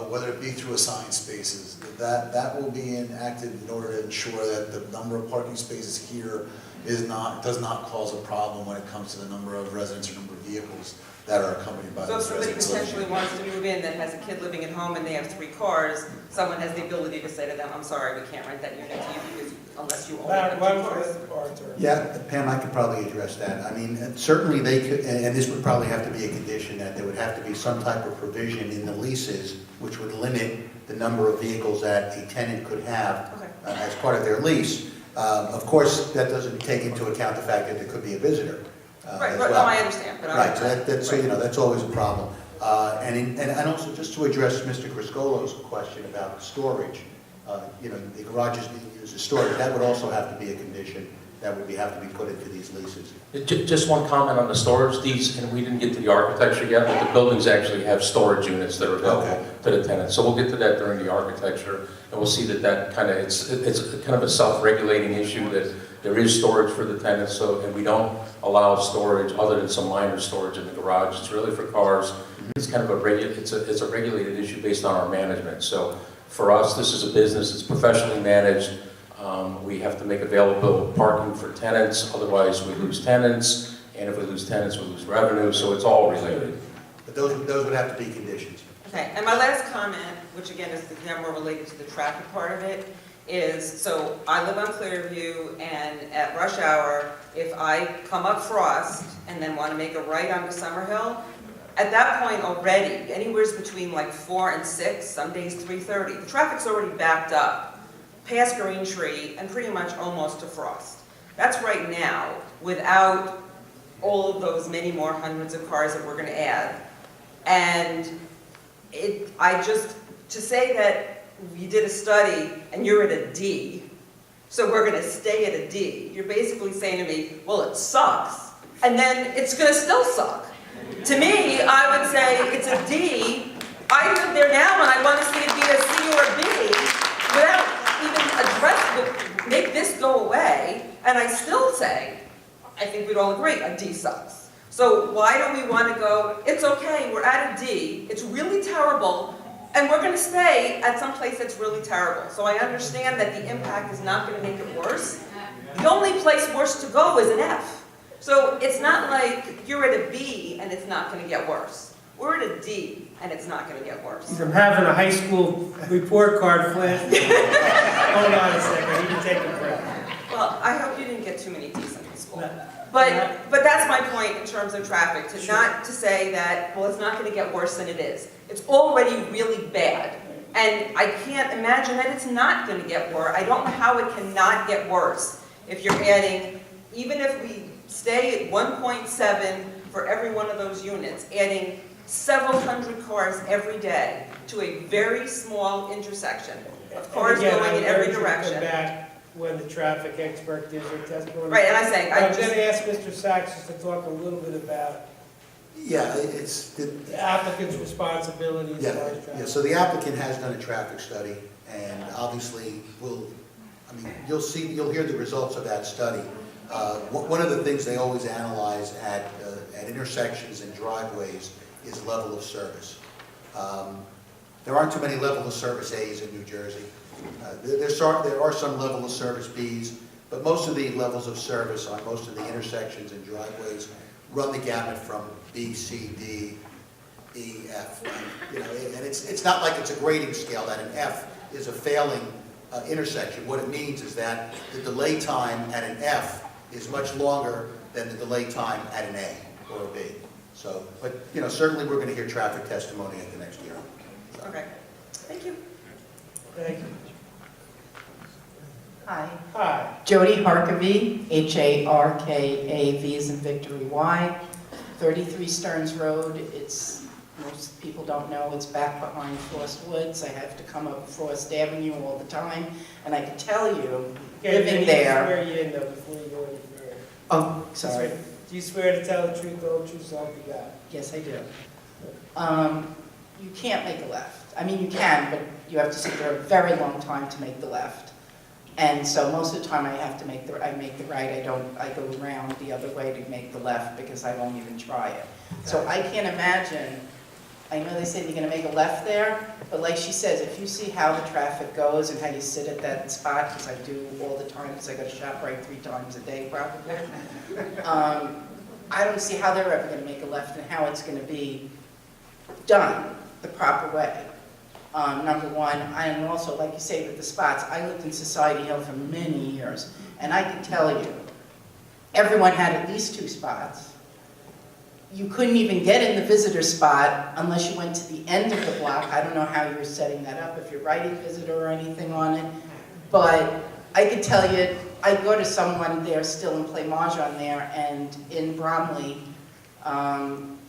whether it be through assigned spaces. That will be enacted in order to ensure that the number of parking spaces here does not cause a problem when it comes to the number of residents or number of vehicles that are accompanied by So if those somebody residents. potentially wants to move in that has a kid living at home and they have 3 cars, someone has the ability to say to them, I'm sorry, we can't rent that unit to you because unless you only have 2 cars. Yeah, Pam, I could probably address that. I mean, certainly they could, and this would probably have to be a condition, that there would have to be some type of provision in the leases which would limit the number of vehicles that a tenant could have as part of their lease. Of course, that doesn't take into account the fact that there could be a visitor. Right, as no, well. I understand, but Right, so that's always a problem. And also, just to address Mr. Criscolo's question about storage, the garages being used as storage, that would also have to be a condition that would have to be put into these leases. Just one comment on the storage, and we didn't get to the architecture yet, but the buildings actually have storage units that are available to the tenants. So we'll get to that during the architecture, and we'll see that kind of, it's kind of a self-regulating issue that there is storage for the tenants, and we don't allow storage other than some minor storage in the garage. It's really for cars. It's kind of it's a regulated issue based on our management. So for us, this is a business, it's professionally managed. We have to make available parking for tenants, otherwise we lose tenants, and if we lose tenants, we lose revenue, so it's all related. But those would have to be conditions. Okay, and my last comment, which again is now more related to the traffic part of it, is, so I live on Clearview, and at rush hour, if I come up Frost and then want to make a right onto Summerhill, at that point already, anywhere between like 4 and 6, some days 3:30, the traffic's already backed up past Green Tree and pretty much almost to Frost. That's right now, without all of those many more hundreds of cars that we're going to add. And to say that you did a study and you're at a D, so we're going to stay at a D, you're basically saying to me, well, it sucks, and then it's going to still suck. To me, I would say it's a D. I live there now and I want to see it be a C or a B without even make this go away, and I still say, I think we'd all agree, a D sucks. So why do we want to go, it's okay, we're at a D, it's really terrible, and we're going to stay at some place that's really terrible. So I understand that the impact is not going to make it worse. The only place worse to go is an F. So it's not like you're at a B and it's not going to get worse. We're at a D and it's not going to get worse. I'm having a high school report card flash. Hold on a second, you can take a breath. Well, I hope you didn't get too many D's in high school. But that's my point in terms of traffic, not to say that, well, it's not going to get worse than it is. It's already really bad. And I can't imagine that it's not going to get worse. I don't know how it cannot get worse if you're adding, even if we stay at 1.7 for every one of those units, adding several hundred cars every day to a very small intersection of cars going in every direction. When the traffic expert gives her testimony. Right, and I'm going to ask Mr. Sachs to talk a little bit about it's the applicant's responsibilities. Yeah, so the applicant has done a traffic study, and obviously you'll hear the results of that study. One of the things they always analyze at intersections and driveways is level of service. There aren't too many level of service A's in New Jersey. There are some level of service B's, but most of the levels of service on most of the intersections and driveways run the gamut from B, C, D, E, F. And it's not like it's a grading scale that an F is a failing intersection. What it means is that the delay time at an F is much longer than the delay time at an A or a B. So, but certainly we're going to hear traffic testimony at the next hearing. Okay, thank you. Thank you. Hi. Hi. Jody Harkavy, Harkav as in Victory Y, 33 Stearns Road. Most people don't know, it's back behind Frost Woods. I have to come up Frost Avenue all the time, and I can tell you, living there. Swear you in though before you go any further. Oh, sorry. Do you swear to tell the truth, the whole truth, so help you God? Yes, I do. You can't make a left. I mean, you can, but you have to sit there a very long time to make the left. And so most of the time I make the right. I go around the other way to make the left because I won't even try it. So I can't imagine. I know they say you're going to make a left there, but like she says, if you see how the traffic goes and how you sit at that spot, because I do all the time, because I go to ShopRite 3 times a day probably, I don't see how they're ever going to make a left and how it's going to be done the proper way. Number one, and also, like you say, with the spots, I lived in Society Hill for many years, and I can tell you, everyone had at least 2 spots. You couldn't even get in the visitor spot unless you went to the end of the block. I don't know how you're setting that up, if you're writing visitor or anything on it, but I could tell you, I go to someone there still and play Mahjong there, and in Bromley,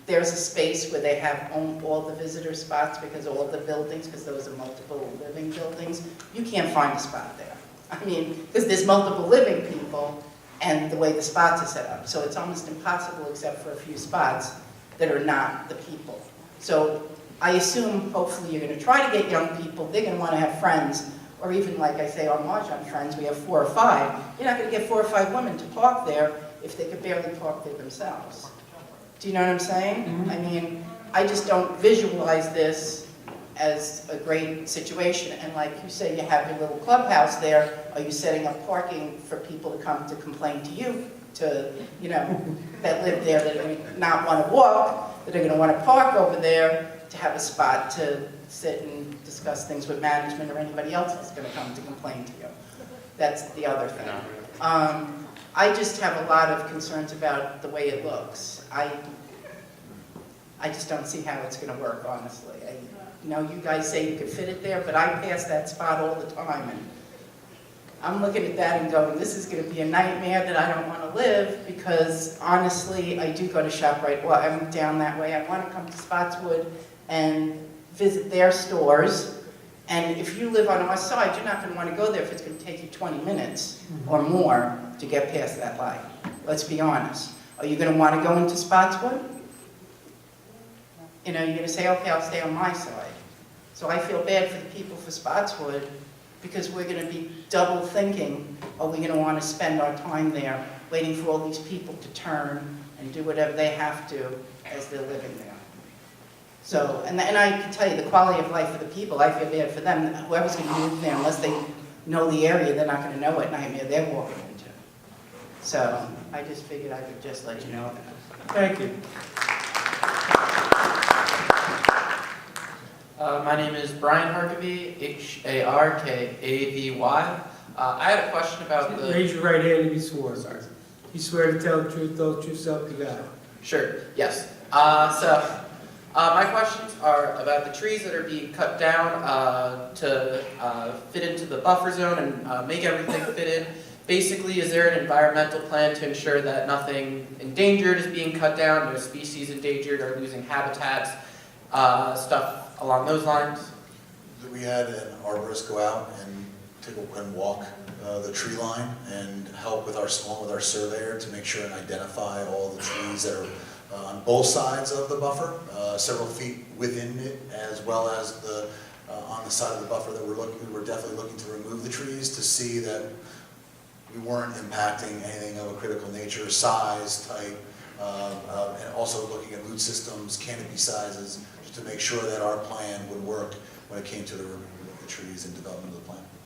there's a space where they have all the visitor spots because all the buildings, because those are multiple living buildings, you can't find a spot there. I mean, because there's multiple living people and the way the spots are set up. So it's almost impossible except for a few spots that are not the people. So I assume hopefully you're going to try to get young people, they're going to want to have friends, or even like I say on Mahjong friends, we have 4 or 5. You're not going to get 4 or 5 women to park there if they could barely park there themselves. Do you know what I'm saying? I mean, I just don't visualize this as a great situation. And like you say, you have your little clubhouse there. Are you setting up parking for people to come to complain to you, to, you know, that live there, that are going to not want to walk, that are going to want to park over there, to have a spot to sit and discuss things with management or anybody else that's going to come to complain to you. That's the other thing. I just have a lot of concerns about the way it looks. I just don't see how it's going to work, honestly. You know, you guys say you could fit it there, but I pass that spot all the time, and I'm looking at that and going, this is going to be a nightmare that I don't want to live, because honestly, I do go to ShopRite. Well, I'm down that way. I want to come to Spotswood and visit their stores. And if you live on our side, you're not going to want to go there if it's going to take you 20 minutes or more to get past that light. Let's be honest. Are you going to want to go into Spotswood? You know, you're going to say, okay, I'll stay on my side. So I feel bad for the people for Spotswood, because we're going to be double thinking, are we going to want to spend our time there waiting for all these people to turn and do whatever they have to as they're living there. So, and I can tell you, the quality of life for the people, I feel bad for them. Whoever's going to move there, unless they know the area, they're not going to know what nightmare they're walking into. So I just figured I would just let you know that. Thank you. My name is Brian Harkavy, Harkavy. I had a question about the... Raise your right hand and be sworn. Sorry. You swear to tell the truth, the whole truth, so help you God? Sure, yes. My questions are about the trees that are being cut down to fit into the buffer zone and make everything fit in. Basically, is there an environmental plan to ensure that nothing endangered is being cut down, no species endangered or losing habitats, stuff along those lines? We had an arborist go out and walk the tree line and help with along with our surveyor to make sure and identify all the trees that are on both sides of the buffer, several feet within it, as well as on the side of the buffer that we were definitely looking to remove the trees to see that we weren't impacting anything of a critical nature, size, type, and also looking at root systems, canopy sizes, just to make sure that our plan would work when it came to the trees and development of the plan.